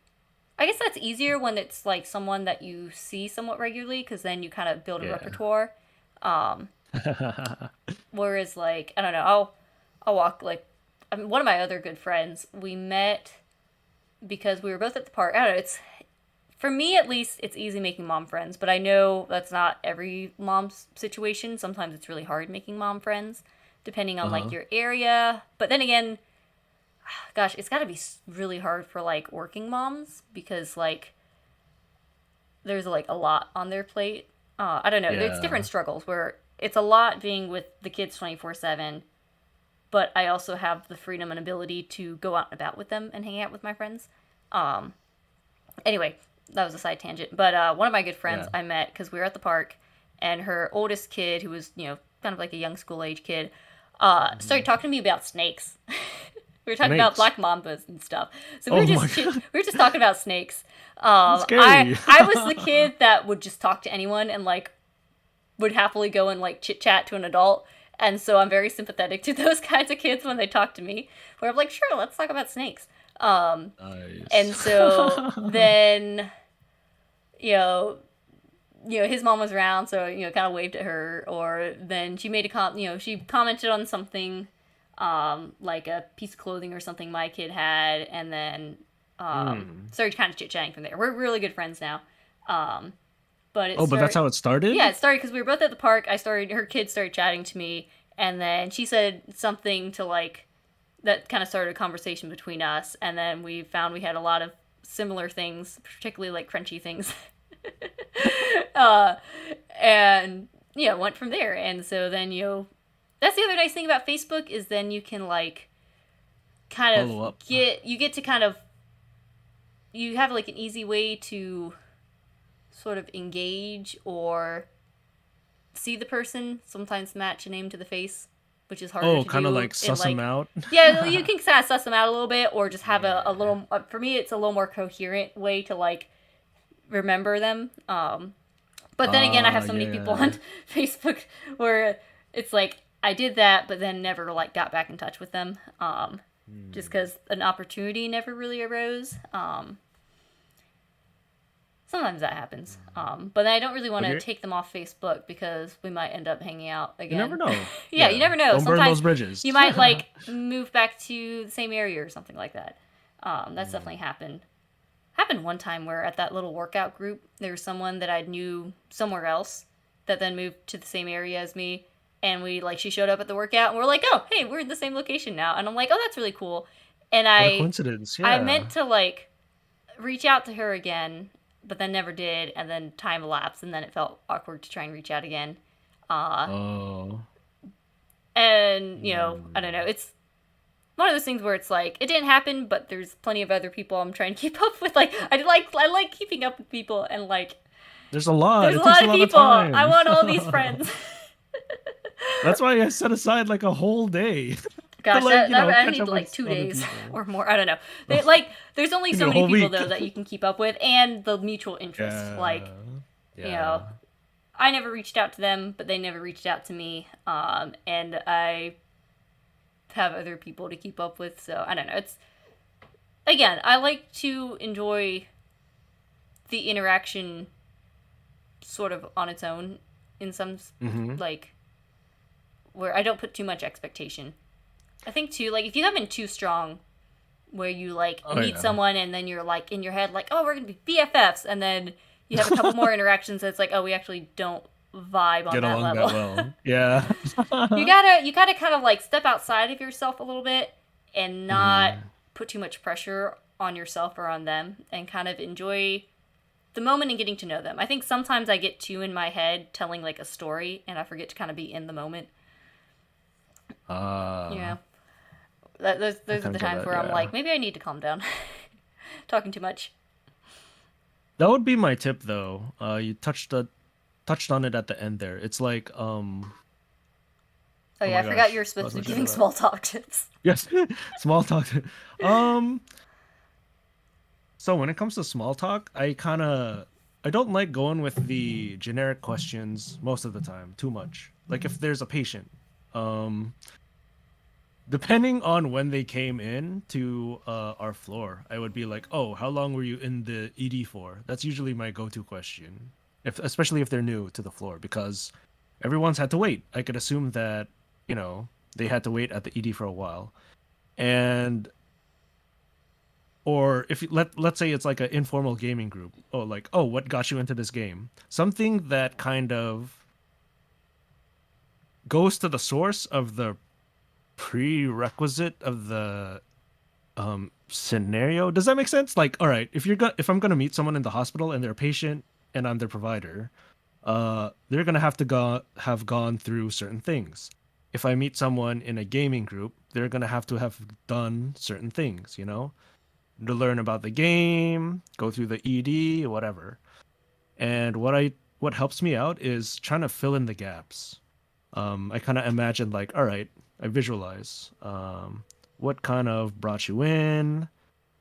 Speaker 1: I guess that's easier when it's like someone that you see somewhat regularly, because then you kind of build a
Speaker 2: Yeah.
Speaker 1: repertoire. Um, Whereas like I don't know, I'll walk like one of my other good friends. We met because we were both at the park. I don't know. It's for me at least. It's easy making mom friends, but I know that's not every mom's situation. Sometimes it's really hard making mom friends, depending on like
Speaker 2: Uh-huh.
Speaker 1: your area. But then again, gosh, it's got to be really hard for like working moms because like there's like a lot on their plate. I don't know. It's different
Speaker 2: Yeah.
Speaker 1: struggles where it's a lot being with the kids 24/7, but I also have the freedom and ability to go out and about with them and hang out with my friends. Um, anyway, that was a side tangent. But one of my good friends
Speaker 2: Yeah.
Speaker 1: I met because we were at the park, and her oldest kid, who was kind of like a young school age kid,
Speaker 2: Hmm.
Speaker 1: started talking to me about snakes. We were talking about
Speaker 2: Snakes.
Speaker 1: black mambas and stuff. So
Speaker 2: Oh my god.
Speaker 1: we were just talking about snakes.
Speaker 2: That's scary.
Speaker 1: I was the kid that would just talk to anyone and like would happily go and like chit chat to an adult. And so I'm very sympathetic to those kinds of kids when they talk to me, where I'm like, sure, let's talk about snakes. And
Speaker 2: Nice.
Speaker 1: so then, you know, his mom was around, so kind of waved at her, or then she made she commented on something, like a piece of clothing or something my kid had, and then
Speaker 2: Hmm.
Speaker 1: started kind of chit chatting from there. We're really good friends now. Um, but it
Speaker 2: Oh, but that's
Speaker 1: started,
Speaker 2: how it started?
Speaker 1: yeah, it started because we were both at the park. Her kids started chatting to me, and then she said something to like that kind of started a conversation between us, and then we found we had a lot of similar things, particularly like crunchy things. uh, and went from there. And so then that's the other nice thing about Facebook is then you can like kind of
Speaker 2: Follow up.
Speaker 1: get to kind of you have like an easy way to sort of engage or see the person, sometimes match a name to the face, which is harder
Speaker 2: Oh,
Speaker 1: to
Speaker 2: kind of
Speaker 1: do
Speaker 2: like
Speaker 1: in
Speaker 2: suss them
Speaker 1: like
Speaker 2: out.
Speaker 1: yeah, you can kind of suss them out a little bit or just have a
Speaker 2: Yeah.
Speaker 1: little for me it's a little more coherent way to like remember them. But then again, I have so many people
Speaker 2: Yeah.
Speaker 1: on Facebook where it's like I did that, but then never like got back in touch with them, just
Speaker 2: Hmm.
Speaker 1: because an opportunity never really arose. Sometimes that happens, but then I don't really want
Speaker 2: But
Speaker 1: to
Speaker 2: you're,
Speaker 1: take them off Facebook because we might end up hanging out
Speaker 2: you never
Speaker 1: again.
Speaker 2: know.
Speaker 1: Yeah, you
Speaker 2: Yeah.
Speaker 1: never know.
Speaker 2: Don't burn
Speaker 1: Sometimes
Speaker 2: those bridges.
Speaker 1: you might like move back to the same area or something like that. That's
Speaker 2: Hmm.
Speaker 1: definitely happened one time where at that little workout group there was someone that I knew somewhere else that then moved to the same area as me, and we like she showed up at the workout and we're like, oh hey, we're in the same location now, and I'm like, oh that's really cool. And
Speaker 2: What a coincidence.
Speaker 1: I
Speaker 2: Yeah.
Speaker 1: meant to like reach out to her again, but then never did, and then time elapsed, and then it felt awkward to try and reach out again. Uh,
Speaker 2: Oh.
Speaker 1: and I don't know,
Speaker 2: Hmm.
Speaker 1: it's one of those things where it's like it didn't happen, but there's plenty of other people I'm trying to keep up with. Like I like keeping up with people, and like
Speaker 2: There's a lot.
Speaker 1: there's a
Speaker 2: It takes
Speaker 1: lot
Speaker 2: a
Speaker 1: of
Speaker 2: lot of
Speaker 1: people. I
Speaker 2: time.
Speaker 1: want all these friends.
Speaker 2: That's why I set aside like a whole day to
Speaker 1: Gosh,
Speaker 2: like,
Speaker 1: I
Speaker 2: catch
Speaker 1: need
Speaker 2: up
Speaker 1: like
Speaker 2: with
Speaker 1: 2
Speaker 2: other
Speaker 1: days
Speaker 2: people.
Speaker 1: or more. I don't know. Like there's only
Speaker 2: Give me
Speaker 1: so
Speaker 2: a
Speaker 1: many
Speaker 2: whole
Speaker 1: people
Speaker 2: week.
Speaker 1: though that you can keep up with, and the mutual interests. Like
Speaker 2: Yeah.
Speaker 1: you know,
Speaker 2: Yeah.
Speaker 1: I never reached out to them, but they never reached out to me. And I have other people to keep up with, so I don't know. It's, again, I like to enjoy the interaction sort of on its own in some, like, where I don't put too much expectation. I think, too, like, if you have been too strong, where you, like, meet someone and then you're, like, in your head, like, oh, we're gonna be BFFs, and then you have a couple more interactions that's like, oh, we actually don't vibe on
Speaker 2: Get
Speaker 1: that
Speaker 2: along
Speaker 1: level.
Speaker 2: that well. Yeah.
Speaker 1: You gotta kind of, like, step outside of yourself a little bit and not put too much pressure on yourself or on them, and kind of enjoy the moment and getting to know them. I think sometimes I get too in my head telling, like, a story, and I forget to kind of be in the moment. Yeah. Those are the times where I'm like, maybe I need to calm down. Talking too much.
Speaker 2: That would be my tip, though. You touched on it at the end there. It's like,
Speaker 1: Oh yeah, I forgot you were supposed to be giving small talk tips.
Speaker 2: Yes, small talk. So when it comes to small talk, I don't like going with the generic questions most of the time too much. Like if there's a patient, depending on when they came in to our floor, I would be like, "Oh, how long were you in the ED for?" That's usually my go-to question, especially if they're new to the floor, because everyone's had to wait. I could assume that they had to wait at the ED for a while, and or if let's say it's like an informal gaming group. Oh, like, oh, what got you into this game? Something that kind of goes to the source of the prerequisite of the scenario. Does that make sense? Like, all right, if I'm gonna meet someone in the hospital and they're a patient and I'm their provider, they're gonna have to have gone through certain things. If I meet someone in a gaming group, they're gonna have to have done certain things, to learn about the game, go through the ED, whatever. And what helps me out is trying to fill in the gaps. I kind of imagine like, all right, I visualize what kind of brought you in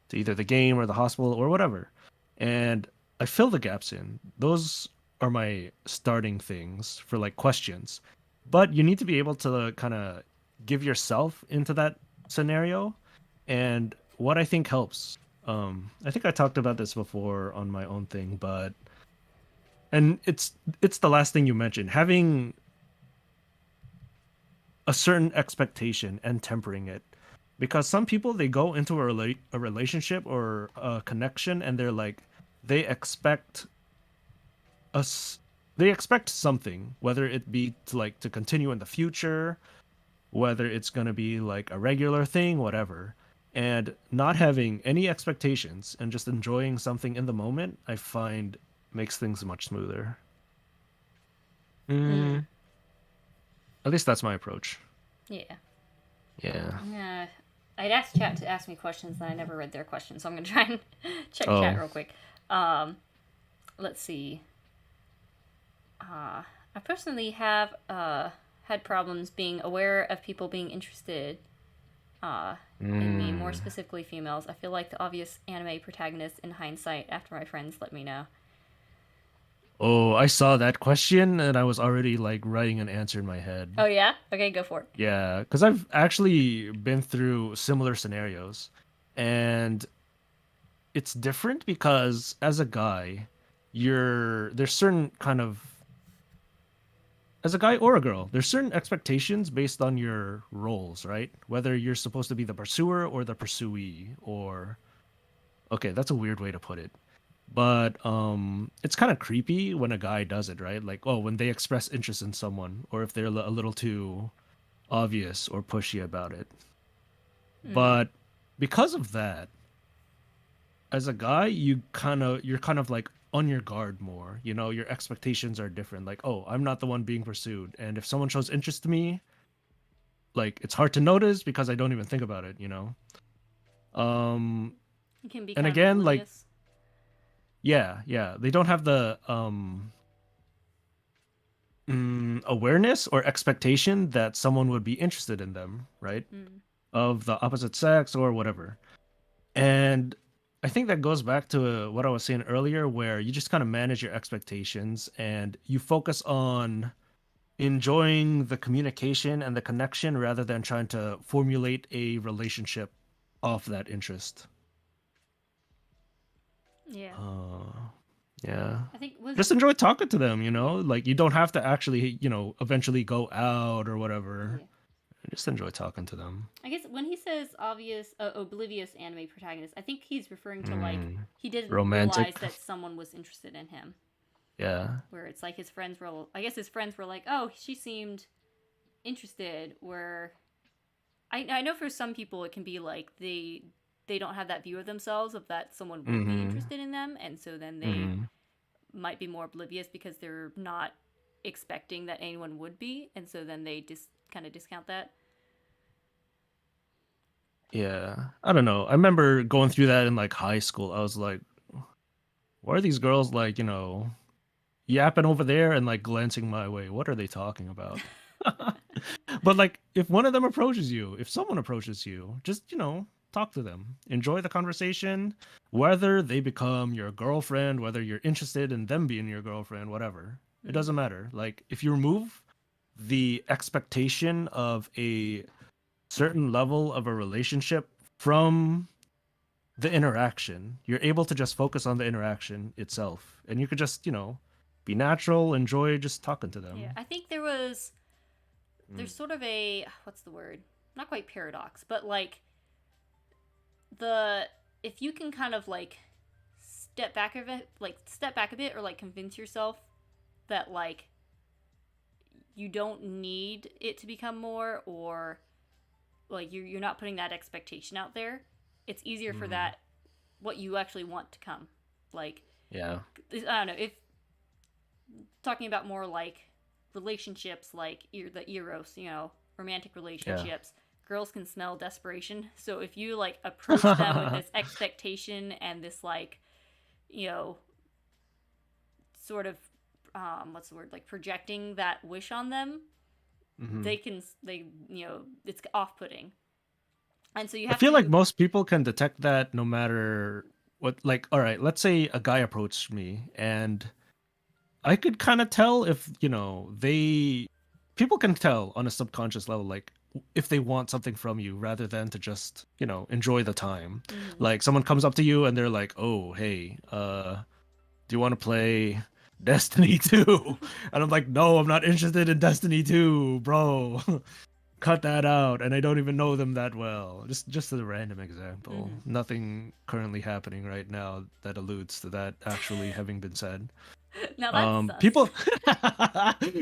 Speaker 2: to either the game or the hospital or whatever, and I fill the gaps in. Those are my starting things for like questions, but you need to be able to kind of give yourself into that scenario. And what I think helps, I think I talked about this before on my own thing, and it's the last thing you mentioned, having a certain expectation and tempering it, because some people, they go into a relationship or a connection and they're like, they expect us they expect something, whether it be to continue in the future, whether it's going to be like a regular thing, whatever. And not having any expectations and just enjoying something in the moment, I find makes things much smoother. At least that's my approach.
Speaker 1: Yeah.
Speaker 2: Yeah.
Speaker 1: I'd asked chat to ask me questions, and I never read their questions, so I'm gonna try and check chat real quick. Let's see. I personally have had problems being aware of people being interested in me, more specifically females. I feel like the obvious anime protagonist in hindsight after my friends let me know.
Speaker 2: Oh, I saw that question and I was already like writing an answer in my head.
Speaker 1: Oh yeah? Okay, go for it.
Speaker 2: Yeah, because I've actually been through similar scenarios, and it's different because as a guy, there's certain kind of, as a guy or a girl, there's certain expectations based on your roles, right? Whether you're supposed to be the pursuer or the pursuee, or okay, that's a weird way to put it. But it's kind of creepy when a guy does it, right? Like, oh, when they express interest in someone, or if they're a little too obvious or pushy about it. But because of that, as a guy, you're kind of like on your guard more. Your expectations are different. Like, oh, I'm not the one being pursued, and if someone shows interest to me, like, it's hard to notice because I don't even think about it.
Speaker 1: It can be
Speaker 2: and
Speaker 1: kind
Speaker 2: again,
Speaker 1: of
Speaker 2: like, yeah, they don't have the awareness or expectation that someone would be interested in them, right? Of the opposite sex or whatever. And I think that goes back to what I was saying earlier, where you just kind of manage your expectations and you focus on enjoying the communication and the connection rather than trying to formulate a relationship off that interest.
Speaker 1: Yeah.
Speaker 2: Uh, yeah.
Speaker 1: I think was
Speaker 2: Just enjoy talking to them, you know? Like you don't have to actually, eventually go out or whatever.
Speaker 1: yeah.
Speaker 2: Just enjoy talking to them.
Speaker 1: I guess when he says obvious, oblivious anime protagonist, I think he's referring to like
Speaker 2: Mm,
Speaker 1: he didn't realize
Speaker 2: romantic.
Speaker 1: that someone was interested in him.
Speaker 2: Yeah.
Speaker 1: Where it's like his friends were, I guess his friends were like, oh, she seemed interested. Where I know for some people it can be like they don't have that view of themselves of that someone would be
Speaker 2: Mm-hmm.
Speaker 1: interested in them, and so then they
Speaker 2: Mm-hmm.
Speaker 1: might be more oblivious because they're not expecting that anyone would be, and so then they just kind of discount that.
Speaker 2: Yeah. I don't know. I remember going through that in like high school. I was like, why are these girls like, yapping over there and like glancing my way? What are they talking about? But like if one of them approaches you, if someone approaches you, just, talk to them. Enjoy the conversation, whether they become your girlfriend, whether you're interested in them being your girlfriend, whatever. It
Speaker 1: Mm-hmm.
Speaker 2: doesn't matter. Like if you remove the expectation of a certain level of a relationship from the interaction, you're able to just focus on the interaction itself. And you could just, be natural, enjoy just talking to
Speaker 1: Yeah,
Speaker 2: them.
Speaker 1: I think there's
Speaker 2: Mm.
Speaker 1: sort of a what's the word? Not quite paradox, but like the if you can kind of like step back a bit, or like convince yourself that like you don't need it to become more, or like you're not putting that expectation out there, it's easier for
Speaker 2: Mm.
Speaker 1: that what you actually want to come. Like
Speaker 2: Yeah.
Speaker 1: I don't know if talking about more like relationships, like the eros, romantic
Speaker 2: Yeah.
Speaker 1: relationships, girls can smell desperation. So if you like approach them with this expectation and this like, you know, sort of what's the word, like projecting that wish on them,
Speaker 2: Hmm.
Speaker 1: it's off-putting, and so you
Speaker 2: I
Speaker 1: have
Speaker 2: feel like
Speaker 1: to.
Speaker 2: most people can detect that no matter what. Like, all right, let's say a guy approached me and I could kind of tell if, people can tell on a subconscious level, like, if they want something from you rather than to just, enjoy the time.
Speaker 1: Mhm.
Speaker 2: Like, someone comes up to you and they're like, oh, hey, do you want to play Destiny 2? And I'm like, no, I'm not interested in Destiny 2, bro. Cut that out. And I don't even know them that well. Just as a random example.
Speaker 1: Mhm.
Speaker 2: Nothing currently happening right now that alludes to that actually having been said.
Speaker 1: Now that's sus.
Speaker 2: People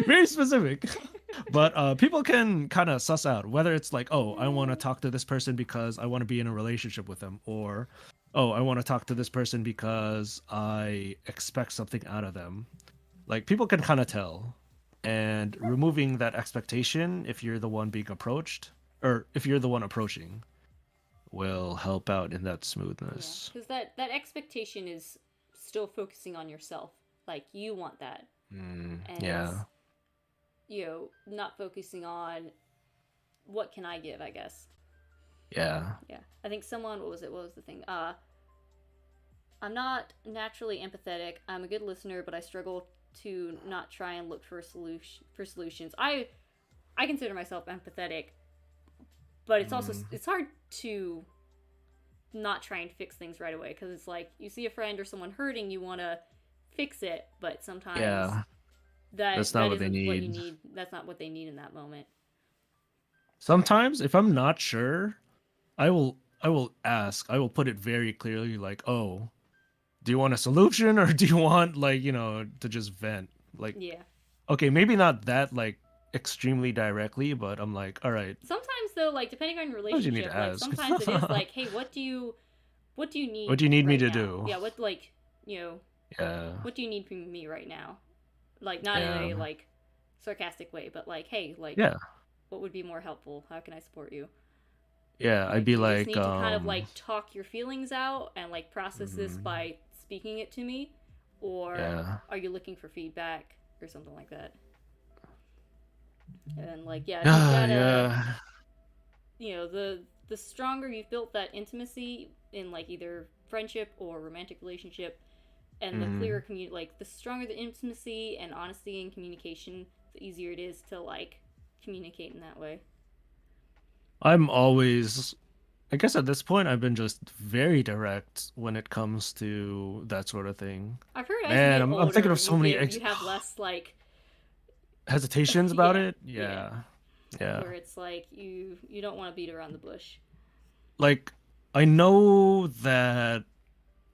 Speaker 2: very specific. But people can kind of suss out whether it's like, oh, I want to talk to this person because I want to be in a relationship with them, or oh, I want to talk to this person because I expect something out of them. Like people can kind of tell, and removing that expectation if you're the one being approached, or if you're the one approaching, will help out in that
Speaker 1: Yeah,
Speaker 2: smoothness.
Speaker 1: because that expectation is still focusing on yourself. Like you want that, and it's
Speaker 2: Yeah,
Speaker 1: not focusing on what can I give. I guess.
Speaker 2: yeah.
Speaker 1: Yeah, I think someone. What was it? What was the thing? I'm not naturally empathetic. I'm a good listener, but I struggle to not try and look for solutions. I consider myself empathetic, but it's also
Speaker 2: Mm,
Speaker 1: it's hard to not try and fix things right away, because it's like you see a friend or someone hurting, you want to fix it, but sometimes
Speaker 2: yeah, that's not
Speaker 1: that
Speaker 2: what they
Speaker 1: isn't what you
Speaker 2: need.
Speaker 1: need. That's not what they need in that moment.
Speaker 2: Sometimes, if I'm not sure, I will ask. I will put it very clearly, like, oh, do you want a solution or do you want like to just vent? Like,
Speaker 1: Yeah.
Speaker 2: okay, maybe not that like extremely directly, but I'm like, all right,
Speaker 1: Sometimes though, like depending on your
Speaker 2: what do you need to
Speaker 1: relationship, like
Speaker 2: ask?
Speaker 1: sometimes it is like, hey, what do you
Speaker 2: What
Speaker 1: need
Speaker 2: do you need me
Speaker 1: right
Speaker 2: to
Speaker 1: now?
Speaker 2: do?
Speaker 1: Yeah, what like you know
Speaker 2: Yeah,
Speaker 1: what do you need from me right now? Like not in a
Speaker 2: yeah,
Speaker 1: like sarcastic way, but like, hey, like
Speaker 2: yeah,
Speaker 1: what would be more helpful? How can I support you?
Speaker 2: yeah. I'd
Speaker 1: Like,
Speaker 2: be
Speaker 1: do you just
Speaker 2: like,
Speaker 1: need to kind of like talk your feelings out and like process this
Speaker 2: mhm,
Speaker 1: by speaking it to me? Or
Speaker 2: yeah,
Speaker 1: are you looking for feedback or something like that? And like, yeah, if you've
Speaker 2: yeah,
Speaker 1: got a,
Speaker 2: yeah.
Speaker 1: you know, the the stronger you've built that intimacy in like either friendship or romantic relationship, and the clearer like the stronger the intimacy and honesty and communication, the easier it is to like communicate in that way.
Speaker 2: I'm always, I guess at this point, I've been just very direct when it comes to that sort of thing.
Speaker 1: I've heard as you
Speaker 2: Man,
Speaker 1: get
Speaker 2: I'm thinking
Speaker 1: older,
Speaker 2: of so many
Speaker 1: you have less like
Speaker 2: hesitations about
Speaker 1: yeah,
Speaker 2: it. Yeah. Yeah.
Speaker 1: where it's like you don't want to beat around the bush.
Speaker 2: Like, I know that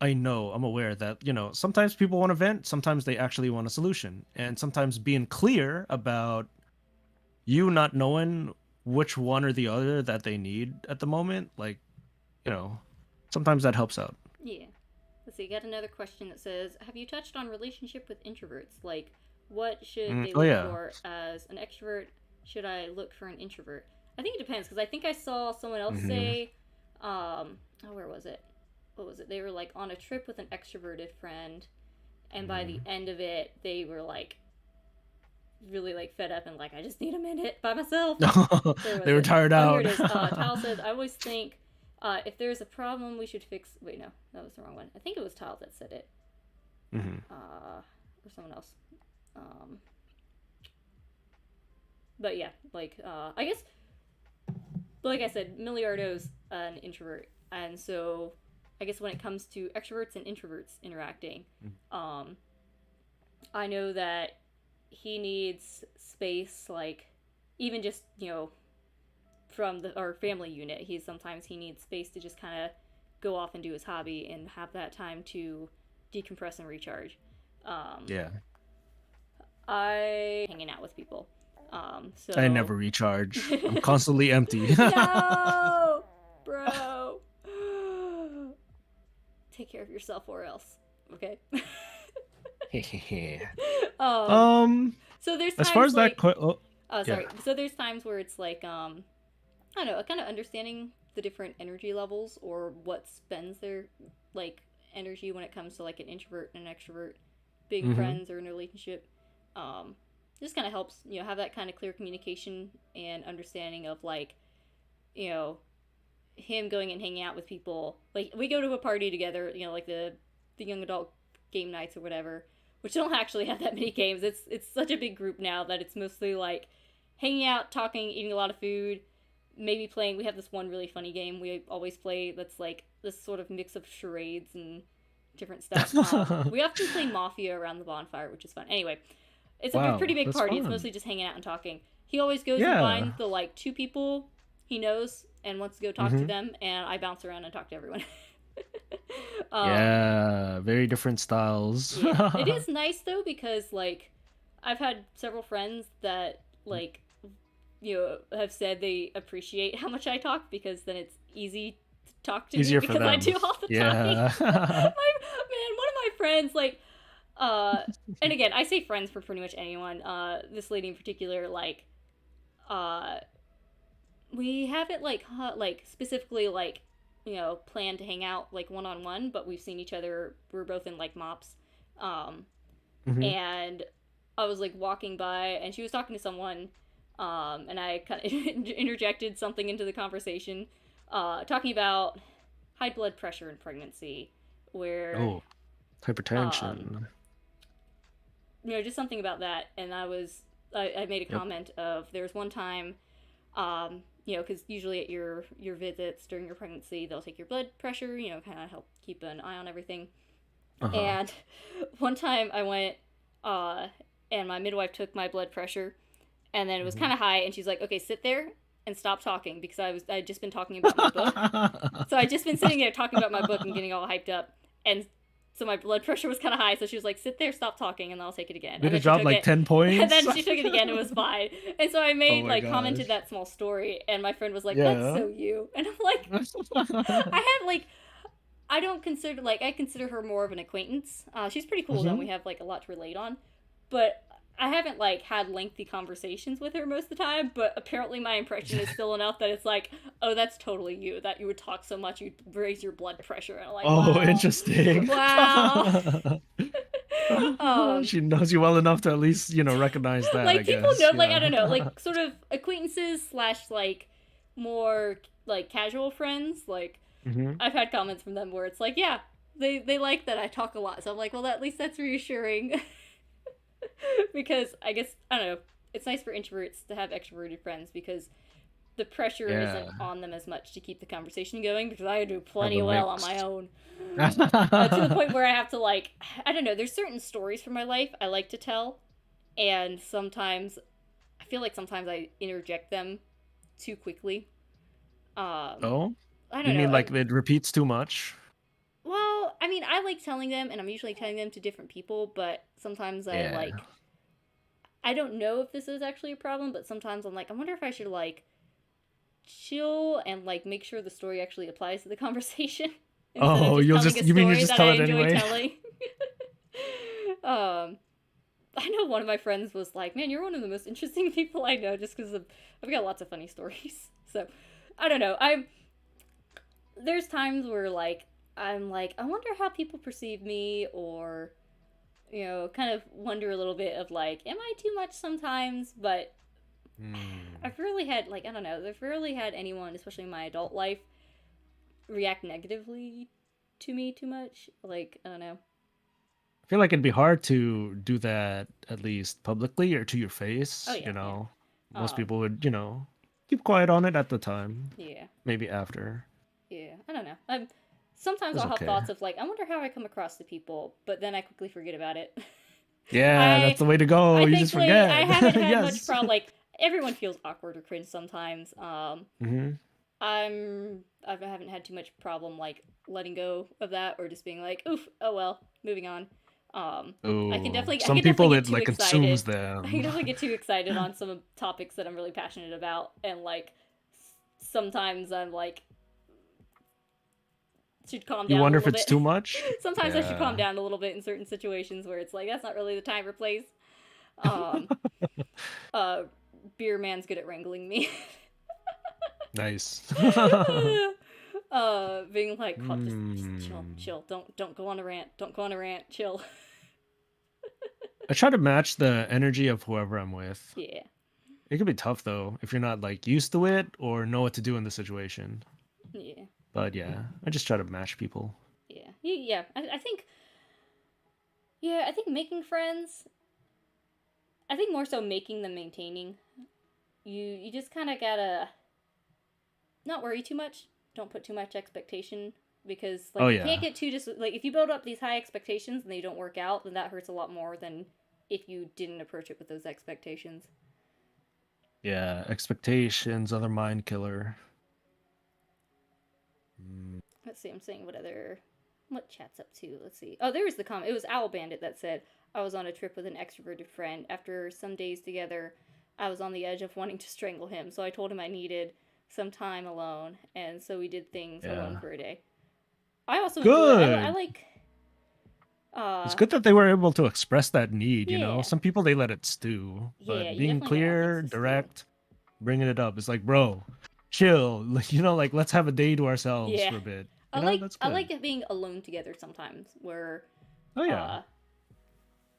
Speaker 2: I'm aware that, sometimes people want to vent, sometimes they actually want a solution. And sometimes being clear about you not knowing which one or the other that they need at the moment, like, sometimes that helps out.
Speaker 1: Yeah. Let's see, got another question that says, have you touched on relationship with introverts? Like, what should they
Speaker 2: Oh,
Speaker 1: look
Speaker 2: yeah.
Speaker 1: for as an extrovert? Should I look for an introvert? I think it depends, because I think I saw someone else say, where was it? What was it? They were like on a trip with an extroverted friend, and by the end of it, they were like really like fed up and like, I just need a minute by myself.
Speaker 2: They were tired out.
Speaker 1: Here it is. Tal says, I always think if there's a problem, we should fix. Wait, no, that was the wrong one. I think it was Tal that said it. Or someone else. But yeah, like I guess, like I said, Milliardo's an introvert, and so I guess when it comes to extroverts and introverts interacting, I know that he needs space, like even just from our family unit. Sometimes he needs space to just kind of go off and do his hobby and have that time to decompress and recharge.
Speaker 2: Yeah.
Speaker 1: I hanging out with people. So
Speaker 2: I never recharge. I'm constantly empty.
Speaker 1: No, bro. Take care of yourself or else. Okay. So there's times
Speaker 2: as far as
Speaker 1: like,
Speaker 2: that
Speaker 1: sorry. Yeah. So there's times where it's like I don't know, kind of understanding the different energy levels or what spends their like energy when it comes to like an introvert and an extrovert being friends or in a relationship. Just kind of helps have that kind of clear communication and understanding of like him going and hanging out with people. Like we go to a party together, like the young adult game nights or whatever, which don't actually have that many games. It's such a big group now that it's mostly like hanging out, talking, eating a lot of food, maybe playing. We have this one really funny game we always play that's like this sort of mix of charades and different stuff. We often play Mafia around the bonfire, which is fun. Anyway, it's a pretty big party. Fun. It's mostly just hanging out and talking. He always goes and finds the like two people he knows and wants to go talk to them, and I bounce around and talk to everyone.
Speaker 2: Yeah, very different styles.
Speaker 1: Yeah. It is nice though, because like I've had several friends that like have said they appreciate how much I talk, because then it's easy to talk to me because I do all the talking. Man, one of my friends like and again, I say friends for pretty much anyone. This lady in particular, like we haven't like specifically like planned to hang out like one-on-one, but we've seen each other. We're both in like mops, and I was like walking by and she was talking to someone, and I kind of interjected something into the conversation, talking about high blood pressure and pregnancy, where
Speaker 2: hypertension,
Speaker 1: just something about that. And I made a comment of, there's one time, because usually at your visits during your pregnancy, they'll take your blood pressure, kind of help keep an eye on everything. And one time I went, and my midwife took my blood pressure, and then it was kind of high, and she's like, okay, sit there and stop talking, because I'd just been talking about my book. So I'd just been sitting there talking about my book and getting all hyped up, and so my blood pressure was kind of high, so she was like, sit there, stop talking, and I'll take it again.
Speaker 2: Did it drop like 10 points?
Speaker 1: And then she took it again, it was fine. And so I made, commented that small story, and my friend was like, that's so you. And I'm like, I don't consider, I consider her more of an acquaintance. She's pretty cool, though, we have, a lot to relate on. But I haven't, had lengthy conversations with her most of the time, but apparently my impression is still enough that it's like, oh, that's totally you, that you would talk so much you'd raise your blood pressure. And I'm like, wow.
Speaker 2: Oh, interesting.
Speaker 1: Wow.
Speaker 2: She knows you well enough to at least, recognize that,
Speaker 1: people know, I don't know, sort of acquaintances / more like casual friends, like
Speaker 2: Hmm.
Speaker 1: I've had comments from them where it's like, yeah, they like that I talk a lot. So I'm like, well, at least that's reassuring. Because I guess I don't know. It's nice for introverts to have extroverted friends because the pressure isn't
Speaker 2: Yeah.
Speaker 1: on them as much to keep the conversation going because I do
Speaker 2: Have
Speaker 1: plenty
Speaker 2: a
Speaker 1: well on my
Speaker 2: mix.
Speaker 1: own. To the point where I have to like, I don't know. There's certain stories from my life I like to tell, and sometimes I feel like sometimes I interject them too quickly. Um,
Speaker 2: Oh,
Speaker 1: I
Speaker 2: you
Speaker 1: don't know.
Speaker 2: mean like it repeats too much?
Speaker 1: Well, I mean, I like telling them, and I'm usually telling them to different people, but sometimes I
Speaker 2: Yeah.
Speaker 1: like. I don't know if this is actually a problem, but sometimes I'm like, I wonder if I should like chill and like make sure the story actually applies to the conversation instead of
Speaker 2: Oh,
Speaker 1: just telling a
Speaker 2: you mean you
Speaker 1: story
Speaker 2: just
Speaker 1: that I
Speaker 2: tell it
Speaker 1: enjoy
Speaker 2: anyway?
Speaker 1: telling. um, I know one of my friends was like, "Man, you're one of the most interesting people I know," just because I've got lots of funny stories. So, I don't know. There's times where like I'm like, I wonder how people perceive me, or kind of wonder a little bit of like, am I too much sometimes? But
Speaker 2: Hmm.
Speaker 1: I've really had like I don't know, I've rarely had anyone, especially in my adult life, react negatively to me too much. Like I don't know.
Speaker 2: I feel like it'd be hard to do that at least publicly or to your
Speaker 1: Oh
Speaker 2: face,
Speaker 1: yeah, yeah.
Speaker 2: Most
Speaker 1: Um,
Speaker 2: people would, keep quiet on it at the time,
Speaker 1: yeah,
Speaker 2: maybe after.
Speaker 1: yeah. I don't know. Sometimes
Speaker 2: It's
Speaker 1: I'll have
Speaker 2: okay.
Speaker 1: thoughts of like, I wonder how I come across to people, but then I quickly forget about it.
Speaker 2: Yeah, that's
Speaker 1: I
Speaker 2: the way to go.
Speaker 1: I
Speaker 2: You just
Speaker 1: thankfully I
Speaker 2: forget.
Speaker 1: haven't had much
Speaker 2: Yes.
Speaker 1: problem. Like everyone feels awkward or cringe sometimes.
Speaker 2: Hmm.
Speaker 1: I haven't had too much problem like letting go of that or just being like, oof, oh well, moving on.
Speaker 2: Oh,
Speaker 1: I
Speaker 2: some
Speaker 1: can definitely
Speaker 2: people
Speaker 1: get
Speaker 2: it
Speaker 1: too
Speaker 2: like consumes
Speaker 1: excited. I can
Speaker 2: them.
Speaker 1: definitely get too excited on some topics that I'm really passionate about, and like sometimes I'm like should calm
Speaker 2: You
Speaker 1: down a
Speaker 2: wonder if
Speaker 1: little
Speaker 2: it's
Speaker 1: bit.
Speaker 2: too much?
Speaker 1: Sometimes I should calm
Speaker 2: Yeah.
Speaker 1: down a little bit in certain situations where it's like that's not really the time or place. Um, uh, Beer man's good at wrangling me.
Speaker 2: Nice.
Speaker 1: Being like, oh, just chill,
Speaker 2: Hmm.
Speaker 1: chill. Don't go on a rant. Don't go on a rant. Chill.
Speaker 2: I try to match the energy of whoever I'm with.
Speaker 1: Yeah,
Speaker 2: It can be tough though if you're not like used to it or know what to do in the situation.
Speaker 1: yeah,
Speaker 2: But yeah, I just try to match people.
Speaker 1: yeah. I think, yeah, I think making friends. I think more so making than maintaining. You just kind of gotta not worry too much. Don't put too much expectation because
Speaker 2: Oh
Speaker 1: like you can't
Speaker 2: yeah.
Speaker 1: get too just like if you build up these high expectations and they don't work out, then that hurts a lot more than if you didn't approach it with those expectations.
Speaker 2: Yeah, expectations, other mind killer.
Speaker 1: Let's see. I'm saying what chat's up to. Let's see. Oh, there was the comment. It was Owl Bandit that said I was on a trip with an extroverted friend. After some days together, I was on the edge of wanting to strangle him. So I told him I needed some time alone, and so we did things alone
Speaker 2: Yeah.
Speaker 1: for a day. I also enjoy. I
Speaker 2: Good.
Speaker 1: like.
Speaker 2: It's
Speaker 1: Uh,
Speaker 2: good that they were able to express that need.
Speaker 1: yeah,
Speaker 2: Some people they let it stew,
Speaker 1: yeah.
Speaker 2: but
Speaker 1: You
Speaker 2: being
Speaker 1: definitely don't want things
Speaker 2: clear,
Speaker 1: to stew.
Speaker 2: direct, bringing it up, it's like, bro, chill. Like let's have a day to ourselves
Speaker 1: Yeah,
Speaker 2: for a bit. That's
Speaker 1: I
Speaker 2: good.
Speaker 1: like it being alone together sometimes. Where
Speaker 2: Oh yeah.
Speaker 1: uh,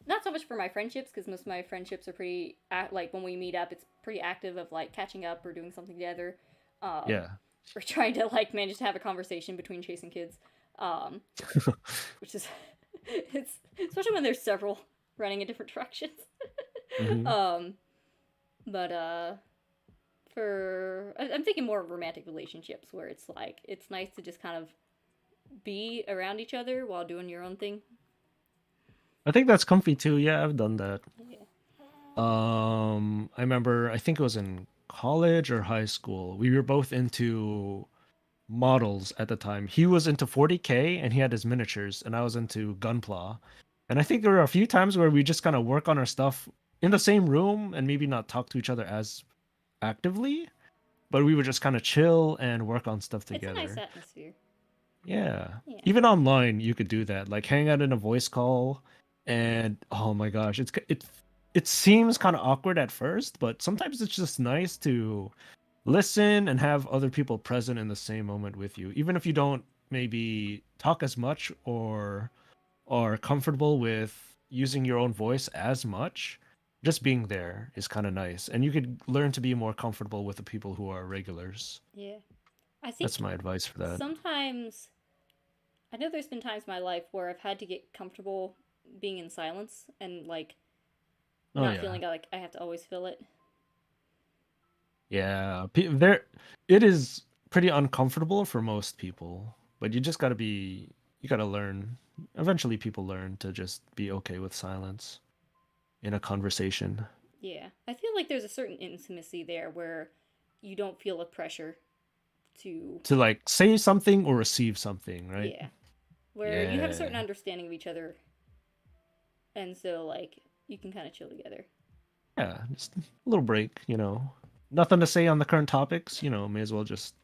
Speaker 1: not so much for my friendships because most of my friendships are pretty like when we meet up it's pretty active of like catching up or doing something together um
Speaker 2: Yeah.
Speaker 1: or trying to like manage to have a conversation between chasing kids um which is it's especially when there's several running in different directions.
Speaker 2: Hmm.
Speaker 1: um but I'm thinking more of romantic relationships where it's like it's nice to just kind of be around each other while doing your own thing.
Speaker 2: I think that's comfy too. Yeah, I've done that.
Speaker 1: Yeah,
Speaker 2: I remember, I think it was in college or high school. We were both into models at the time. He was into 40K and he had his miniatures, and I was into Gunpla. And I think there were a few times where we just kind of work on our stuff in the same room and maybe not talk to each other as actively, but we would just kind of chill and work on stuff
Speaker 1: it's a nice
Speaker 2: together.
Speaker 1: atmosphere.
Speaker 2: Yeah.
Speaker 1: Yeah.
Speaker 2: Even online, you could do that. Like hang out in a voice call, and oh my gosh, it seems kind of awkward at first, but sometimes it's just nice to listen and have other people present in the same moment with you, even if you don't maybe talk as much or are comfortable with using your own voice as much. just being there is kind of nice, and you could learn to be more comfortable with the people who are regulars.
Speaker 1: Yeah. I
Speaker 2: That's
Speaker 1: think
Speaker 2: my advice for that.
Speaker 1: sometimes I know there's been times in my life where I've had to get comfortable being in silence and like
Speaker 2: Oh
Speaker 1: not
Speaker 2: yeah.
Speaker 1: feeling like I have to always fill it.
Speaker 2: Yeah, there it is pretty uncomfortable for most people, but you just got to be you got to learn. Eventually people learn to just be okay with silence in a conversation.
Speaker 1: Yeah. I feel like there's a certain intimacy there where you don't feel the pressure to,
Speaker 2: To like say something or receive something, right?
Speaker 1: yeah, where you have a certain
Speaker 2: Yeah.
Speaker 1: understanding of each other, and so like you can kind of chill together.
Speaker 2: Yeah, just a little break, Nothing to say on the current topics, may as well just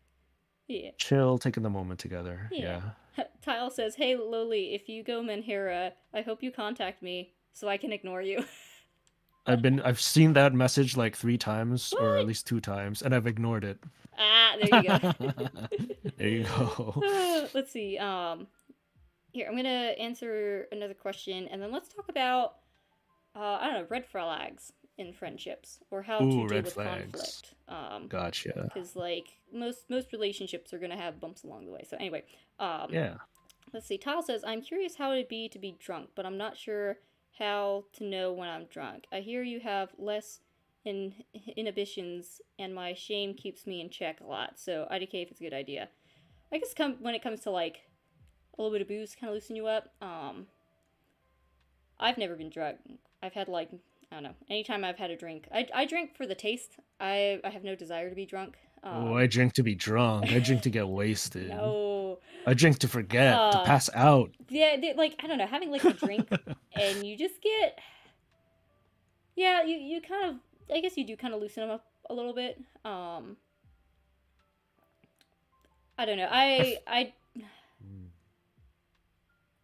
Speaker 1: Yeah.
Speaker 2: chill, taking the moment together.
Speaker 1: Yeah.
Speaker 2: Yeah.
Speaker 1: Tile says, "Hey Loli, if you go Menhera, I hope you contact me so I can ignore you."
Speaker 2: I've seen that message like 3 times or at
Speaker 1: What?
Speaker 2: least 2 times, and I've ignored it.
Speaker 1: Ah, there you go.
Speaker 2: There you go.
Speaker 1: Let's see. Here I'm gonna answer another question, and then let's talk about I don't know, red flags in friendships or how to
Speaker 2: Ooh,
Speaker 1: deal
Speaker 2: red
Speaker 1: with
Speaker 2: flags.
Speaker 1: conflict.
Speaker 2: Gotcha.
Speaker 1: Because like most relationships are gonna have bumps along the way. So anyway, um,
Speaker 2: Yeah.
Speaker 1: let's see. Tile says, "I'm curious how it'd be to be drunk, but I'm not sure how to know when I'm drunk. I hear you have less inhibitions, and my shame keeps me in check a lot. So IDK if it's a good idea. I guess when it comes to like a little bit of booze, kind of loosen you up. I've never been drunk. I've had like I don't know. Anytime I've had a drink, I drink for the taste. I have no desire to be drunk.
Speaker 2: Oh, I drink to be drunk. I drink to get wasted.
Speaker 1: No.
Speaker 2: I drink to forget, to
Speaker 1: Uh,
Speaker 2: pass out.
Speaker 1: yeah, like I don't know, having like a drink and you just get yeah, you kind of I guess you do kind of loosen them up a little bit. I don't know.
Speaker 2: I, f-
Speaker 1: I
Speaker 2: I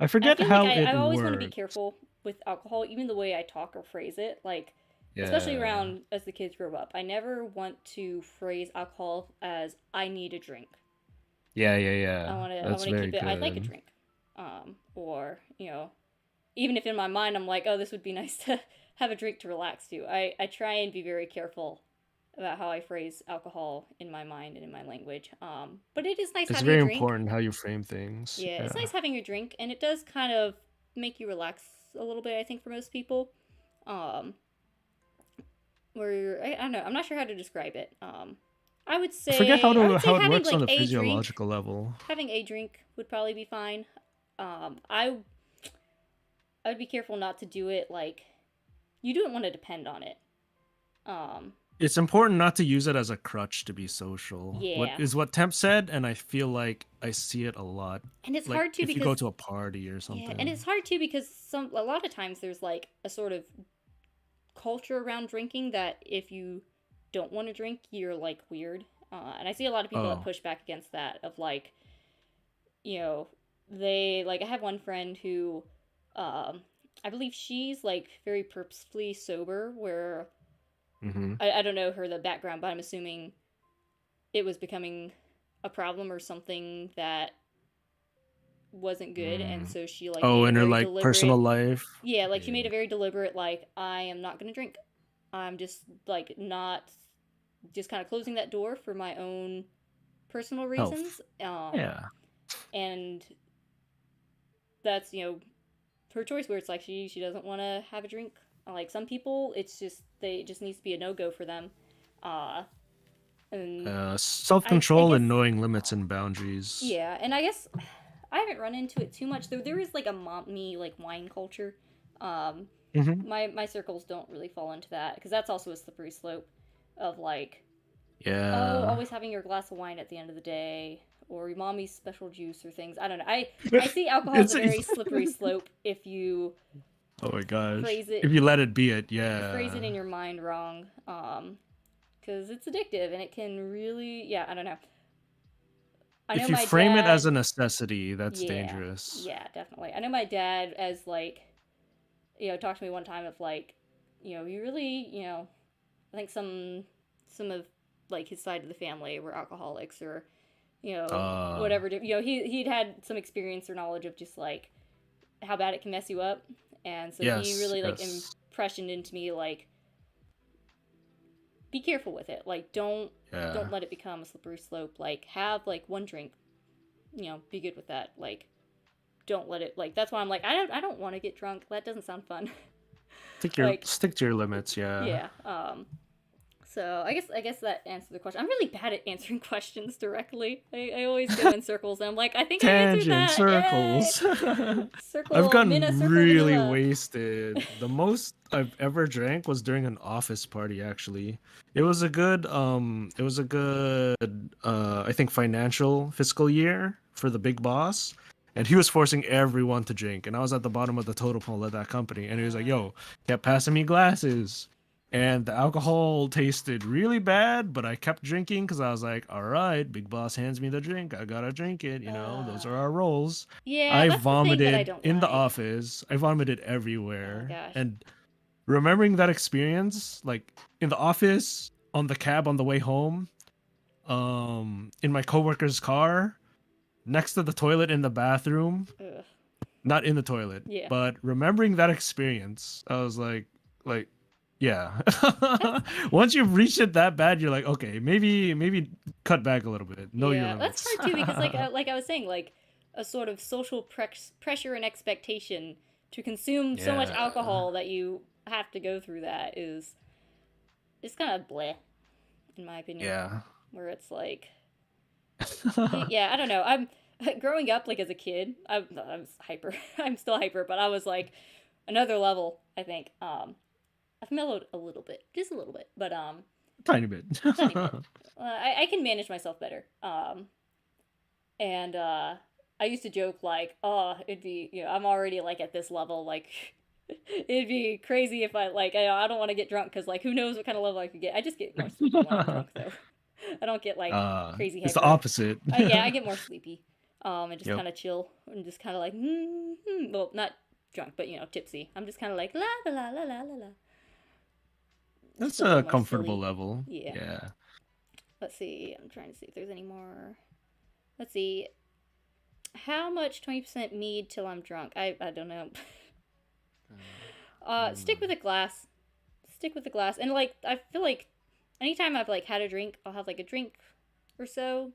Speaker 1: I
Speaker 2: forget
Speaker 1: feel like
Speaker 2: how it
Speaker 1: I always want to be
Speaker 2: works.
Speaker 1: careful with alcohol, even the way I talk or phrase it. Like, especially
Speaker 2: Yeah.
Speaker 1: around as the kids grow up, I never want to phrase alcohol as "I need a drink."
Speaker 2: Yeah, yeah, yeah.
Speaker 1: I
Speaker 2: That's
Speaker 1: want to
Speaker 2: very
Speaker 1: keep it. I'd like a
Speaker 2: good.
Speaker 1: drink, or even if in my mind I'm like, oh, this would be nice to have a drink to relax to. I try and be very careful about how I phrase alcohol in my mind and in my language. But it is nice
Speaker 2: It's
Speaker 1: having a
Speaker 2: very
Speaker 1: drink.
Speaker 2: important how you frame things.
Speaker 1: Yeah, it's
Speaker 2: Yeah.
Speaker 1: nice having a drink, and it does kind of make you relax a little bit. I think for most people, um, where I don't know, I'm not sure how to describe it.
Speaker 2: I forget how
Speaker 1: I would say
Speaker 2: it
Speaker 1: having
Speaker 2: works on
Speaker 1: like
Speaker 2: a
Speaker 1: a drink,
Speaker 2: physiological level.
Speaker 1: having a drink would probably be fine. I would be careful not to do it like you don't want to depend on it. Um,
Speaker 2: It's important not to use it as a crutch to be social.
Speaker 1: yeah,
Speaker 2: What Temp said, and I feel like I see it a lot.
Speaker 1: and it's
Speaker 2: Like
Speaker 1: hard too
Speaker 2: if you go
Speaker 1: because
Speaker 2: to a party or
Speaker 1: yeah, and
Speaker 2: something.
Speaker 1: it's hard too because a lot of times there's like a sort of culture around drinking that if you don't want to drink, you're like weird. And I see a lot of people that
Speaker 2: Oh.
Speaker 1: push back against that of like, you know, they like I have one friend who, um, I believe she's like very purposefully sober. Where
Speaker 2: Mm-hmm.
Speaker 1: I don't know her the background, but I'm assuming it was becoming a problem or something that wasn't good, and
Speaker 2: Mm.
Speaker 1: so she like
Speaker 2: Oh,
Speaker 1: made a
Speaker 2: in her
Speaker 1: very
Speaker 2: like personal
Speaker 1: deliberate
Speaker 2: life.
Speaker 1: yeah, like she
Speaker 2: Yeah.
Speaker 1: made a very deliberate like I am not gonna drink. I'm just like not just kind of closing that door for my own personal
Speaker 2: Health.
Speaker 1: reasons.
Speaker 2: Yeah.
Speaker 1: And that's her choice where it's like she doesn't want to have a drink. Like some people, it's just it just needs to be a no go for them. Uh, and
Speaker 2: Self
Speaker 1: I
Speaker 2: control
Speaker 1: guess
Speaker 2: and knowing limits and boundaries.
Speaker 1: yeah, and I guess I haven't run into it too much. There is like a mommy like wine culture. Um,
Speaker 2: Mm-hmm.
Speaker 1: my circles don't really fall into that because that's also a slippery slope of like oh,
Speaker 2: Yeah.
Speaker 1: always having your glass of wine at the end of the day, or your mommy's special juice or things. I don't know. I see alcohol as
Speaker 2: It's
Speaker 1: a very slippery slope if you
Speaker 2: oh my gosh.
Speaker 1: phrase it
Speaker 2: If you let it be it,
Speaker 1: phrase it
Speaker 2: yeah.
Speaker 1: in your mind wrong. Because it's addictive and it can really I don't know. I know
Speaker 2: If you
Speaker 1: my
Speaker 2: frame it as
Speaker 1: dad.
Speaker 2: a necessity, that's
Speaker 1: Yeah,
Speaker 2: dangerous.
Speaker 1: yeah, definitely. I know my dad as like talked to me one time of like you really I think some of like his side of the family were alcoholics or
Speaker 2: Uh
Speaker 1: whatever. He'd had some experience or knowledge of just like how bad it can mess you up, and so he
Speaker 2: yes,
Speaker 1: really like
Speaker 2: yes.
Speaker 1: impressioned into me like be careful with it. Like, don't
Speaker 2: Yeah.
Speaker 1: let it become a slippery slope. Like, have like one drink, be good with that. Like, don't let it, like, that's why I'm like, I don't want to get drunk. That doesn't sound fun. Like,
Speaker 2: Stick to your limits, yeah.
Speaker 1: yeah. So I guess that answers the question. I'm really bad at answering questions directly. I always go in circles, and I'm like, I think I answered
Speaker 2: Tangent
Speaker 1: that. Yay!
Speaker 2: circles. I've
Speaker 1: Circle Minna,
Speaker 2: gotten
Speaker 1: circle
Speaker 2: really
Speaker 1: vanilla.
Speaker 2: wasted. The most I've ever drank was during an office party actually. It was a good I think financial fiscal year for the big boss. And he was forcing everyone to drink. And I was at the bottom of the totem pole at that company. And he was like, yo, kept passing me glasses. And the alcohol tasted really bad, but I kept drinking because I was like, all right, big boss hands me the drink. I gotta drink it. Those
Speaker 1: Uh,
Speaker 2: are our roles.
Speaker 1: yeah,
Speaker 2: I
Speaker 1: that's the thing that I
Speaker 2: vomited
Speaker 1: don't
Speaker 2: in the
Speaker 1: like.
Speaker 2: office. I vomited
Speaker 1: Oh
Speaker 2: everywhere.
Speaker 1: gosh.
Speaker 2: And remembering that experience, like in the office, on the cab on the way home, in my coworker's car, next to the toilet in the bathroom,
Speaker 1: Ugh.
Speaker 2: not in the toilet,
Speaker 1: Yeah.
Speaker 2: but remembering that experience, I was like, yeah.
Speaker 1: That's
Speaker 2: Once you've reached it that bad, you're like, okay, maybe cut back a little bit. Know your
Speaker 1: yeah, that's
Speaker 2: limits.
Speaker 1: hard too because like I was saying, like a sort of social pressure and expectation to consume so much
Speaker 2: Yeah.
Speaker 1: alcohol that you have to go through that is it's kind of bleh in my opinion.
Speaker 2: Yeah.
Speaker 1: Where it's like, yeah, I don't know. I'm growing up like as a kid. I was hyper. I'm still hyper, but I was like another level. I think. I've mellowed a little bit, just a little bit, but
Speaker 2: Tiny bit.
Speaker 1: tiny bit. I can manage myself better. And I used to joke like, oh, it'd be I'm already like at this level like. It'd be crazy if I like I don't want to get drunk because like who knows what kind of level I could get. I just get more sleepy when I'm drunk though. I don't get like crazy
Speaker 2: It's the
Speaker 1: hyper.
Speaker 2: opposite.
Speaker 1: Yeah, I get more sleepy. And just
Speaker 2: Yep.
Speaker 1: kind of chill and just kind of like well not drunk but tipsy. I'm just kind of like la la la la la la la. Just
Speaker 2: That's
Speaker 1: a little
Speaker 2: a
Speaker 1: more
Speaker 2: comfortable
Speaker 1: silly.
Speaker 2: level.
Speaker 1: Yeah.
Speaker 2: Yeah.
Speaker 1: Let's see. I'm trying to see if there's any more. Let's see. How much 20% mead till I'm drunk? I don't know. Stick with a glass. Stick with the glass. And like I feel like anytime I've like had a drink, I'll have like a drink or so,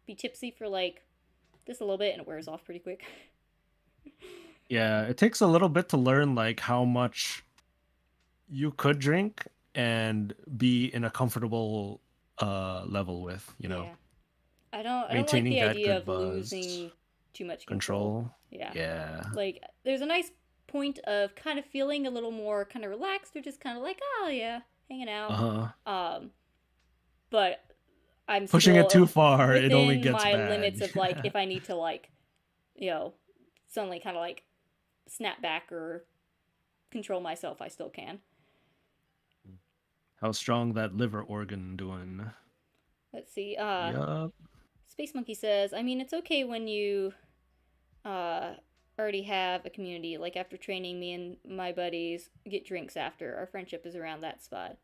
Speaker 1: be tipsy for like just a little bit, and it wears off pretty quick.
Speaker 2: Yeah, it takes a little bit to learn like how much you could drink and be in a comfortable level with,
Speaker 1: Yeah, I don't like
Speaker 2: maintaining
Speaker 1: the
Speaker 2: that
Speaker 1: idea
Speaker 2: good
Speaker 1: of
Speaker 2: buzz
Speaker 1: losing too much control.
Speaker 2: control.
Speaker 1: Yeah,
Speaker 2: Yeah.
Speaker 1: like there's a nice point of kind of feeling a little more kind of relaxed or just kind of like oh yeah, hanging out.
Speaker 2: Uh-huh.
Speaker 1: Um, but I'm
Speaker 2: Pushing it too
Speaker 1: still
Speaker 2: far, it only
Speaker 1: within
Speaker 2: gets
Speaker 1: my
Speaker 2: bad.
Speaker 1: limits of like if I need to like you know suddenly kind of like snap back or control myself, I still can.
Speaker 2: How strong that liver organ doing?
Speaker 1: Let's see.
Speaker 2: Yup.
Speaker 1: Space Monkey says, I mean, it's okay when you uh, already have a community. Like after training, me and my buddies get drinks after. Our friendship is around that spot.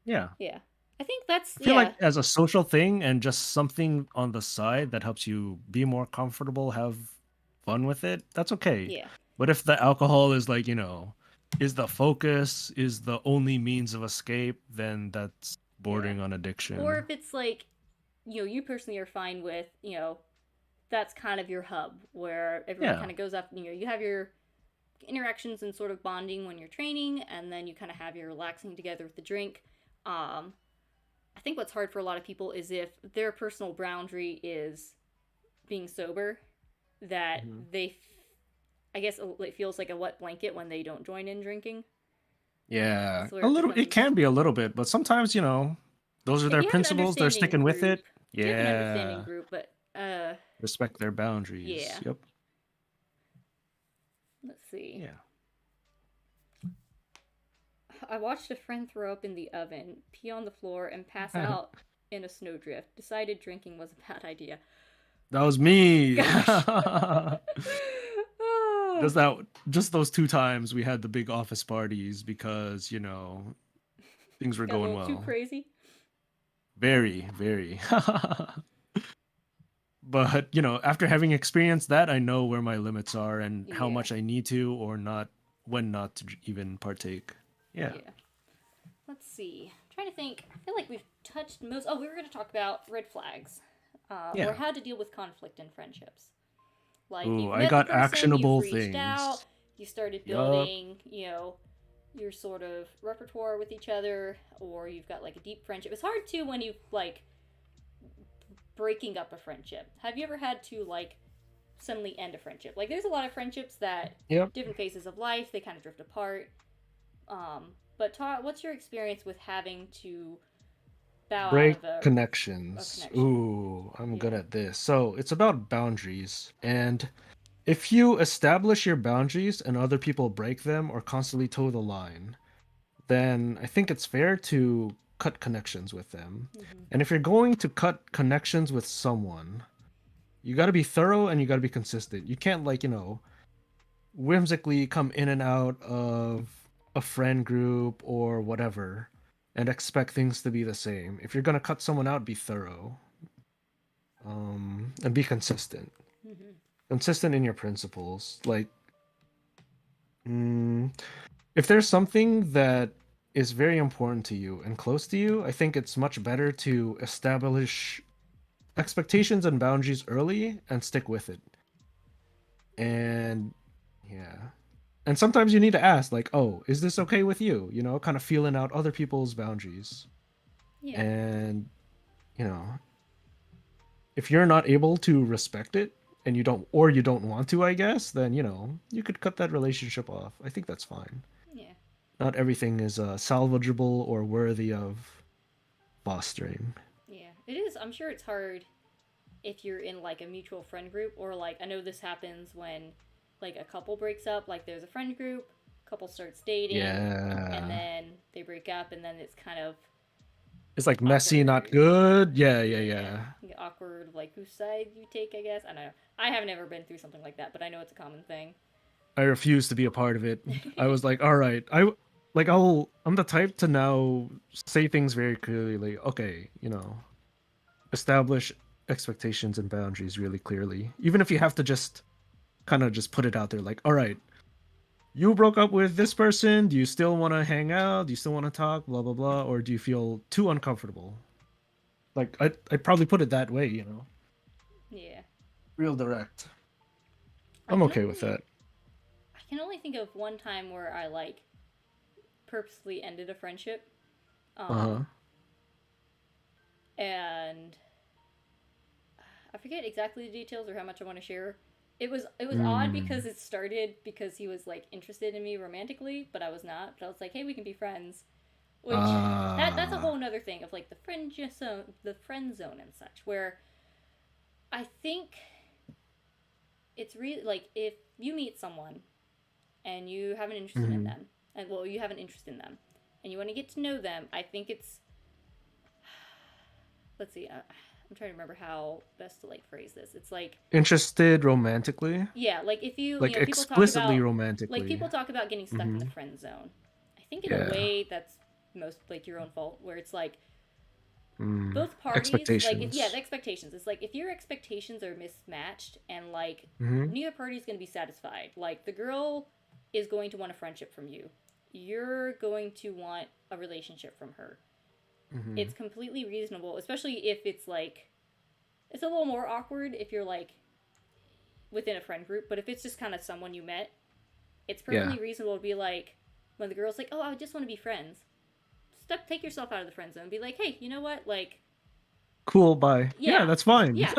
Speaker 2: Yeah.
Speaker 1: Yeah. I think that's,
Speaker 2: I feel
Speaker 1: yeah.
Speaker 2: like as a social thing and just something on the side that helps you be more comfortable, have fun with it, that's okay.
Speaker 1: Yeah.
Speaker 2: But if the alcohol is like, is the focus, is the only means of escape, then that's
Speaker 1: Yeah.
Speaker 2: bordering on
Speaker 1: Or
Speaker 2: addiction.
Speaker 1: if it's like, you personally are fine with, that's kind of your hub where everyone
Speaker 2: Yeah.
Speaker 1: kind of goes up, you have your interactions and sort of bonding when you're training, and then you kind of have your relaxing together with the drink. I think what's hard for a lot of people is if their personal boundary is being sober, that
Speaker 2: Mhm.
Speaker 1: I guess it feels like a wet blanket when they don't join in drinking.
Speaker 2: Yeah.
Speaker 1: That's where
Speaker 2: A
Speaker 1: it
Speaker 2: little, it
Speaker 1: becomes.
Speaker 2: can be a little bit, but sometimes, those are
Speaker 1: If
Speaker 2: their
Speaker 1: you have an
Speaker 2: principles, they're
Speaker 1: understanding
Speaker 2: sticking with
Speaker 1: group,
Speaker 2: it.
Speaker 1: if you have an understanding
Speaker 2: Yeah.
Speaker 1: group, but
Speaker 2: Respect their boundaries.
Speaker 1: yeah.
Speaker 2: Yep.
Speaker 1: Let's see.
Speaker 2: Yeah.
Speaker 1: I watched a friend throw up in the oven, pee on the floor, and pass out in a snowdrift. Decided drinking was a bad idea.
Speaker 2: That was me.
Speaker 1: Gosh.
Speaker 2: Does that just those two times we had the big office parties because, things were
Speaker 1: Got a
Speaker 2: going
Speaker 1: little too
Speaker 2: well.
Speaker 1: crazy.
Speaker 2: Very, very. But, after having experienced that, I know where my limits are and how
Speaker 1: Yeah.
Speaker 2: much I need to or not, when not to even partake. Yeah.
Speaker 1: Yeah. Let's see. I'm trying to think. I feel like we've touched most. Oh, we were going to talk about red flags, or
Speaker 2: Yeah.
Speaker 1: how to deal with conflict in friendships. Like
Speaker 2: Ooh,
Speaker 1: you've
Speaker 2: I
Speaker 1: met the
Speaker 2: got
Speaker 1: person, you've
Speaker 2: actionable
Speaker 1: reached out,
Speaker 2: things.
Speaker 1: you started
Speaker 2: Yup.
Speaker 1: building, your sort of repertoire with each other, or you've got like a deep friendship. It's hard too when you like breaking up a friendship. Have you ever had to like suddenly end a friendship? Like there's a lot of friendships that
Speaker 2: Yep.
Speaker 1: different phases of life they kind of drift apart. But what's your experience with having to bow out
Speaker 2: Break
Speaker 1: of a
Speaker 2: connections.
Speaker 1: connection?
Speaker 2: Ooh, I'm good
Speaker 1: Yeah.
Speaker 2: at this. So it's about boundaries. And if you establish your boundaries and other people break them or constantly toe the line, then I think it's fair to cut connections with them.
Speaker 1: Mm-hmm.
Speaker 2: And if you're going to cut connections with someone, you got to be thorough and you got to be consistent. You can't, like, whimsically come in and out of a friend group or whatever and expect things to be the same. If you're going to cut someone out, be thorough. And be consistent.
Speaker 1: Mm-hmm.
Speaker 2: Consistent in your principles. Like, mm, if there's something that is very important to you and close to you, I think it's much better to establish expectations and boundaries early and stick with it. And yeah. And sometimes you need to ask, like, oh, is this okay with you? Kind of feeling out other people's boundaries.
Speaker 1: Yeah.
Speaker 2: And, you know, if you're not able to respect it and you don't want to, I guess, then, you could cut that relationship off. I think that's fine.
Speaker 1: Yeah.
Speaker 2: Not everything is salvageable or worthy of fostering.
Speaker 1: Yeah. It is. I'm sure it's hard if you're in like a mutual friend group, or like I know this happens when like a couple breaks up. Like there's a friend group, couple starts dating, and
Speaker 2: Yeah.
Speaker 1: then they break up, and then it's kind of
Speaker 2: It's like messy, not
Speaker 1: awkward.
Speaker 2: good. Yeah, yeah,
Speaker 1: Yeah,
Speaker 2: yeah.
Speaker 1: awkward. Like whose side you take, I guess. I don't know. I have never been through something like that, but I know it's a common thing.
Speaker 2: I refuse to be a part of it. I was like, all right, I'm the type to now say things very clearly. Like, okay, establish expectations and boundaries really clearly. Even if you have to just kind of just put it out there, like, all right, you broke up with this person. Do you still want to hang out? Do you still want to talk? Blah blah blah. Or do you feel too uncomfortable? Like, I'd probably put it that way.
Speaker 1: Yeah.
Speaker 2: Real direct.
Speaker 1: I
Speaker 2: I'm
Speaker 1: can
Speaker 2: okay with
Speaker 1: only
Speaker 2: that.
Speaker 1: I can only think of one time where I like purposely ended a friendship.
Speaker 2: Uh huh.
Speaker 1: Um and I forget exactly the details or how much I want to share. It was odd because
Speaker 2: Mm.
Speaker 1: it started because he was like interested in me romantically, but I was not. But I was like, hey, we can be friends. Which that's a
Speaker 2: Ah.
Speaker 1: whole nother thing of like the friend zone and such, where I think it's really like if you meet someone and you have an interest in
Speaker 2: Mhm.
Speaker 1: them, and well, you have an interest in them, and you want to get to know them. I think it's let's see. I'm trying to remember how best to like phrase this. It's like
Speaker 2: Interested romantically,
Speaker 1: yeah, like if
Speaker 2: like
Speaker 1: people talk
Speaker 2: explicitly
Speaker 1: about
Speaker 2: romantically.
Speaker 1: people talk about getting stuck in the
Speaker 2: Hmm.
Speaker 1: friend zone. I think in a
Speaker 2: Yeah.
Speaker 1: way that's most like your own fault, where it's like
Speaker 2: Mm.
Speaker 1: both parties like yeah, the
Speaker 2: Expectations.
Speaker 1: expectations. It's like if your expectations are mismatched and like
Speaker 2: Hmm.
Speaker 1: neither party is going to be satisfied. Like the girl is going to want a friendship from you. You're going to want a relationship from her.
Speaker 2: Hmm.
Speaker 1: It's completely reasonable, especially if it's like it's a little more awkward if you're like within a friend group, but if it's just kind of someone you met, it's
Speaker 2: Yeah.
Speaker 1: perfectly reasonable to be like, when the girl's like, "Oh, I just want to be friends." Take yourself out of the friend zone. And be like, "Hey, you know what? Like,
Speaker 2: Cool. Bye. Yeah,
Speaker 1: yeah,
Speaker 2: that's fine.
Speaker 1: yeah.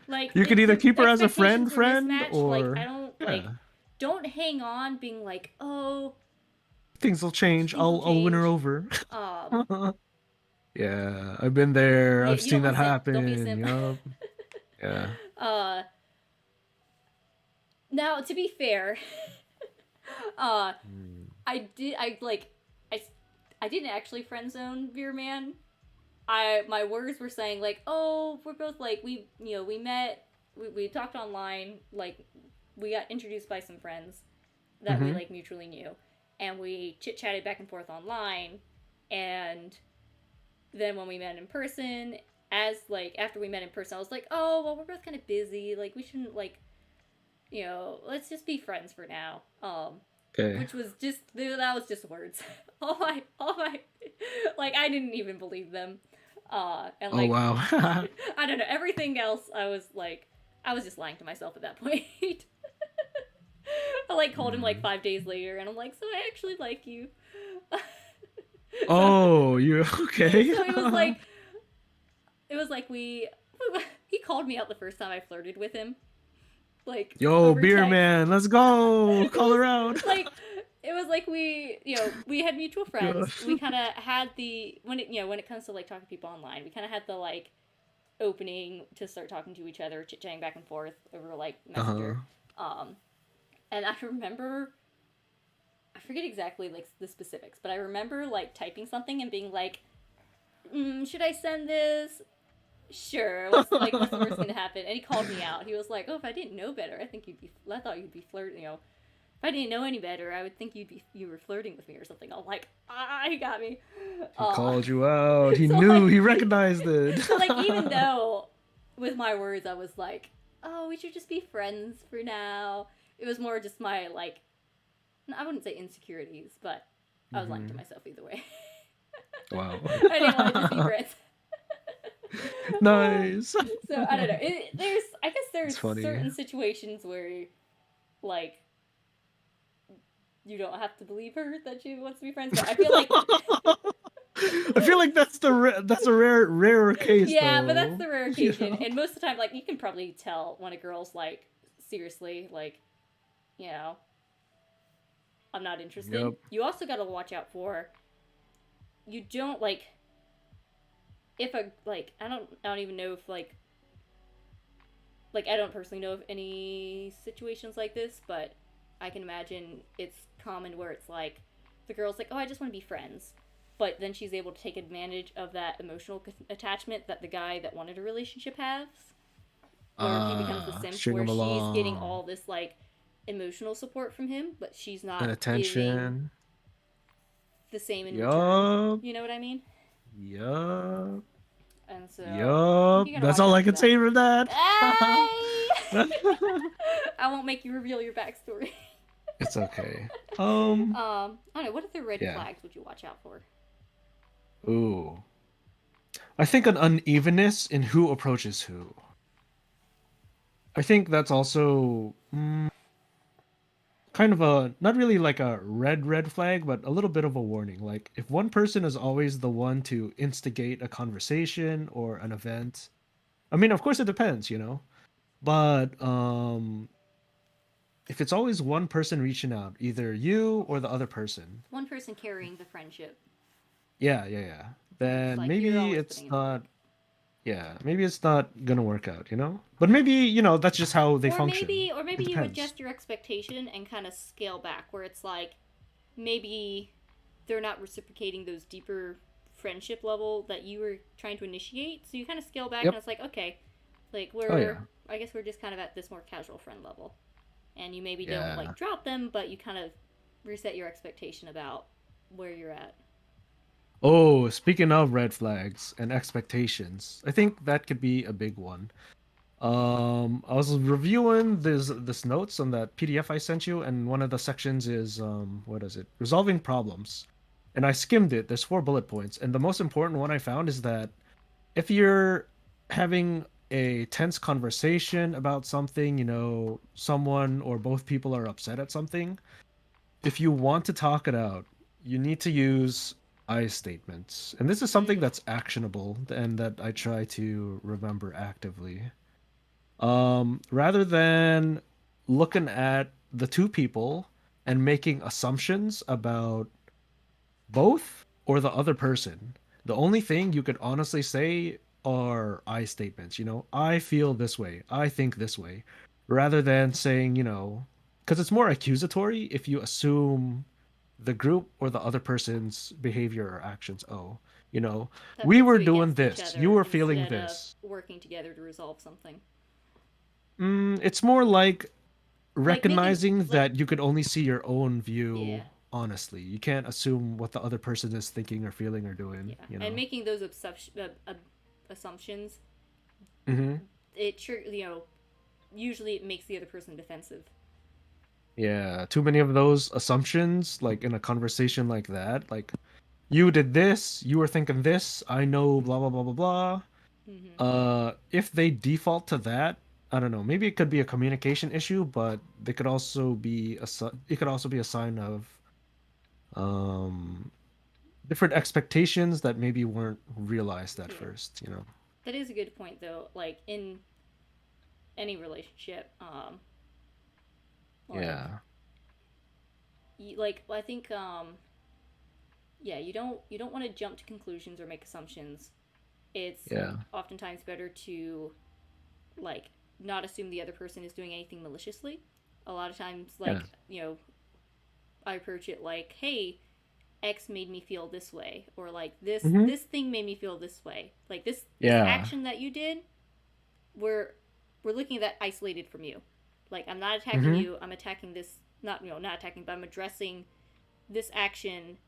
Speaker 1: Like,
Speaker 2: You could
Speaker 1: if
Speaker 2: either
Speaker 1: the
Speaker 2: keep her as a
Speaker 1: expectations
Speaker 2: friend,
Speaker 1: were mismatched, like, I
Speaker 2: or
Speaker 1: don't
Speaker 2: yeah,
Speaker 1: like, don't hang on, being like, "Oh,
Speaker 2: things will change.
Speaker 1: things will
Speaker 2: I'll win her
Speaker 1: change."
Speaker 2: over.
Speaker 1: Um,
Speaker 2: Yeah, I've been there.
Speaker 1: yeah,
Speaker 2: I've
Speaker 1: you
Speaker 2: seen
Speaker 1: don't want
Speaker 2: that
Speaker 1: to simp. Don't be a
Speaker 2: happen.
Speaker 1: simp.
Speaker 2: Yup. Yeah.
Speaker 1: uh, now to be fair, uh,
Speaker 2: Mm.
Speaker 1: I did. I, I didn't actually friend zone Beer Man. My words were saying like, oh, we're both like we met, we talked online, like we got introduced by some friends that we
Speaker 2: Mm-hmm.
Speaker 1: like mutually knew, and we chit chatted back and forth online, and then when we met in person, as like after we met in person, I was like, oh well, we're both kind of busy, like we shouldn't like let's just be friends for now.
Speaker 2: Okay.
Speaker 1: Which was just that was just words. all my Like I didn't even believe them. And
Speaker 2: Oh
Speaker 1: like
Speaker 2: wow.
Speaker 1: I don't know, everything else I was like I was just lying to myself at that point. I like called him like
Speaker 2: Mm.
Speaker 1: 5 days later and I'm like, so I actually like you. so
Speaker 2: Oh, you okay?
Speaker 1: so it was like we he called me out the first time I flirted with him, like
Speaker 2: Yo,
Speaker 1: over
Speaker 2: beer
Speaker 1: text.
Speaker 2: man, let's go.
Speaker 1: It
Speaker 2: Call
Speaker 1: was
Speaker 2: her out.
Speaker 1: like it was like we had mutual friends.
Speaker 2: Gosh.
Speaker 1: We kind of had the when it comes to like talking to people online, we kind of had the like opening to start talking to each other, chit chatting back and forth over like
Speaker 2: Uh-huh.
Speaker 1: Messenger. Um, and I remember I forget exactly like the specifics, but I remember like typing something and being like, should I send this? Sure. What's the worst gonna happen? And he called me out. He was like, "Oh, if I didn't know better, I thought you'd be flirting. You know, if I didn't know any better, I would think you were flirting with me or something." I'm like, he got me.
Speaker 2: He called you out. He
Speaker 1: So
Speaker 2: knew.
Speaker 1: like,
Speaker 2: He recognized it.
Speaker 1: so like, even though with my words I was like, "Oh, we should just be friends for now," it was more just my like, I wouldn't say insecurities, but I was lying to
Speaker 2: Mhm.
Speaker 1: myself either way.
Speaker 2: Wow.
Speaker 1: I didn't want to just be friends.
Speaker 2: Nice.
Speaker 1: So I don't know. I guess
Speaker 2: It's
Speaker 1: there's
Speaker 2: funny.
Speaker 1: certain situations where, like, you don't have to believe her that she wants to be friends. But I feel like,
Speaker 2: I feel like that's a rarer case
Speaker 1: yeah, but that's
Speaker 2: though.
Speaker 1: the rare occasion.
Speaker 2: Yeah.
Speaker 1: And most of the time, like, you can probably tell when a girl's like, seriously, like, you know, I'm not interested.
Speaker 2: Yep.
Speaker 1: You also got to watch out for. You don't like. If a like, I don't even know if like I don't personally know of any situations like this, but I can imagine it's common where it's like the girl's like, "Oh, I just want to be friends." But then she's able to take advantage of that emotional attachment that the guy that wanted a relationship has, where he becomes the simp,
Speaker 2: String
Speaker 1: where
Speaker 2: them
Speaker 1: she's getting
Speaker 2: along.
Speaker 1: all this like emotional support from him, but she's
Speaker 2: And
Speaker 1: not giving
Speaker 2: attention.
Speaker 1: the same in return.
Speaker 2: Yup.
Speaker 1: You know what I mean?
Speaker 2: Yup.
Speaker 1: And so
Speaker 2: Yup.
Speaker 1: you gotta
Speaker 2: That's
Speaker 1: watch
Speaker 2: all
Speaker 1: out
Speaker 2: I
Speaker 1: for
Speaker 2: can
Speaker 1: that.
Speaker 2: say for that.
Speaker 1: Hey! I won't make you reveal your backstory.
Speaker 2: It's okay.
Speaker 1: I don't know. What other red
Speaker 2: Yeah.
Speaker 1: flags would you watch out for?
Speaker 2: Ooh. I think an unevenness in who approaches who. I think that's also kind of a not really like a red flag, but a little bit of a warning. Like if one person is always the one to instigate a conversation or an event, I mean, of course it depends, you know. But if it's always one person reaching out, either you or the other person,
Speaker 1: One person carrying the friendship,
Speaker 2: yeah,
Speaker 1: and it's
Speaker 2: then
Speaker 1: like you're
Speaker 2: maybe
Speaker 1: always
Speaker 2: it's
Speaker 1: putting in the
Speaker 2: not,
Speaker 1: work.
Speaker 2: yeah, maybe it's not gonna work out, you know? But maybe, you know, that's just how they function.
Speaker 1: Or
Speaker 2: It
Speaker 1: maybe you
Speaker 2: depends.
Speaker 1: adjust your expectation and kind of scale back, where it's like maybe they're not reciprocating those deeper friendship level that you were trying to initiate. So you kind of scale back, and
Speaker 2: Yep.
Speaker 1: it's like okay, like
Speaker 2: Oh yeah.
Speaker 1: I guess we're just kind of at this more casual friend level, and you maybe don't
Speaker 2: Yeah.
Speaker 1: like drop them, but you kind of reset your expectation about where you're at.
Speaker 2: Oh, speaking of red flags and expectations, I think that could be a big one. I was reviewing this notes on that PDF I sent you, and one of the sections is what is it? Resolving problems. And I skimmed it. There's 4 bullet points, and the most important one I found is that if you're having a tense conversation about something, you know, someone or both people are upset at something, if you want to talk it out, you need to use I statements. And this is something
Speaker 1: Mm.
Speaker 2: that's actionable and that I try to remember actively. Rather than looking at the two people and making assumptions about both or the other person, the only thing you could honestly say are I statements. You know, I feel this way, I think this way, rather than saying, you know, because it's more accusatory if you assume the group or the other person's behavior or actions. Oh, you know,
Speaker 1: That
Speaker 2: we
Speaker 1: puts
Speaker 2: were
Speaker 1: you
Speaker 2: doing
Speaker 1: against each
Speaker 2: this, you
Speaker 1: other
Speaker 2: were feeling
Speaker 1: instead of
Speaker 2: this.
Speaker 1: working together to resolve something.
Speaker 2: It's more like
Speaker 1: Like making
Speaker 2: recognizing
Speaker 1: like
Speaker 2: that you could only see your own view
Speaker 1: yeah,
Speaker 2: honestly. You can't assume what the other person is thinking or feeling or doing,
Speaker 1: yeah,
Speaker 2: you
Speaker 1: and
Speaker 2: know?
Speaker 1: making those assumptions,
Speaker 2: Hmm.
Speaker 1: usually it makes the other person defensive.
Speaker 2: Yeah, too many of those assumptions, like in a conversation like that, like you did this, you were thinking this, I know blah blah blah blah blah.
Speaker 1: Hmm.
Speaker 2: If they default to that, I don't know. Maybe it could be a communication issue, but they could also be it could also be a sign of um different expectations that maybe weren't realized at
Speaker 1: Yeah,
Speaker 2: first, you know.
Speaker 1: that is a good point though. Like in any relationship, like
Speaker 2: Yeah.
Speaker 1: like I think yeah, you don't want to jump to conclusions or make assumptions. It's
Speaker 2: Yeah.
Speaker 1: oftentimes better to like not assume the other person is doing anything maliciously. A lot of times,
Speaker 2: Yeah.
Speaker 1: like I approach it like, "Hey, X made me feel this way," or like this
Speaker 2: Hmm.
Speaker 1: this thing made me feel this way. Like this
Speaker 2: Yeah.
Speaker 1: action that you did, we're we're looking at that isolated from you. Like I'm not attacking
Speaker 2: Hmm.
Speaker 1: you. I'm attacking this. Not attacking, but I'm addressing this action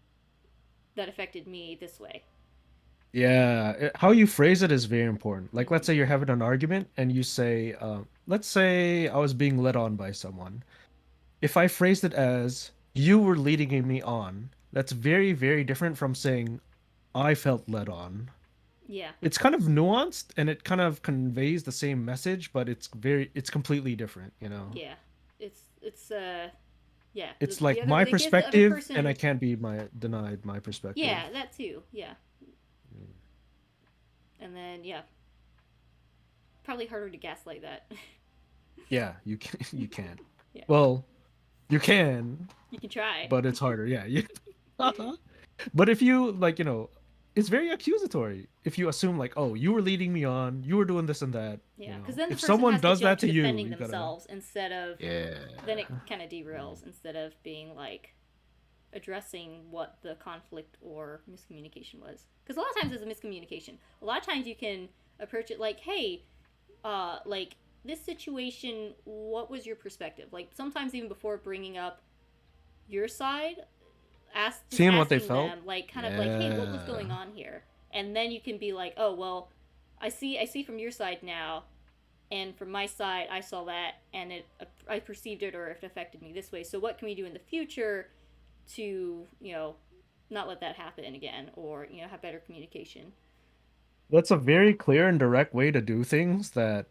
Speaker 1: that affected me this way.
Speaker 2: Yeah, how you phrase it is very important. Like, let's
Speaker 1: Mm-hmm.
Speaker 2: say you're having an argument and you say, let's say I was being led on by someone. If I phrased it as you were leading me on, that's very, very different from saying I felt led on.
Speaker 1: Yeah,
Speaker 2: It's kind of nuanced and it kind of conveys the same message, but it's completely different, you know.
Speaker 1: yeah. It's yeah.
Speaker 2: It's
Speaker 1: The
Speaker 2: like
Speaker 1: other
Speaker 2: my
Speaker 1: it gives the other
Speaker 2: perspective and I
Speaker 1: person.
Speaker 2: can't be my denied my perspective.
Speaker 1: Yeah, that too. Yeah, and then yeah, probably harder to gaslight that.
Speaker 2: Yeah, you can you can.
Speaker 1: Yeah,
Speaker 2: Well, you can,
Speaker 1: you can try.
Speaker 2: but it's harder. Yeah. But if you like, it's very accusatory. If you assume like, oh, you were leading me on, you were doing this and that,
Speaker 1: Yeah, because then the
Speaker 2: if
Speaker 1: person
Speaker 2: someone
Speaker 1: has to
Speaker 2: does
Speaker 1: jump
Speaker 2: that
Speaker 1: to
Speaker 2: to you,
Speaker 1: defending
Speaker 2: you gotta,
Speaker 1: themselves instead of then
Speaker 2: yeah.
Speaker 1: it kind of derails instead of being like addressing what the conflict or miscommunication was. Because a lot of times it's a miscommunication. A lot of times you can approach it like, hey, like this situation, what was your perspective? Like sometimes even before bringing up your side, just
Speaker 2: Seeing what they
Speaker 1: asking
Speaker 2: felt.
Speaker 1: them like kind of like, hey, what was
Speaker 2: Yeah.
Speaker 1: going on here? And then you can be like, oh well, I see from your side now, and from my side I saw that and I perceived it or it affected me this way, so what can we do in the future to not let that happen again, or have better communication.
Speaker 2: That's a very clear and direct way to do things that,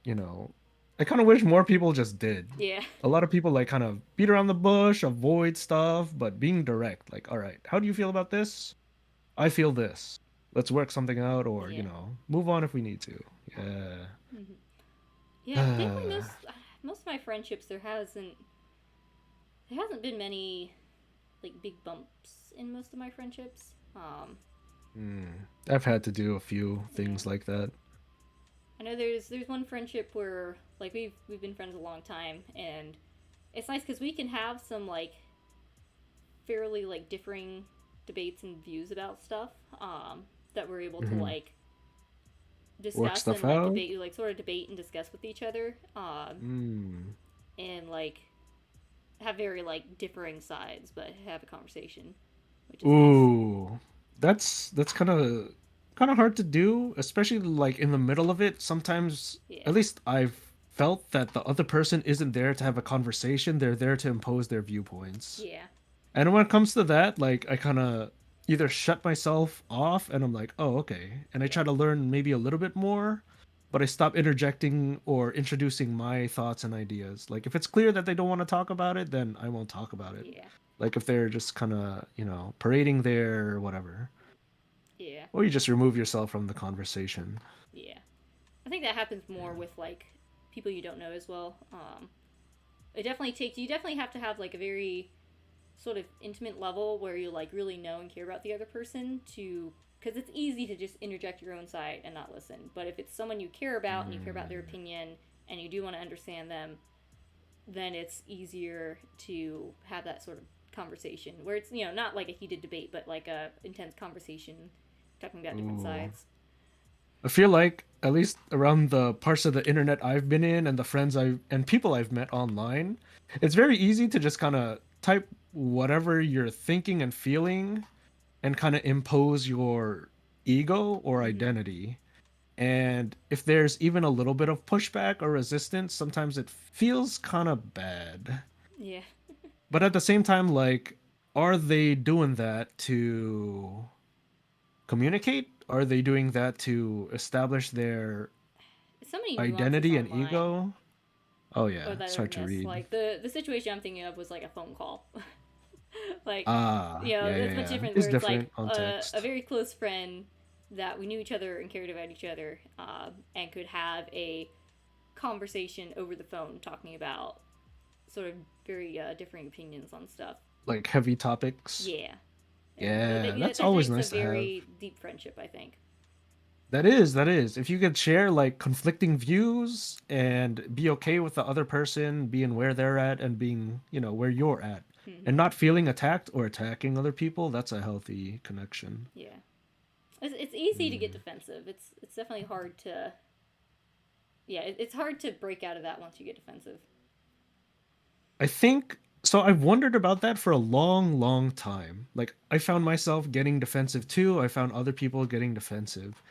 Speaker 2: I kind of wish more people just did.
Speaker 1: Yeah.
Speaker 2: A lot of people like kind of beat around the bush, avoid stuff, but being direct, like, all right, how do you feel about this? I feel this. Let's work something out or,
Speaker 1: Yeah.
Speaker 2: move on if we need to. Yeah.
Speaker 1: Hmm. Yeah, thankfully most of my friendships there hasn't been many like big bumps in most of my friendships.
Speaker 2: I've had to do a few
Speaker 1: Yeah,
Speaker 2: things like that.
Speaker 1: I know there's one friendship where like we've been friends a long time, and it's nice because we can have some like fairly like differing debates and views about stuff, that we're able to
Speaker 2: Hmm.
Speaker 1: like
Speaker 2: Work
Speaker 1: discuss
Speaker 2: stuff
Speaker 1: and like
Speaker 2: out.
Speaker 1: debate, like sort of debate and discuss with each other,
Speaker 2: Mm.
Speaker 1: and like have very like differing sides, but have a conversation, which is nice.
Speaker 2: Ooh, that's kind of hard to do, especially like in the middle of it. Sometimes,
Speaker 1: Yeah,
Speaker 2: at least I've felt that the other person isn't there to have a conversation. They're there to impose their viewpoints.
Speaker 1: yeah,
Speaker 2: And when it comes to that, like I kind of either shut myself off and I'm like, "Oh, okay." And I
Speaker 1: yeah,
Speaker 2: try to learn maybe a little bit more, but I stop interjecting or introducing my thoughts and ideas. Like if it's clear that they don't want to talk about it, then I won't talk about it.
Speaker 1: yeah,
Speaker 2: Like if they're just kind of, parading there or whatever.
Speaker 1: yeah,
Speaker 2: Or you just remove yourself from the conversation.
Speaker 1: yeah. I think that happens more
Speaker 2: Yeah.
Speaker 1: with like people you don't know as well. It definitely takes you definitely have to have like a very sort of intimate level where you like really know and care about the other person to, because it's easy to just interject your own side and not listen. But if it's someone you care about and you care about their
Speaker 2: Mm.
Speaker 1: opinion and you do want to understand them, then it's easier to have that sort of conversation where it's not like a heated debate but like a intense conversation talking about different
Speaker 2: Ooh.
Speaker 1: sides.
Speaker 2: I feel like at least around the parts of the internet I've been in and the friends I and people I've met online, it's very easy to just kind of type whatever you're thinking and feeling and kind of impose your ego or
Speaker 1: Mm-hmm.
Speaker 2: identity. And if there's even a little bit of pushback or resistance, sometimes it feels kind of bad.
Speaker 1: Yeah.
Speaker 2: But at the same time, like, are they doing that to? communicate? Are they doing that to establish their
Speaker 1: So many nuances
Speaker 2: identity and
Speaker 1: online
Speaker 2: ego? Oh
Speaker 1: or
Speaker 2: yeah,
Speaker 1: that
Speaker 2: it's
Speaker 1: are
Speaker 2: hard to
Speaker 1: missed.
Speaker 2: read.
Speaker 1: Like the situation I'm thinking of was like a phone call. Like,
Speaker 2: Ah,
Speaker 1: you know,
Speaker 2: yeah, yeah,
Speaker 1: it's much
Speaker 2: yeah.
Speaker 1: different
Speaker 2: It's
Speaker 1: where it's like
Speaker 2: different on
Speaker 1: a
Speaker 2: text.
Speaker 1: very close friend that we knew each other and cared about each other, and could have a conversation over the phone talking about sort of very differing opinions on stuff.
Speaker 2: Like heavy topics.
Speaker 1: Yeah, and
Speaker 2: Yeah, that's
Speaker 1: that
Speaker 2: always
Speaker 1: takes a
Speaker 2: nice to have.
Speaker 1: very deep friendship, I think.
Speaker 2: That is, that is. If you could share like conflicting views and be okay with the other person being where they're at and being, where you're at and
Speaker 1: Hmm.
Speaker 2: not feeling attacked or attacking other people, that's a healthy connection.
Speaker 1: Yeah, it's easy to get
Speaker 2: Mm.
Speaker 1: defensive. It's definitely hard to, yeah, it's hard to break out of that once you get defensive.
Speaker 2: I think so. I've wondered about that for a long, long time. Like, I found myself getting defensive too. I found other people getting defensive.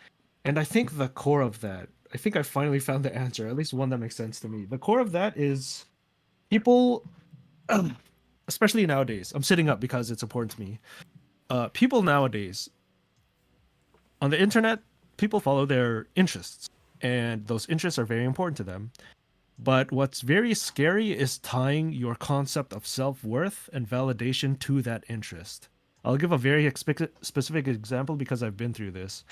Speaker 2: And I think the core of that, I think I finally found the answer, at least one that makes sense to me. The core of that is people, especially nowadays, I'm sitting up because it's important to me. People nowadays on the internet, people follow their interests, and those interests are very important to them. But what's very scary is tying your concept of self worth and validation to that interest. I'll give a very specific example because I've been through this.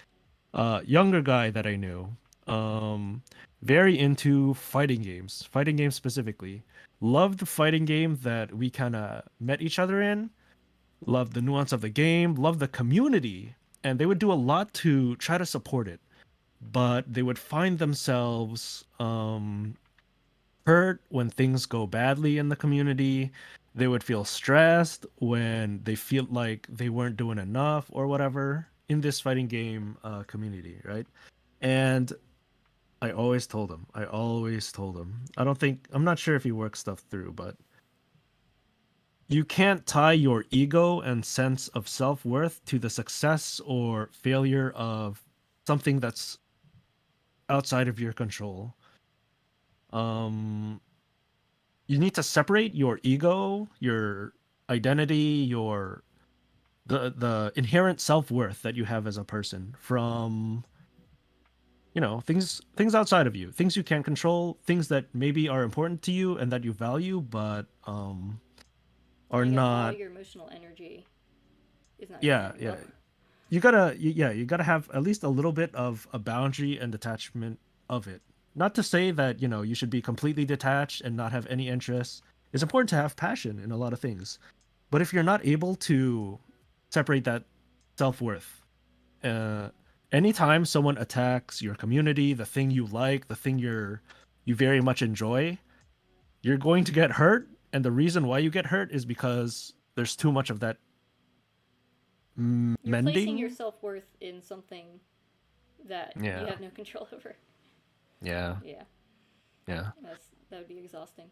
Speaker 2: Younger guy that I knew, um, very into fighting games specifically. Loved the fighting game that we kind of met each other in. Loved the nuance of the game. Loved the community, and they would do a lot to try to support it. But they would find themselves hurt when things go badly in the community. They would feel stressed when they feel like they weren't doing enough or whatever in this fighting game community, right? And I always told him. I always told him. I'm not sure if he works stuff through, but you can't tie your ego and sense of self worth to the success or failure of something that's outside of your control. Um, you need to separate your ego, your identity, your the inherent self-worth that you have as a person from things outside of you, things you can't control, things that maybe are important to you and that you value but
Speaker 1: Yeah,
Speaker 2: are
Speaker 1: I guess all
Speaker 2: not.
Speaker 1: your emotional energy is not your
Speaker 2: Yeah,
Speaker 1: own
Speaker 2: yeah.
Speaker 1: though.
Speaker 2: You gotta have at least a little bit of a boundary and detachment of it. Not to say that you should be completely detached and not have any interests. It's important to have passion in a lot of things, but if you're not able to separate that self-worth, uh anytime someone attacks your community, the thing you like, the thing you very much enjoy, you're going to get hurt, and the reason why you get hurt is because there's too much of that
Speaker 1: You're placing your
Speaker 2: mending.
Speaker 1: self worth in something that you
Speaker 2: Yeah,
Speaker 1: have no control over.
Speaker 2: yeah,
Speaker 1: Yeah,
Speaker 2: yeah.
Speaker 1: that would be exhausting.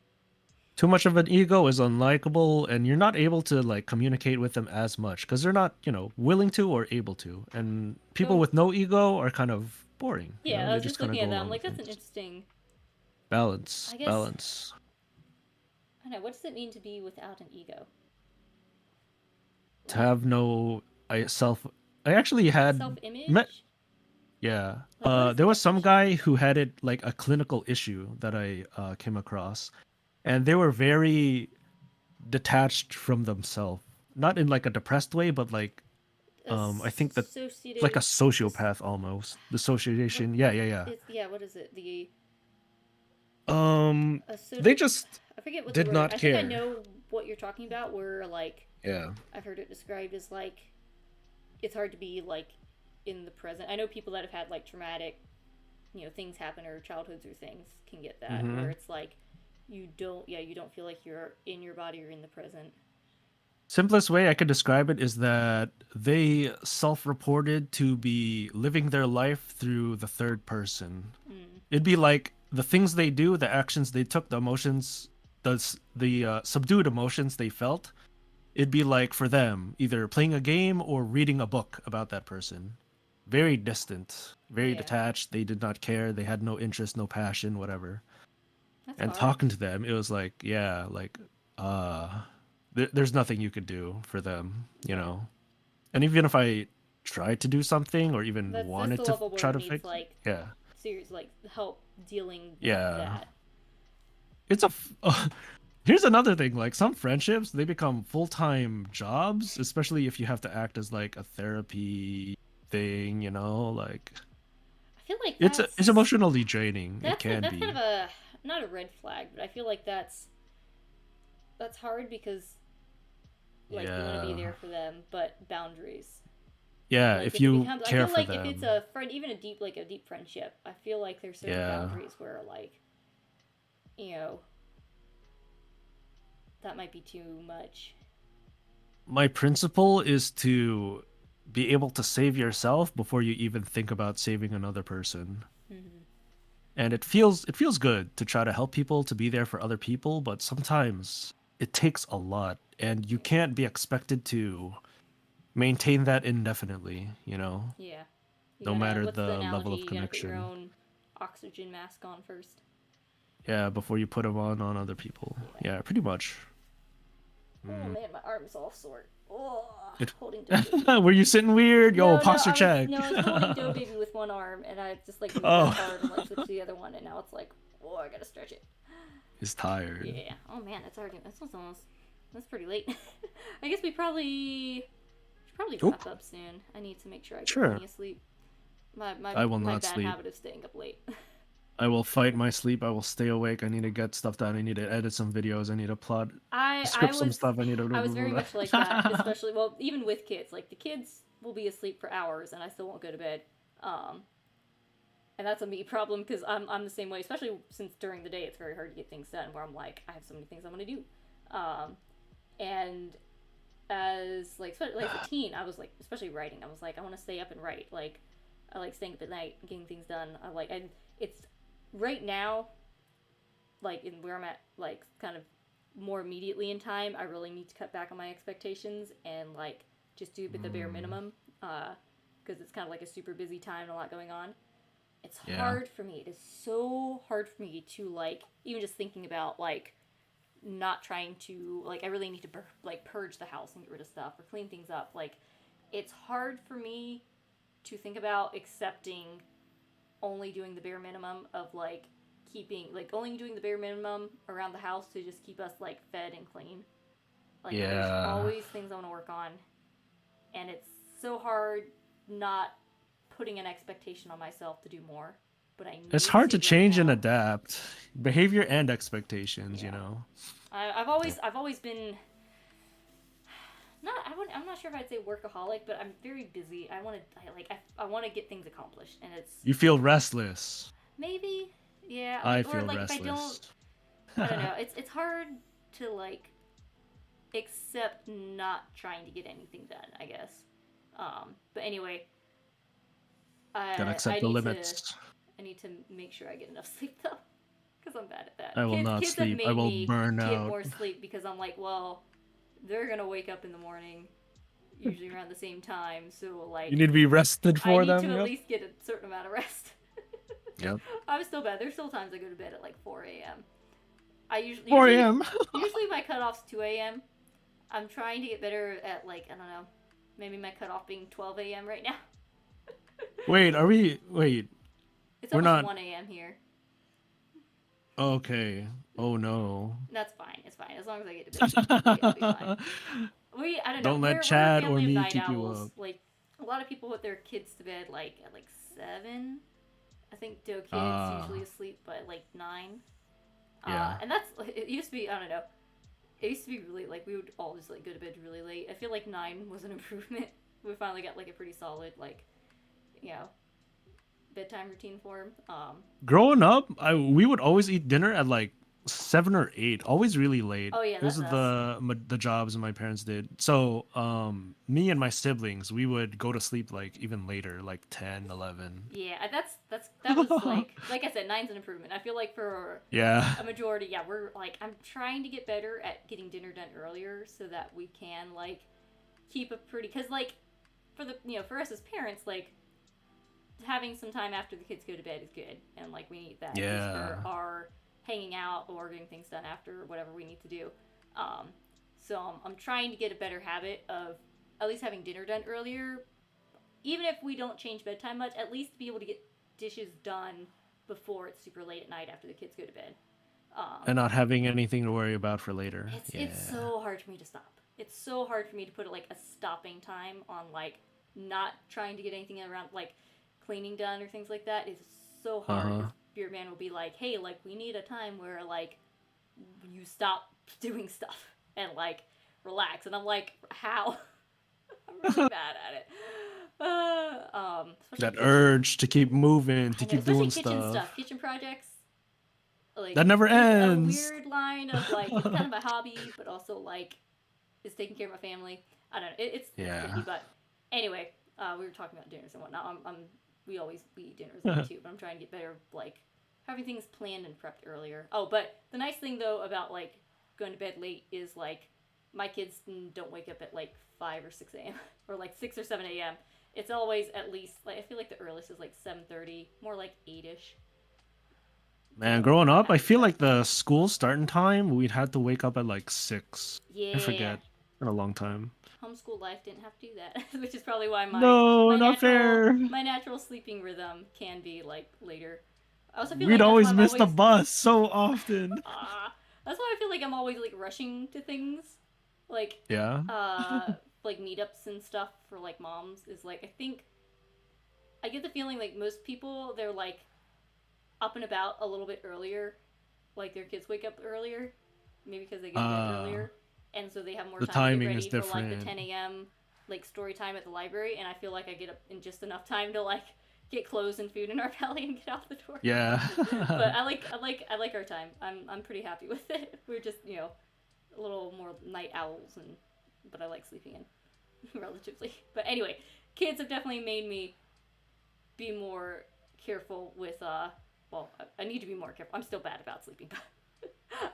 Speaker 2: Too much of an ego is unlikable, and you're not able to like communicate with them as much because they're not willing to or able to. And people
Speaker 1: So
Speaker 2: with no ego are kind of boring.
Speaker 1: yeah, I
Speaker 2: They
Speaker 1: was
Speaker 2: just
Speaker 1: just
Speaker 2: kind of
Speaker 1: looking at
Speaker 2: go
Speaker 1: that. I'm
Speaker 2: along with
Speaker 1: like, that's an
Speaker 2: things.
Speaker 1: interesting.
Speaker 2: Balance,
Speaker 1: I guess
Speaker 2: balance.
Speaker 1: I don't know. What does it mean to be without an ego?
Speaker 2: To
Speaker 1: Like
Speaker 2: have no I self. I actually
Speaker 1: self
Speaker 2: had met.
Speaker 1: image?
Speaker 2: Yeah.
Speaker 1: Like what is the
Speaker 2: There was some
Speaker 1: definition?
Speaker 2: guy who had it like a clinical issue that I came across, and they were very detached from themselves. Not in like a depressed way, but like I think that like a
Speaker 1: Associative.
Speaker 2: sociopath almost.
Speaker 1: What
Speaker 2: Dissociation. Yeah, yeah, yeah.
Speaker 1: is yeah? What is it? The
Speaker 2: Um, they
Speaker 1: associative.
Speaker 2: just
Speaker 1: I forget what the
Speaker 2: did
Speaker 1: word.
Speaker 2: not
Speaker 1: I think I
Speaker 2: care.
Speaker 1: know what you're talking about. Where like
Speaker 2: Yeah.
Speaker 1: I've heard it described as like it's hard to be like in the present. I know people that have had like traumatic, things happen or childhoods or things can get that where
Speaker 2: Mm-hmm.
Speaker 1: it's like you don't feel like you're in your body or in the present.
Speaker 2: Simplest way I could describe it is that they self-reported to be living their life through the third person.
Speaker 1: Mm.
Speaker 2: It'd be like the things they do, the actions they took, the emotions, the subdued emotions they felt. It'd be like for them either playing a game or reading a book about that person. Very distant, very
Speaker 1: Yeah,
Speaker 2: detached. They did not care. They had no interest, no passion, whatever.
Speaker 1: that's
Speaker 2: And
Speaker 1: hard.
Speaker 2: talking to them, it was like, yeah, like, there's nothing you could do for them,
Speaker 1: Yeah,
Speaker 2: And even if I tried to do something or even
Speaker 1: That's the
Speaker 2: wanted to
Speaker 1: level where
Speaker 2: try
Speaker 1: it
Speaker 2: to
Speaker 1: needs
Speaker 2: fix.
Speaker 1: like
Speaker 2: Yeah,
Speaker 1: serious like help dealing with
Speaker 2: yeah.
Speaker 1: that.
Speaker 2: It's a. Here's another thing. Like some friendships, they become full time jobs, especially if you have to act as like a therapy thing. You know, like
Speaker 1: I feel like
Speaker 2: it's emotionally draining. It can
Speaker 1: that's kind of
Speaker 2: be.
Speaker 1: a not a red flag, but I feel like that's hard because like you want to be
Speaker 2: Yeah,
Speaker 1: there for them, but boundaries.
Speaker 2: yeah.
Speaker 1: Like
Speaker 2: If
Speaker 1: if it
Speaker 2: you
Speaker 1: becomes, I
Speaker 2: care
Speaker 1: feel
Speaker 2: for
Speaker 1: like if it's
Speaker 2: them,
Speaker 1: a friend, even a deep like a deep friendship, I feel like there's certain
Speaker 2: yeah.
Speaker 1: boundaries where like you know that might be too much.
Speaker 2: My principle is to be able to save yourself before you even think about saving another person.
Speaker 1: Mm-hmm.
Speaker 2: And it feels good to try to help people, to be there for other people, but sometimes it takes a lot and you can't be expected to maintain that indefinitely,
Speaker 1: Yeah, you
Speaker 2: no
Speaker 1: gotta.
Speaker 2: matter
Speaker 1: What's the
Speaker 2: the level
Speaker 1: analogy?
Speaker 2: of
Speaker 1: You gotta put your
Speaker 2: connection.
Speaker 1: own oxygen mask on first.
Speaker 2: Yeah, before you put them on other people.
Speaker 1: Yeah.
Speaker 2: Yeah, pretty much.
Speaker 1: Oh
Speaker 2: Mm.
Speaker 1: man, my arm's all sore. Oh,
Speaker 2: It
Speaker 1: holding dough baby.
Speaker 2: Were you sitting weird? Yo,
Speaker 1: No, no,
Speaker 2: posture check.
Speaker 1: I was holding dough baby with one arm, and I just like moved that
Speaker 2: Oh,
Speaker 1: hard and like switched to the other one, and now it's like, oh, I gotta stretch it.
Speaker 2: he's tired.
Speaker 1: Yeah. Oh man, that's pretty late. I guess we probably should probably
Speaker 2: Oop.
Speaker 1: wrap up soon. I need to make sure I get
Speaker 2: Sure.
Speaker 1: plenty of sleep. My
Speaker 2: I will
Speaker 1: my
Speaker 2: not
Speaker 1: bad
Speaker 2: sleep.
Speaker 1: habit of staying up late.
Speaker 2: I will fight my sleep. I will stay awake. I need to get stuff done. I need to edit some videos. I need to plot,
Speaker 1: I
Speaker 2: script some
Speaker 1: was
Speaker 2: stuff. I need to.
Speaker 1: I was very much like that, especially well, even with kids. Like the kids will be asleep for hours, and I still won't go to bed. Um, and that's a me problem because I'm the same way. Especially since during the day it's very hard to get things done. Where I'm like I have so many things I want to do, and as a teen, I was like especially writing. I was like I want to stay up and write. Like I like staying up at night and getting things done. And it's right now like in where I'm at, like kind of more immediately in time, I really need to cut back on my expectations and like just do the bare
Speaker 2: Mm,
Speaker 1: minimum. Because it's kind of like a super busy time and a lot going on. It's
Speaker 2: yeah.
Speaker 1: hard for me. It is so hard for me to like even just thinking about like not trying to like I really need to like purge the house and get rid of stuff or clean things up. Like it's hard for me to think about accepting only doing the bare minimum of like keeping like only doing the bare minimum around the house to just keep us like fed and clean. Like there's
Speaker 2: Yeah.
Speaker 1: always things I want to work on, and it's so hard not putting an expectation on myself to do more. But I
Speaker 2: It's
Speaker 1: need
Speaker 2: hard
Speaker 1: to
Speaker 2: to
Speaker 1: right
Speaker 2: change and
Speaker 1: now.
Speaker 2: adapt behavior and expectations,
Speaker 1: Yeah,
Speaker 2: Yeah.
Speaker 1: I've always been not I'm not sure if I'd say workaholic, but I'm very busy. I want to get things accomplished, and it's
Speaker 2: You feel restless.
Speaker 1: maybe yeah
Speaker 2: I
Speaker 1: or
Speaker 2: feel
Speaker 1: like if I don't
Speaker 2: restless.
Speaker 1: I don't know. It's hard to like accept not trying to get anything done. I guess. But anyway,
Speaker 2: Gotta
Speaker 1: I
Speaker 2: accept the
Speaker 1: need to
Speaker 2: limits.
Speaker 1: make sure I get enough sleep though, because I'm bad at
Speaker 2: I
Speaker 1: that.
Speaker 2: will not
Speaker 1: Kids have
Speaker 2: sleep. I
Speaker 1: made
Speaker 2: will
Speaker 1: me
Speaker 2: burn
Speaker 1: get
Speaker 2: out.
Speaker 1: more sleep because I'm like, well, they're gonna wake up in the morning, usually around the same time. So
Speaker 2: You
Speaker 1: like,
Speaker 2: need to be rested
Speaker 1: I
Speaker 2: for
Speaker 1: need to
Speaker 2: them.
Speaker 1: at
Speaker 2: Yep.
Speaker 1: least get a certain amount of rest.
Speaker 2: Yep.
Speaker 1: I'm still bad. There's still times I go to bed at like 4 a.m. I
Speaker 2: 4 a.m.
Speaker 1: usually my cutoff's 2 a.m. I'm trying to get better at like I don't know, maybe my cutoff being 12 a.m. right now.
Speaker 2: Wait, are we? Wait,
Speaker 1: It's
Speaker 2: we're
Speaker 1: almost
Speaker 2: not.
Speaker 1: 1 a.m. here.
Speaker 2: Okay. Oh no.
Speaker 1: That's fine. It's fine as long as I get to bed early. I'll be fine. I don't know.
Speaker 2: Don't let
Speaker 1: We're a
Speaker 2: Chad or
Speaker 1: family of
Speaker 2: me
Speaker 1: night
Speaker 2: keep you
Speaker 1: owls.
Speaker 2: up.
Speaker 1: Like a lot of people put their kids to bed like at like 7. I think Doe kids
Speaker 2: Ah,
Speaker 1: usually asleep by like 9.
Speaker 2: yeah.
Speaker 1: And that's it used to be I don't know. It used to be really like we would all just like go to bed really late. I feel like 9 was an improvement. We finally got like a pretty solid like you know bedtime routine for him.
Speaker 2: Growing up, we would always eat dinner at like 7 or 8, always really late.
Speaker 1: Oh yeah,
Speaker 2: This
Speaker 1: that's
Speaker 2: is
Speaker 1: us.
Speaker 2: the jobs my parents did. So, me and my siblings, we would go to sleep like even later, like 10, 11.
Speaker 1: Yeah, that was like I said, 9's an improvement. I feel like for
Speaker 2: Yeah.
Speaker 1: a majority, yeah, we're like I'm trying to get better at getting dinner done earlier so that we can like keep a pretty because like for the for us as parents like having some time after the kids go to bed is good and like we need that just for
Speaker 2: Yeah.
Speaker 1: our hanging out or getting things done after whatever we need to do. So I'm trying to get a better habit of at least having dinner done earlier even if we don't change bedtime much, at least be able to get dishes done before it's super late at night after the kids go to bed.
Speaker 2: And not having anything to worry about for later.
Speaker 1: It's so hard for me to stop. It's so hard for me to put like a stopping time on like not trying to get anything around like cleaning done or things like that. It's so hard.
Speaker 2: Uh-huh.
Speaker 1: Beer man will be like, hey, like we need a time where like you stop doing stuff and like relax, and I'm like, how? I'm really bad at it.
Speaker 2: That urge to keep moving, to keep doing
Speaker 1: kitchen stuff, kitchen projects. Like
Speaker 2: that never ends.
Speaker 1: A weird line of like it's kind of a hobby, but also like it's taking care of my family. I don't know. It's tricky, but anyway, we were talking about dinners and whatnot. We always eat dinners too, but I'm trying to get better like having things planned and prepped earlier. Oh, but the nice thing though about like going to bed late is like my kids don't wake up at like 5 or 6 a.m. or like 6 or 7 a.m. It's always at least like I feel like the earliest is like 7:30, more like 8ish.
Speaker 2: Man, growing up, I feel like the school starting time, we'd have to wake up at like 6.
Speaker 1: Yeah.
Speaker 2: I forget. In a long time.
Speaker 1: Homeschool life didn't have to do that, which is probably why my
Speaker 2: not fair.
Speaker 1: My natural sleeping rhythm can be like later. I also feel
Speaker 2: We'd
Speaker 1: like
Speaker 2: always miss the bus so often.
Speaker 1: That's why I feel like I'm always like rushing to things, like like meetups and stuff for like moms is like I think I get the feeling like most people they're like up and about a little bit earlier, like their kids wake up earlier, maybe because they get to bed earlier, and so they have more time to get ready for like the 10 a.m. like story time at the library, and I feel like I get up in just enough time to like get clothes and food in our belly and get out the door.
Speaker 2: Yeah.
Speaker 1: But I like our time. I'm pretty happy with it. We're just a little more night owls, but I like sleeping in relatively. But anyway, kids have definitely made me be more careful with well, I need to be more careful. I'm still bad about sleeping.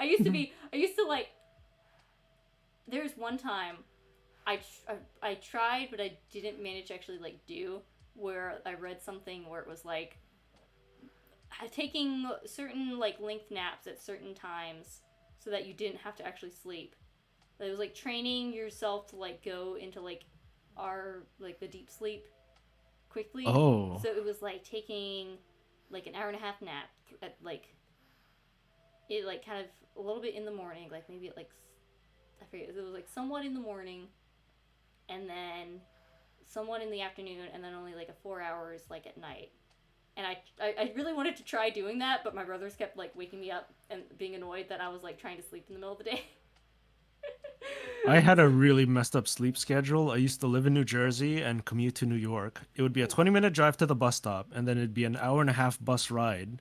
Speaker 1: I used to like. There's one time, I tried, but I didn't manage to actually like do. Where I read something where it was like taking certain like length naps at certain times so that you didn't have to actually sleep. It was like training yourself to like go into like the deep sleep quickly.
Speaker 2: Oh.
Speaker 1: So it was like taking like an hour and a half nap at like it like kind of a little bit in the morning, like maybe at like I forget, it was like somewhat in the morning, and then somewhat in the afternoon, and then only like a 4 hours like at night. And I really wanted to try doing that, but my brothers kept like waking me up and being annoyed that I was like trying to sleep in the middle of the day.
Speaker 2: I had a really messed up sleep schedule. I used to live in New Jersey and commute to New York. It would be a 20-minute drive to the bus stop, and then it'd be an hour and a half bus ride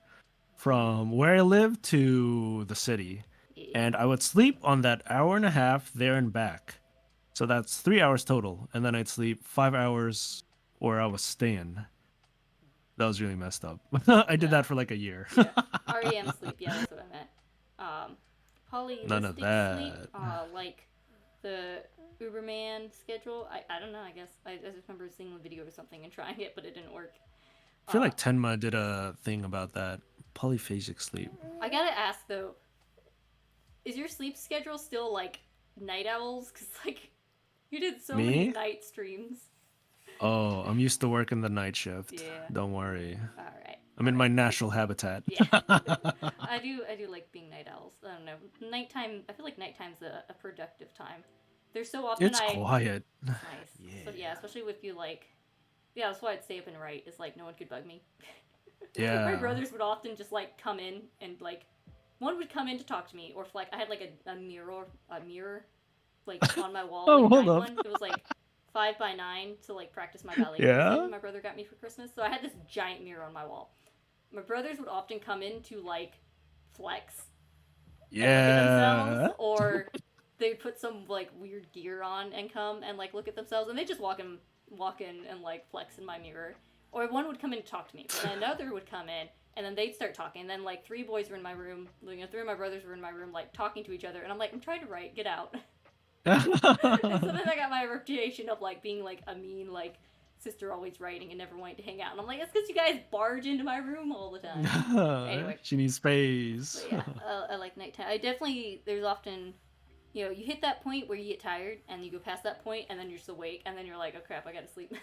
Speaker 2: from where I lived to the city.
Speaker 1: Yeah.
Speaker 2: And I would sleep on that hour and a half there and back. So that's 3 hours total. And then I'd sleep 5 hours where I was staying. That was really messed up. I did that for like a year.
Speaker 1: Yeah. REM sleep, yeah, that's what I meant.
Speaker 2: None of
Speaker 1: Holistic
Speaker 2: that.
Speaker 1: sleep, like the Uberman schedule. I don't know, I guess. I just remember seeing the video or something and trying it, but it didn't work.
Speaker 2: I feel like Tenma did a thing about that. Polyphasic sleep.
Speaker 1: I gotta ask though, is your sleep schedule still like night owls? Because like you did so many night streams.
Speaker 2: Oh, I'm used to working the night shift.
Speaker 1: Yeah.
Speaker 2: Don't worry.
Speaker 1: All right.
Speaker 2: I'm in my natural habitat.
Speaker 1: Yeah. I do like being night owls. I don't know. Nighttime, I feel like nighttime's a productive time. There's so often
Speaker 2: it's quiet.
Speaker 1: Nice.
Speaker 2: Yeah.
Speaker 1: So yeah, especially if you like, yeah, that's why I'd stay up and write. Is like no one could bug me.
Speaker 2: Yeah.
Speaker 1: My brothers would often just like come in and like, one would come in to talk to me, or if like I had like a mirror like on my wall.
Speaker 2: Oh,
Speaker 1: like,
Speaker 2: hold up.
Speaker 1: one. It was like 5x9 to like practice my ballet
Speaker 2: Yeah.
Speaker 1: dancing my brother got me for Christmas. So I had this giant mirror on my wall. My brothers would often come in to like flex.
Speaker 2: Yeah.
Speaker 1: Themselves, or they'd put some like weird gear on and come and like look at themselves, and they just walk in and like flex in my mirror. Or one would come in to talk to me, but then another would come in, and then they'd start talking. And then like 3 boys were in my room, three of my brothers were in my room, like talking to each other, and I'm like, I'm trying to write, get out. And so then I got my reputation of like being like a mean like sister, always writing and never wanting to hang out. And I'm like, that's because you guys barge into my room all the time. Anyway,
Speaker 2: she needs space.
Speaker 1: but yeah, I like nighttime. There's often, you hit that point where you get tired and you go past that point and then you're just awake and then you're like, oh crap, I gotta sleep.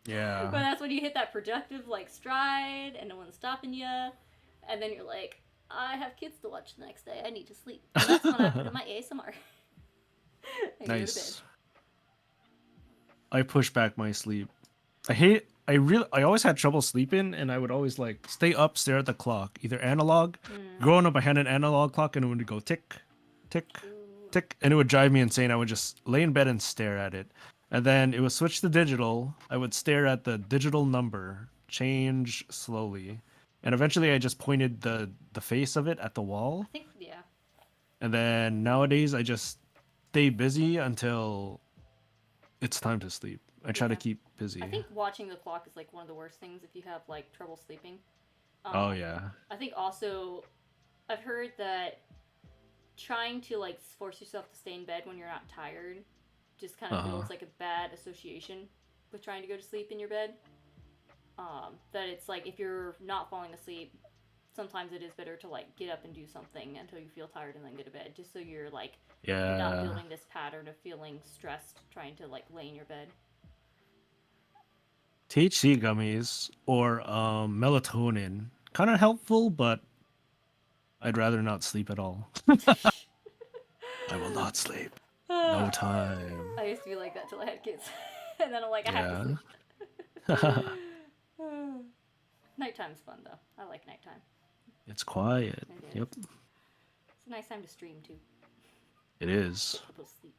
Speaker 2: Yeah.
Speaker 1: But that's when you hit that productive like stride and no one's stopping you, and then you're like, I have kids to watch the next day. I need to sleep. And that's when I put in my ASMR and go to bed.
Speaker 2: Nice. I push back my sleep. I always had trouble sleeping, and I would always like stay up, stare at the clock, either analog. Growing up, I had an analog clock, and it would go tick, tick,
Speaker 1: Ooh.
Speaker 2: tick, and it would drive me insane. I would just lay in bed and stare at it, and then it would switch to digital. I would stare at the digital number change slowly, and eventually I just pointed the face of it at the wall.
Speaker 1: I think, yeah.
Speaker 2: And then nowadays I just stay busy until it's time to sleep. I try to
Speaker 1: Yeah.
Speaker 2: keep busy.
Speaker 1: I think watching the clock is like one of the worst things if you have like trouble sleeping.
Speaker 2: Oh yeah.
Speaker 1: I think also, I've heard that trying to like force yourself to stay in bed when you're not tired just kind of builds like a bad association with trying to go to sleep in your bed. That it's like if you're not falling asleep, sometimes it is better to like get up and do something until you feel tired and then go to bed, just so you're like not
Speaker 2: Yeah.
Speaker 1: building this pattern of feeling stressed trying to like lay in your bed.
Speaker 2: THC gummies or melatonin. Kind of helpful, but I'd rather not sleep at all. I will not sleep. No time.
Speaker 1: I used to be like that till I had kids, and then I'm like, I have to
Speaker 2: Yeah.
Speaker 1: sleep. Nighttime's fun though. I like nighttime.
Speaker 2: It's quiet.
Speaker 1: It is.
Speaker 2: Yep.
Speaker 1: It's a nice time to stream too.
Speaker 2: It is.
Speaker 1: Put people to sleep.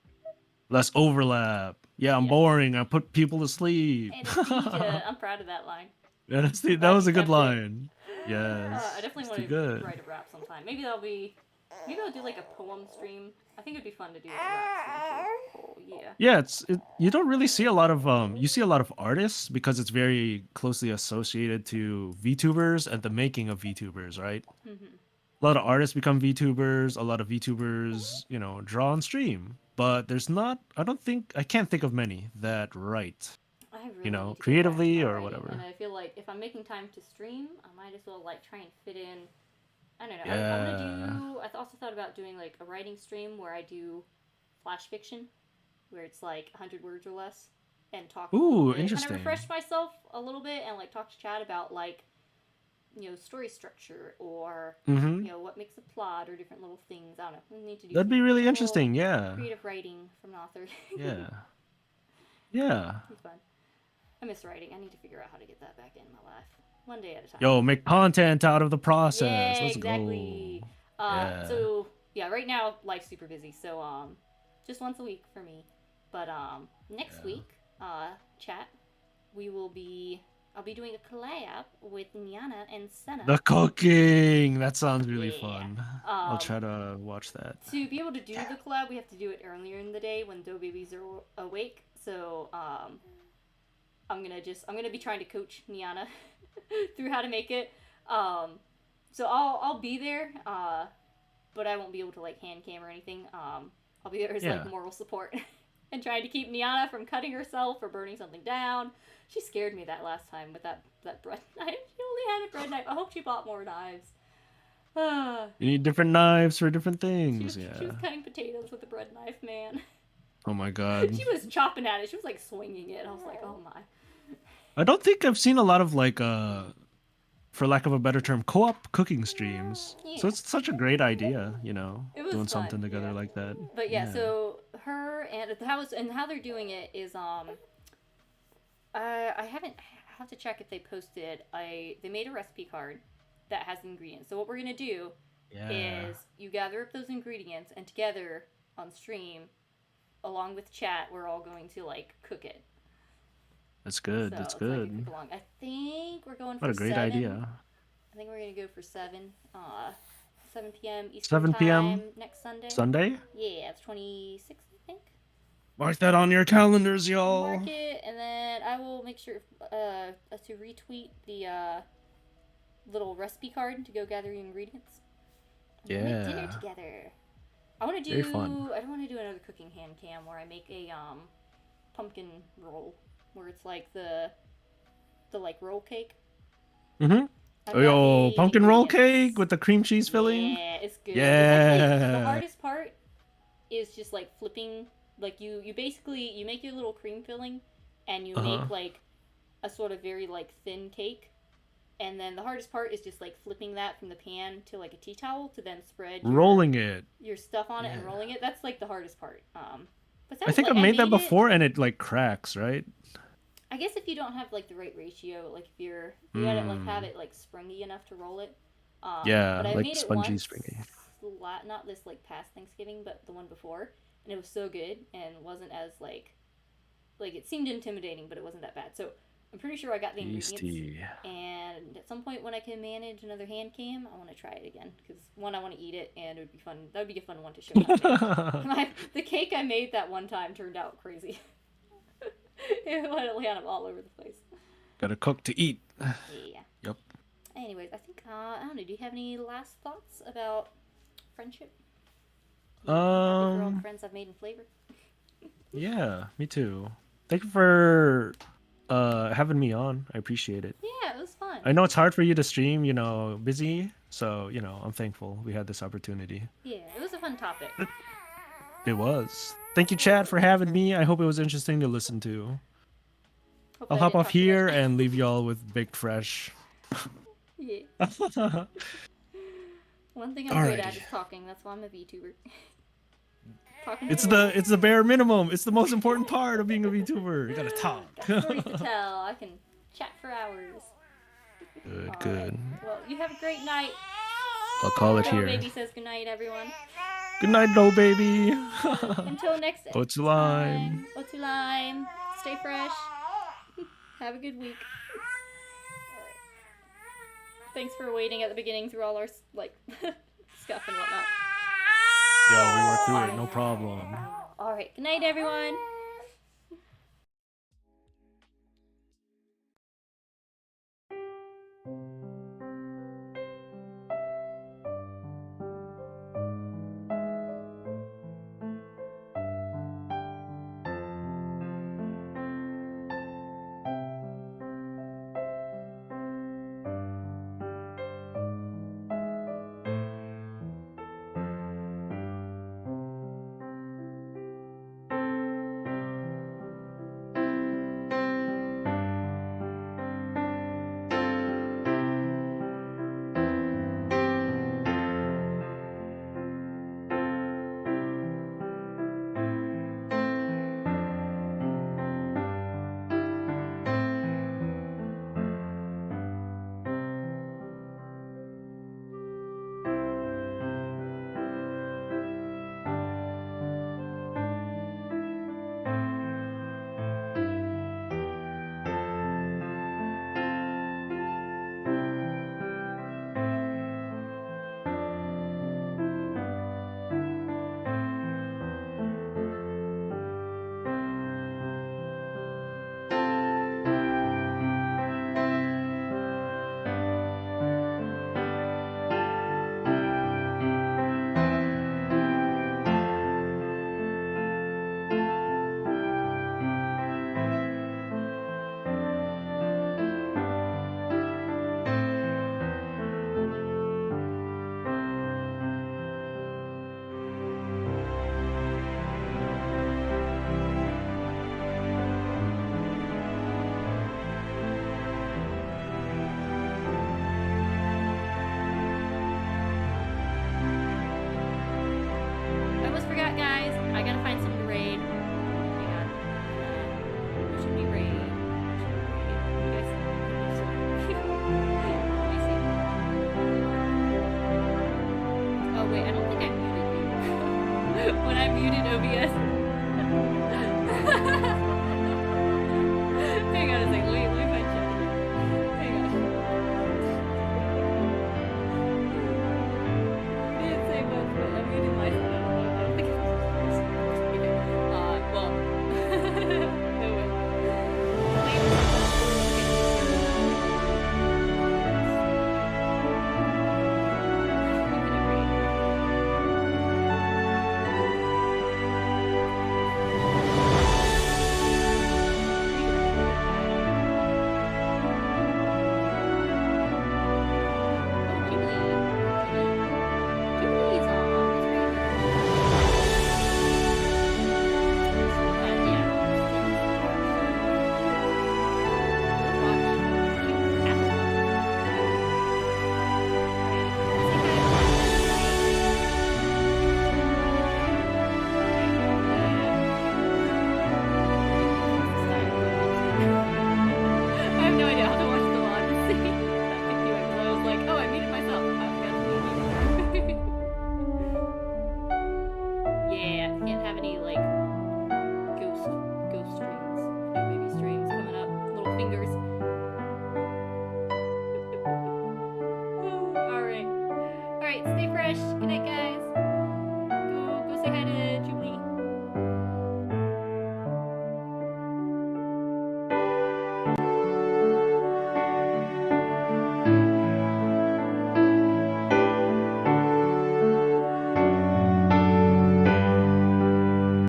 Speaker 2: Less overlap. Yeah, I'm
Speaker 1: Yeah.
Speaker 2: boring. I put people to sleep.
Speaker 1: And Adija, I'm proud of that line.
Speaker 2: Yeah, that was a good line. Yes.
Speaker 1: I definitely
Speaker 2: it's
Speaker 1: want
Speaker 2: too
Speaker 1: to
Speaker 2: good.
Speaker 1: write a rap sometime. Maybe I'll do like a poem stream. I think it'd be fun to do a rap stream too. Oh yeah.
Speaker 2: Yeah, you don't really see a lot of you see a lot of artists because it's very closely associated to VTubers and the making of VTubers, right?
Speaker 1: Mm-hmm.
Speaker 2: A lot of artists become VTubers, a lot of VTubers, draw and stream. But I can't think of many that write,
Speaker 1: I really need to get back to
Speaker 2: creatively
Speaker 1: my
Speaker 2: or
Speaker 1: writing,
Speaker 2: whatever.
Speaker 1: and I feel like if I'm making time to stream, I might as well like try and fit in. I don't know.
Speaker 2: Yeah.
Speaker 1: I also thought about doing like a writing stream where I do flash fiction, where it's like 100 words or less, and talk.
Speaker 2: Ooh,
Speaker 1: Kind
Speaker 2: interesting.
Speaker 1: of refresh myself a little bit and like talk to Chad about like story structure or
Speaker 2: Mm-hmm.
Speaker 1: what makes a plot or different little things. I don't know. We need to do
Speaker 2: That'd be really
Speaker 1: some
Speaker 2: interesting.
Speaker 1: little
Speaker 2: Yeah.
Speaker 1: creative writing from an author.
Speaker 2: Yeah. Yeah.
Speaker 1: It's fun. I miss writing. I need to figure out how to get that back in my life. One day at a time.
Speaker 2: Yo, make content out of the process.
Speaker 1: Yeah,
Speaker 2: Let's
Speaker 1: exactly.
Speaker 2: go. Yeah.
Speaker 1: So yeah, right now life's super busy. So just once a week for me. But next week, chat, I'll be doing a collab with Nyana and Sena.
Speaker 2: The cooking. That sounds really
Speaker 1: Yeah.
Speaker 2: fun. I'll try to watch that.
Speaker 1: To be able to do the collab, we have to do it earlier in the day when dough babies are awake. So I'm gonna be trying to coach Nyana through how to make it. So I'll be there, but I won't be able to like hand cam or anything. I'll be there as
Speaker 2: Yeah.
Speaker 1: like moral support and trying to keep Nyana from cutting herself or burning something down. She scared me that last time with that bread knife. She only had a bread knife. I hope she bought more knives.
Speaker 2: You need different knives for different
Speaker 1: She
Speaker 2: things.
Speaker 1: was
Speaker 2: Yeah.
Speaker 1: cutting potatoes with a bread knife, man.
Speaker 2: Oh my god.
Speaker 1: She was chopping at it. She was like swinging it. I was like, oh my.
Speaker 2: I don't think I've seen a lot of like for lack of a better term, co-op cooking streams.
Speaker 1: Yeah.
Speaker 2: So it's such a great idea,
Speaker 1: It was
Speaker 2: doing
Speaker 1: fun,
Speaker 2: something together
Speaker 1: yeah.
Speaker 2: like that.
Speaker 1: But yeah, so her and how they're doing it is I have to check if they posted. They made a recipe card that has ingredients. So what we're gonna do is you gather up those ingredients and together on stream, along with chat, we're all going to like cook it.
Speaker 2: That's good.
Speaker 1: So
Speaker 2: That's
Speaker 1: it's like a
Speaker 2: good.
Speaker 1: cook along. I think we're going for
Speaker 2: What a great
Speaker 1: 7.
Speaker 2: idea.
Speaker 1: I think we're gonna go for 7. 7 p.m. Eastern
Speaker 2: 7 p.m.
Speaker 1: time next Sunday.
Speaker 2: Sunday?
Speaker 1: Yeah, it's 26th, I think.
Speaker 2: Mark that on your calendars, y'all.
Speaker 1: Mark it, and then I will make sure to retweet the little recipe card to go gather the ingredients. And we'll make dinner
Speaker 2: Yeah.
Speaker 1: together. I want to
Speaker 2: Very
Speaker 1: do.
Speaker 2: fun.
Speaker 1: I don't want to do another cooking hand cam where I make a pumpkin roll where it's like the like roll cake.
Speaker 2: Mm-hmm.
Speaker 1: I've
Speaker 2: Oh,
Speaker 1: got
Speaker 2: yo,
Speaker 1: the
Speaker 2: pumpkin roll
Speaker 1: ingredients.
Speaker 2: cake with the cream cheese filling.
Speaker 1: Yeah, it's good.
Speaker 2: Yeah.
Speaker 1: It's actually, the hardest part is just like flipping. Like you basically you make your little cream filling, and you make like a sort of very like thin cake. And then the hardest part is just like flipping that from the pan to like a tea towel to then spread
Speaker 2: Rolling it.
Speaker 1: your stuff on it and
Speaker 2: Yeah.
Speaker 1: rolling it. That's like the hardest part. But
Speaker 2: I think
Speaker 1: like,
Speaker 2: I made that
Speaker 1: it-
Speaker 2: before and it like cracks, right?
Speaker 1: I guess if you don't have like the right ratio, like if you gotta like have it like springy enough to roll it.
Speaker 2: Yeah,
Speaker 1: but I
Speaker 2: like
Speaker 1: made it
Speaker 2: spongy,
Speaker 1: once,
Speaker 2: springy.
Speaker 1: not this like past Thanksgiving, but the one before, and it was so good and wasn't as like it seemed intimidating, but it wasn't that bad. So I'm pretty sure I got the ingredients.
Speaker 2: Tasty.
Speaker 1: And at some point when I can manage another hand cam, I want to try it again because one, I want to eat it, and it would be fun. That would be a fun one to show. The cake I made that one time turned out crazy. It went all over the place.
Speaker 2: Gotta cook to eat.
Speaker 1: Yeah.
Speaker 2: Yep.
Speaker 1: Anyways, I think I don't know. Do you have any last thoughts about friendship? Happy for all the friends I've made in FlaVR.
Speaker 2: Yeah, me too. Thank you for having me on. I appreciate it.
Speaker 1: Yeah, it was fun.
Speaker 2: I know it's hard for you to stream, busy. So, I'm thankful we had this opportunity.
Speaker 1: Yeah, it was a fun topic.
Speaker 2: It was. Thank you, Chad, for having me. I hope it was interesting to listen to. I'll hop off here and leave y'all with baked fresh.
Speaker 1: Yeah. One thing I'm great at is talking. That's why I'm a VTuber.
Speaker 2: It's the bare minimum. It's the most important part of being a VTuber. You gotta talk.
Speaker 1: Got stories to tell. I can chat for hours.
Speaker 2: Good.
Speaker 1: Well, you have a great night.
Speaker 2: I'll call it here.
Speaker 1: Baby says good night, everyone.
Speaker 2: Good night, no baby.
Speaker 1: Until next time.
Speaker 2: Lolime.
Speaker 1: Lolime. Stay fresh. Have a good week. Alright. Thanks for waiting at the beginning through all our stuff and whatnot.
Speaker 2: Yo, we worked through it. No problem.
Speaker 1: Alright. Good night, everyone.